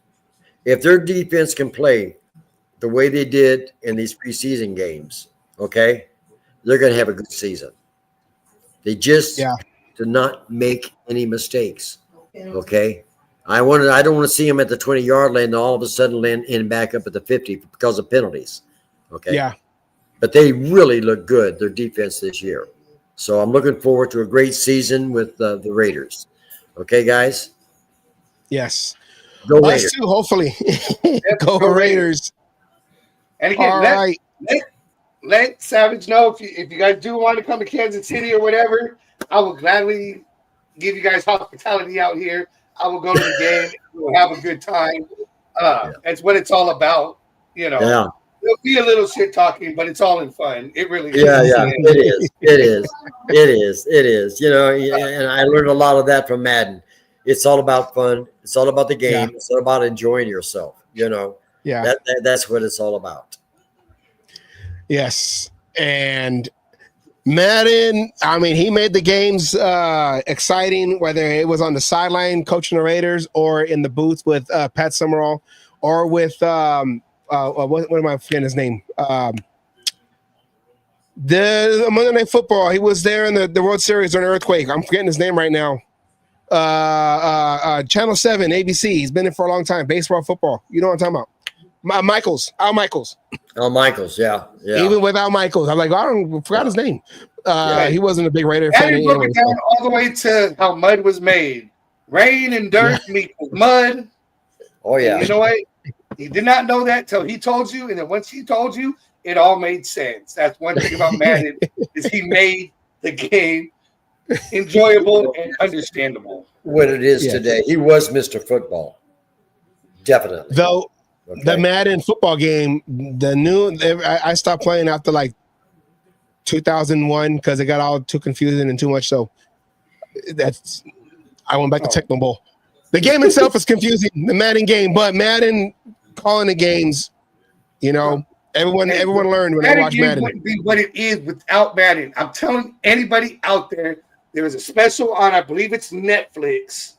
If their defense can play the way they did in these preseason games, okay, they're going to have a good season. They just do not make any mistakes, okay? I don't want to see them at the 20-yard line and all of a sudden land back up at the 50 because of penalties, okay? Yeah. But they really look good, their defense this year. So I'm looking forward to a great season with the Raiders. Okay, guys? Yes. Go Raiders. Us too, hopefully. Go Raiders. And again, let Savage know if you guys do want to come to Kansas City or whatever, I will gladly give you guys hospitality out here. I will go to the game. We'll have a good time. That's what it's all about, Yeah. There'll be a little shit talking, but it's all in fun. It really is. Yeah, it is. And I learned a lot of that from Madden. It's all about fun. It's all about the game. Yeah. It's all about enjoying yourself. Yeah. That's what it's all about. Yes. And Madden, I mean, he made the games exciting, whether it was on the sideline coaching the Raiders or in the booth with Pat Summerall or with what am I forgetting his name? The Monday Night Football. He was there in the World Series on Earthquake. I'm forgetting his name right now. Channel 7, ABC. He's been in for a long time. Baseball, football. You know what I'm talking about. Michaels. Al Michaels. Al Michaels, yeah. Even without Michaels, I'm like, I forgot his name. He wasn't a big Raider fan. And he broke it down all the way to how mud was made. Rain and dirt meet mud. Oh, yeah. And you know what? You did not know that till he told you. And then once he told you, it all made sense. That's one thing about Madden is he made the game enjoyable and understandable. What it is today. He was Mr. Football. Definitely. Though the Madden football game, I stopped playing after like 2001 because it got all too confusing and too much. So I went back to Tecmo Bowl. The game itself is confusing, the Madden game, but Madden calling the games, everyone learned when they watched Madden. Wouldn't be what it is without Madden. I'm telling anybody out there, there is a special on, I believe it's Netflix.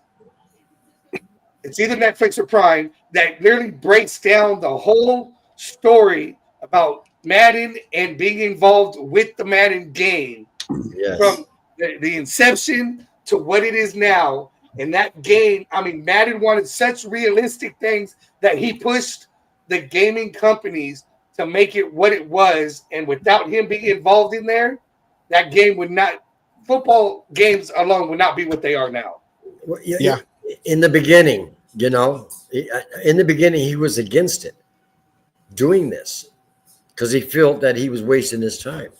It's either Netflix or Prime that literally breaks down the whole story about Madden and being involved with the Madden game from the inception to what it is now. And that game, Madden wanted such realistic things that he pushed the gaming companies to make it what it was. And without him being involved in there, that game would not, football games alone would not be what they are now. Yeah. In the beginning, he was against it, doing this, because he felt that he was wasting his time,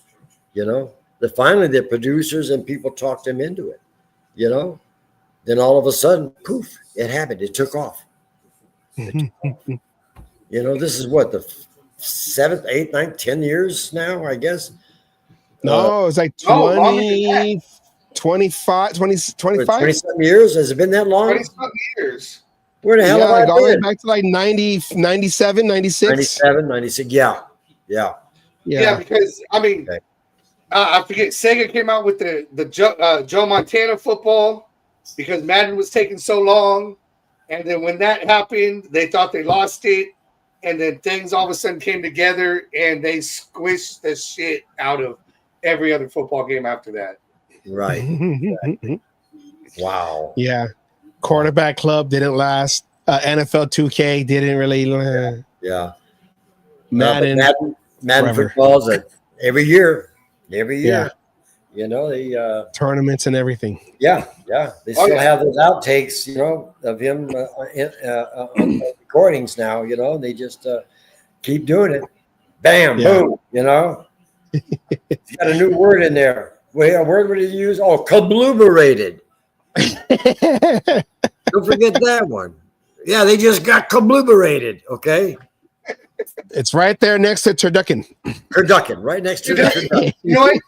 Finally, the producers and people talked him into it, Then all of a sudden, poof, it happened. It took off. This is what, the 7th, 8th, 9th, 10 years now, I guess. No, it's like 20, 25, 20-something years? Has it been that long? 20-something years. Where the hell have I all the way been? back to like 90, 97, 96. 97, 96. Yeah. Because I forget, Sega came out with the Joe Montana football because Madden was taking so long, and then when that happened, they thought they lost it, and then things all of a sudden came together, and they squished the shit out of every other football game after that. Right. Wow. Yeah. Quarterback Club didn't last. NFL 2K didn't really. Yeah. Madden footballs every year. The tournaments and everything. Yeah. They still have those outtakes, of him on recordings now. They just keep doing it. Bam, boom. He's got a new word in there. What word would he use? Oh, kabluberated. Don't forget that one. Yeah, they just got kabluberated. Okay. It's right there next to turducken. Turducken, right next to turducken. You know what?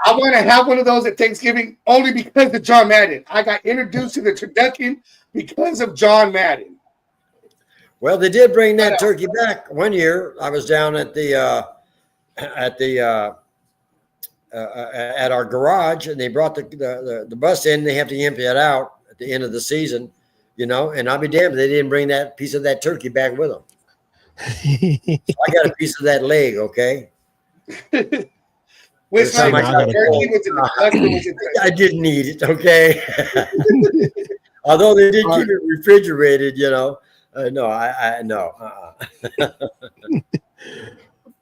I want to have one of those at Thanksgiving only because of John Madden. I got introduced to the turducken because of John Madden. Well, they did bring that turkey back one year. I was down at our garage, and they brought the bus in. They have to empty it out at the end of the season, and I'll be damned if they didn't bring that piece of that turkey back with them. So I got a piece of that leg, okay? Which time I got turkey was in the I didn't eat it, okay? Although they did keep it refrigerated, no.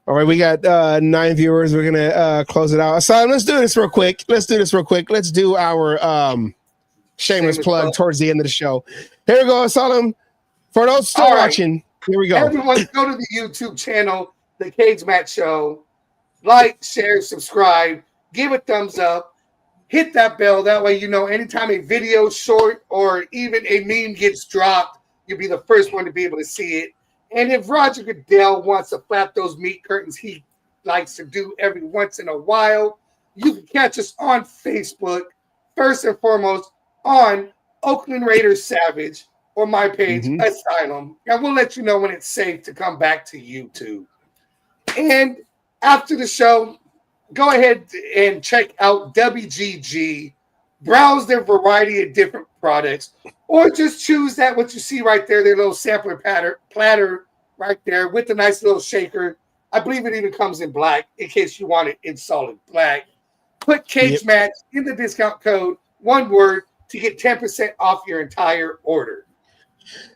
All right, we got 9 viewers. We're gonna close it out. So let's do this real quick. Let's do our shameless plug towards the end of the show. Here we go, Salam. For those still watching, here we go. Everyone go to the YouTube channel, The Cage Match Show. Like, share, subscribe, give a thumbs up, hit that bell. That way, anytime a video short or even a meme gets dropped, you'll be the first one to be able to see it. And if Roger Goodell wants to flap those meat curtains he likes to do every once in a while, you can catch us on Facebook, first and foremost, on Oakland Raiders Savage, or my page, Asylum. And we'll let you know when it's safe to come back to YouTube. And after the show, go ahead and check out WGG. Browse their variety of different products, or just choose that what you see right there, their little sampler platter right there with the nice little shaker. I believe it even comes in black in case you want it in solid black. Put Cage Match in the discount code, one word, to get 10% off your entire order.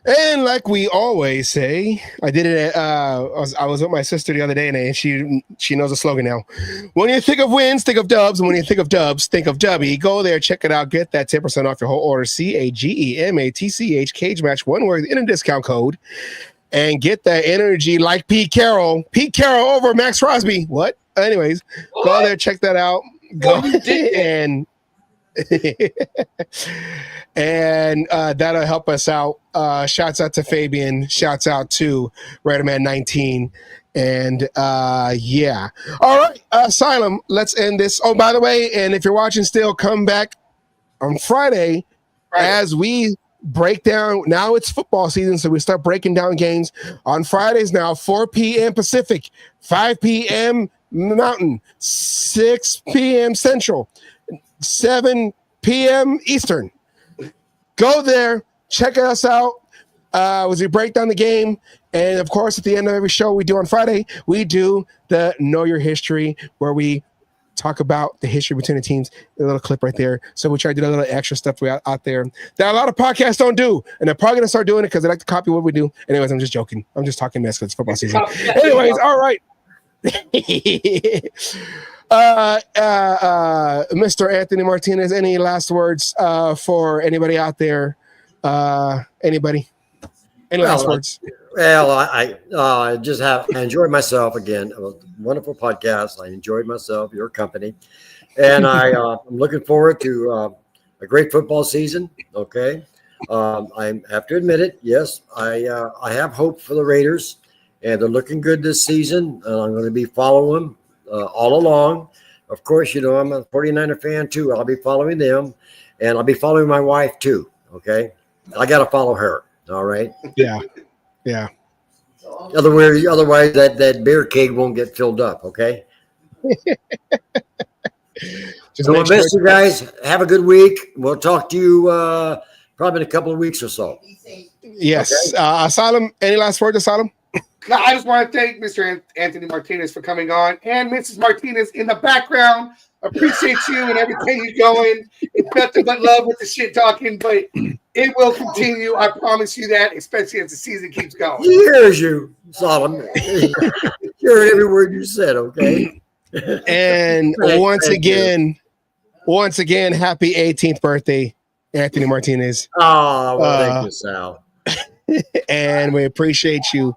And like we always say, I did it. I was with my sister the other day, and she knows the slogan now. When you think of wins, think of dubs. And when you think of dubs, think of Dubby. Go there, check it out, get that 10% off your whole order. CAGEMATCH Cage Match, one word in a discount code, and get that energy like Pete Carroll. Pete Carroll over Max Crosby. What? Anyways, go there, check that out. Go and. And that'll help us out. Shouts out to Fabian. Shouts out to Riderman19. And yeah. All right, Asylum, let's end this. Oh, by the way, and if you're watching still, come back on Friday as we break down. Now it's football season, so we start breaking down games on Fridays now, 4 p.m. Pacific, 5 p.m. Mountain, 6 p.m. Central, 7 p.m. Eastern. Go there, check us out as we break down the game. And of course, at the end of every show we do on Friday, we do the Know Your History, where we talk about the history between the teams. A little clip right there. So we try to do a little extra stuff out there that a lot of podcasts don't do. And they're probably going to start doing it because they like to copy what we do. Anyways, I'm just joking. I'm just talking mess because it's football season. Anyways, all right. Mr. Anthony Martinez, any last words for anybody out there? Anybody? Any last words? Well, I just I enjoyed myself again. It was a wonderful podcast. I enjoyed myself, your company, and I'm looking forward to a great football season. Okay, I have to admit it. Yes, I have hope for the Raiders, and they're looking good this season. I'm going to be following them all along. Of course, I'm a 49er fan too. I'll be following them, and I'll be following my wife too. Okay, I got to follow her. All right. Yeah. Otherwise, that beer keg won't get filled up. Okay. So I miss you guys. Have a good week. We'll talk to you probably in a couple of weeks or so. Yes. Okay. Asylum. Any last words, Asylum? No, I just want to thank Mr. Anthony Martinez for coming on, and Mrs. Martinez in the background. Appreciate you and everything you're going. It's nothing but love with the shit talking, but it will continue. I promise you that, especially as the season keeps going. Here's you, Solomon. Hear every word you said, okay? And once again, happy 18th birthday, Anthony Martinez. Oh, well, thank you, Sal. And we appreciate you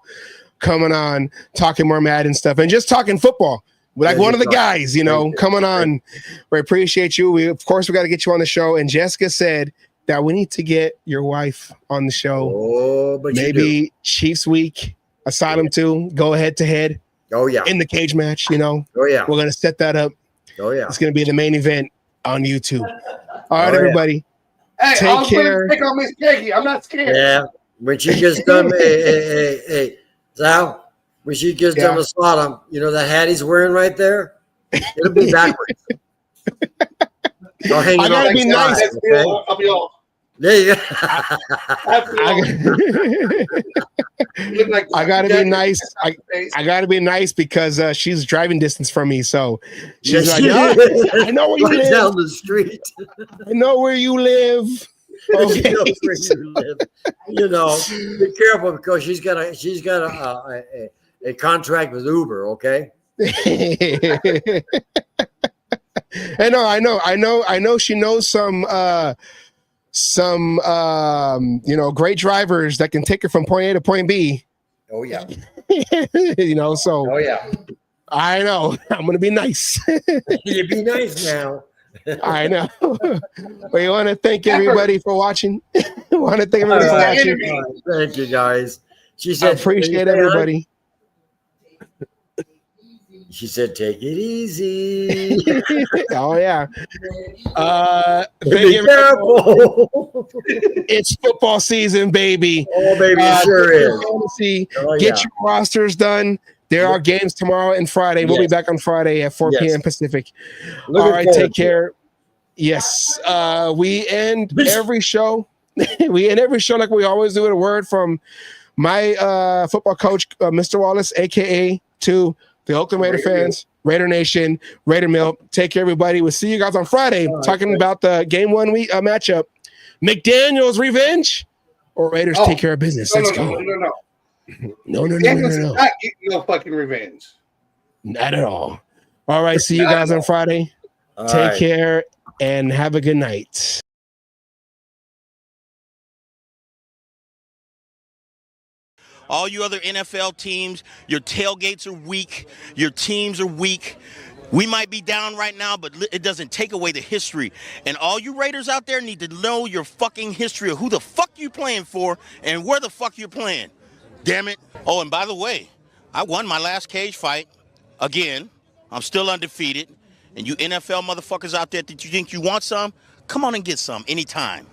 coming on, talking more Madden stuff, and just talking football. Like one of the guys, coming on. We appreciate you. We got to get you on the show. And Jessica said that we need to get your wife on the show. Oh, but maybe Chiefs Week, Asylum 2, go head to head. Oh, yeah. In the cage match, Oh, yeah. We're going to set that up. Oh, yeah. It's going to be the main event on YouTube. All right, everybody. Yeah. Hey, take care. Pick on Miss Peggy. I'm not scared. Yeah. When she gets done, hey, Sal. When she gets done with Sodom, that hat he's wearing right there, it'll be backwards. I gotta be nice. Okay? I'll be off. There you go. I gotta be nice. I gotta be nice because she's driving distance from me. So she's like, I know where you live. Down the street. I know where you live. Okay. She knows where you live. Be careful because she's got a contract with Uber, okay? I know she knows some great drivers that can take her from point A to point B. Oh yeah. So oh yeah. I know. I'm gonna be nice. You be nice now. I know. We want to thank everybody for watching. Thank you guys. She said, I appreciate everybody. She said, take it easy. Oh, yeah. Be careful. It's football season, baby. Oh, baby, it sure is. Get your rosters done. There are games tomorrow and Friday. We'll be back on Friday at 4 p.m. Pacific. All right, take care. Yes. We end every show. We end every show like we always do with a word from my football coach, Mr. Wallace, a.k.a. to the Oakland Raider fans, Raider Nation, Raider Milk. Take care, everybody. We'll see you guys on Friday talking about the game 1 week matchup. McDaniel's revenge or Raiders take care of business. Let's go. No. Daniels is not getting no fucking revenge. Not at all. All right. See you guys on Friday. All Take right. care and have a good night. All you other NFL teams, your tailgates are weak. Your teams are weak. We might be down right now, but it doesn't take away the history. And all you Raiders out there need to know your fucking history of who the fuck you playing for and where the fuck you're playing. Damn it. Oh, and by the way, I won my last cage fight again. I'm still undefeated. And you NFL motherfuckers out there that you think you want some, come on and get some anytime.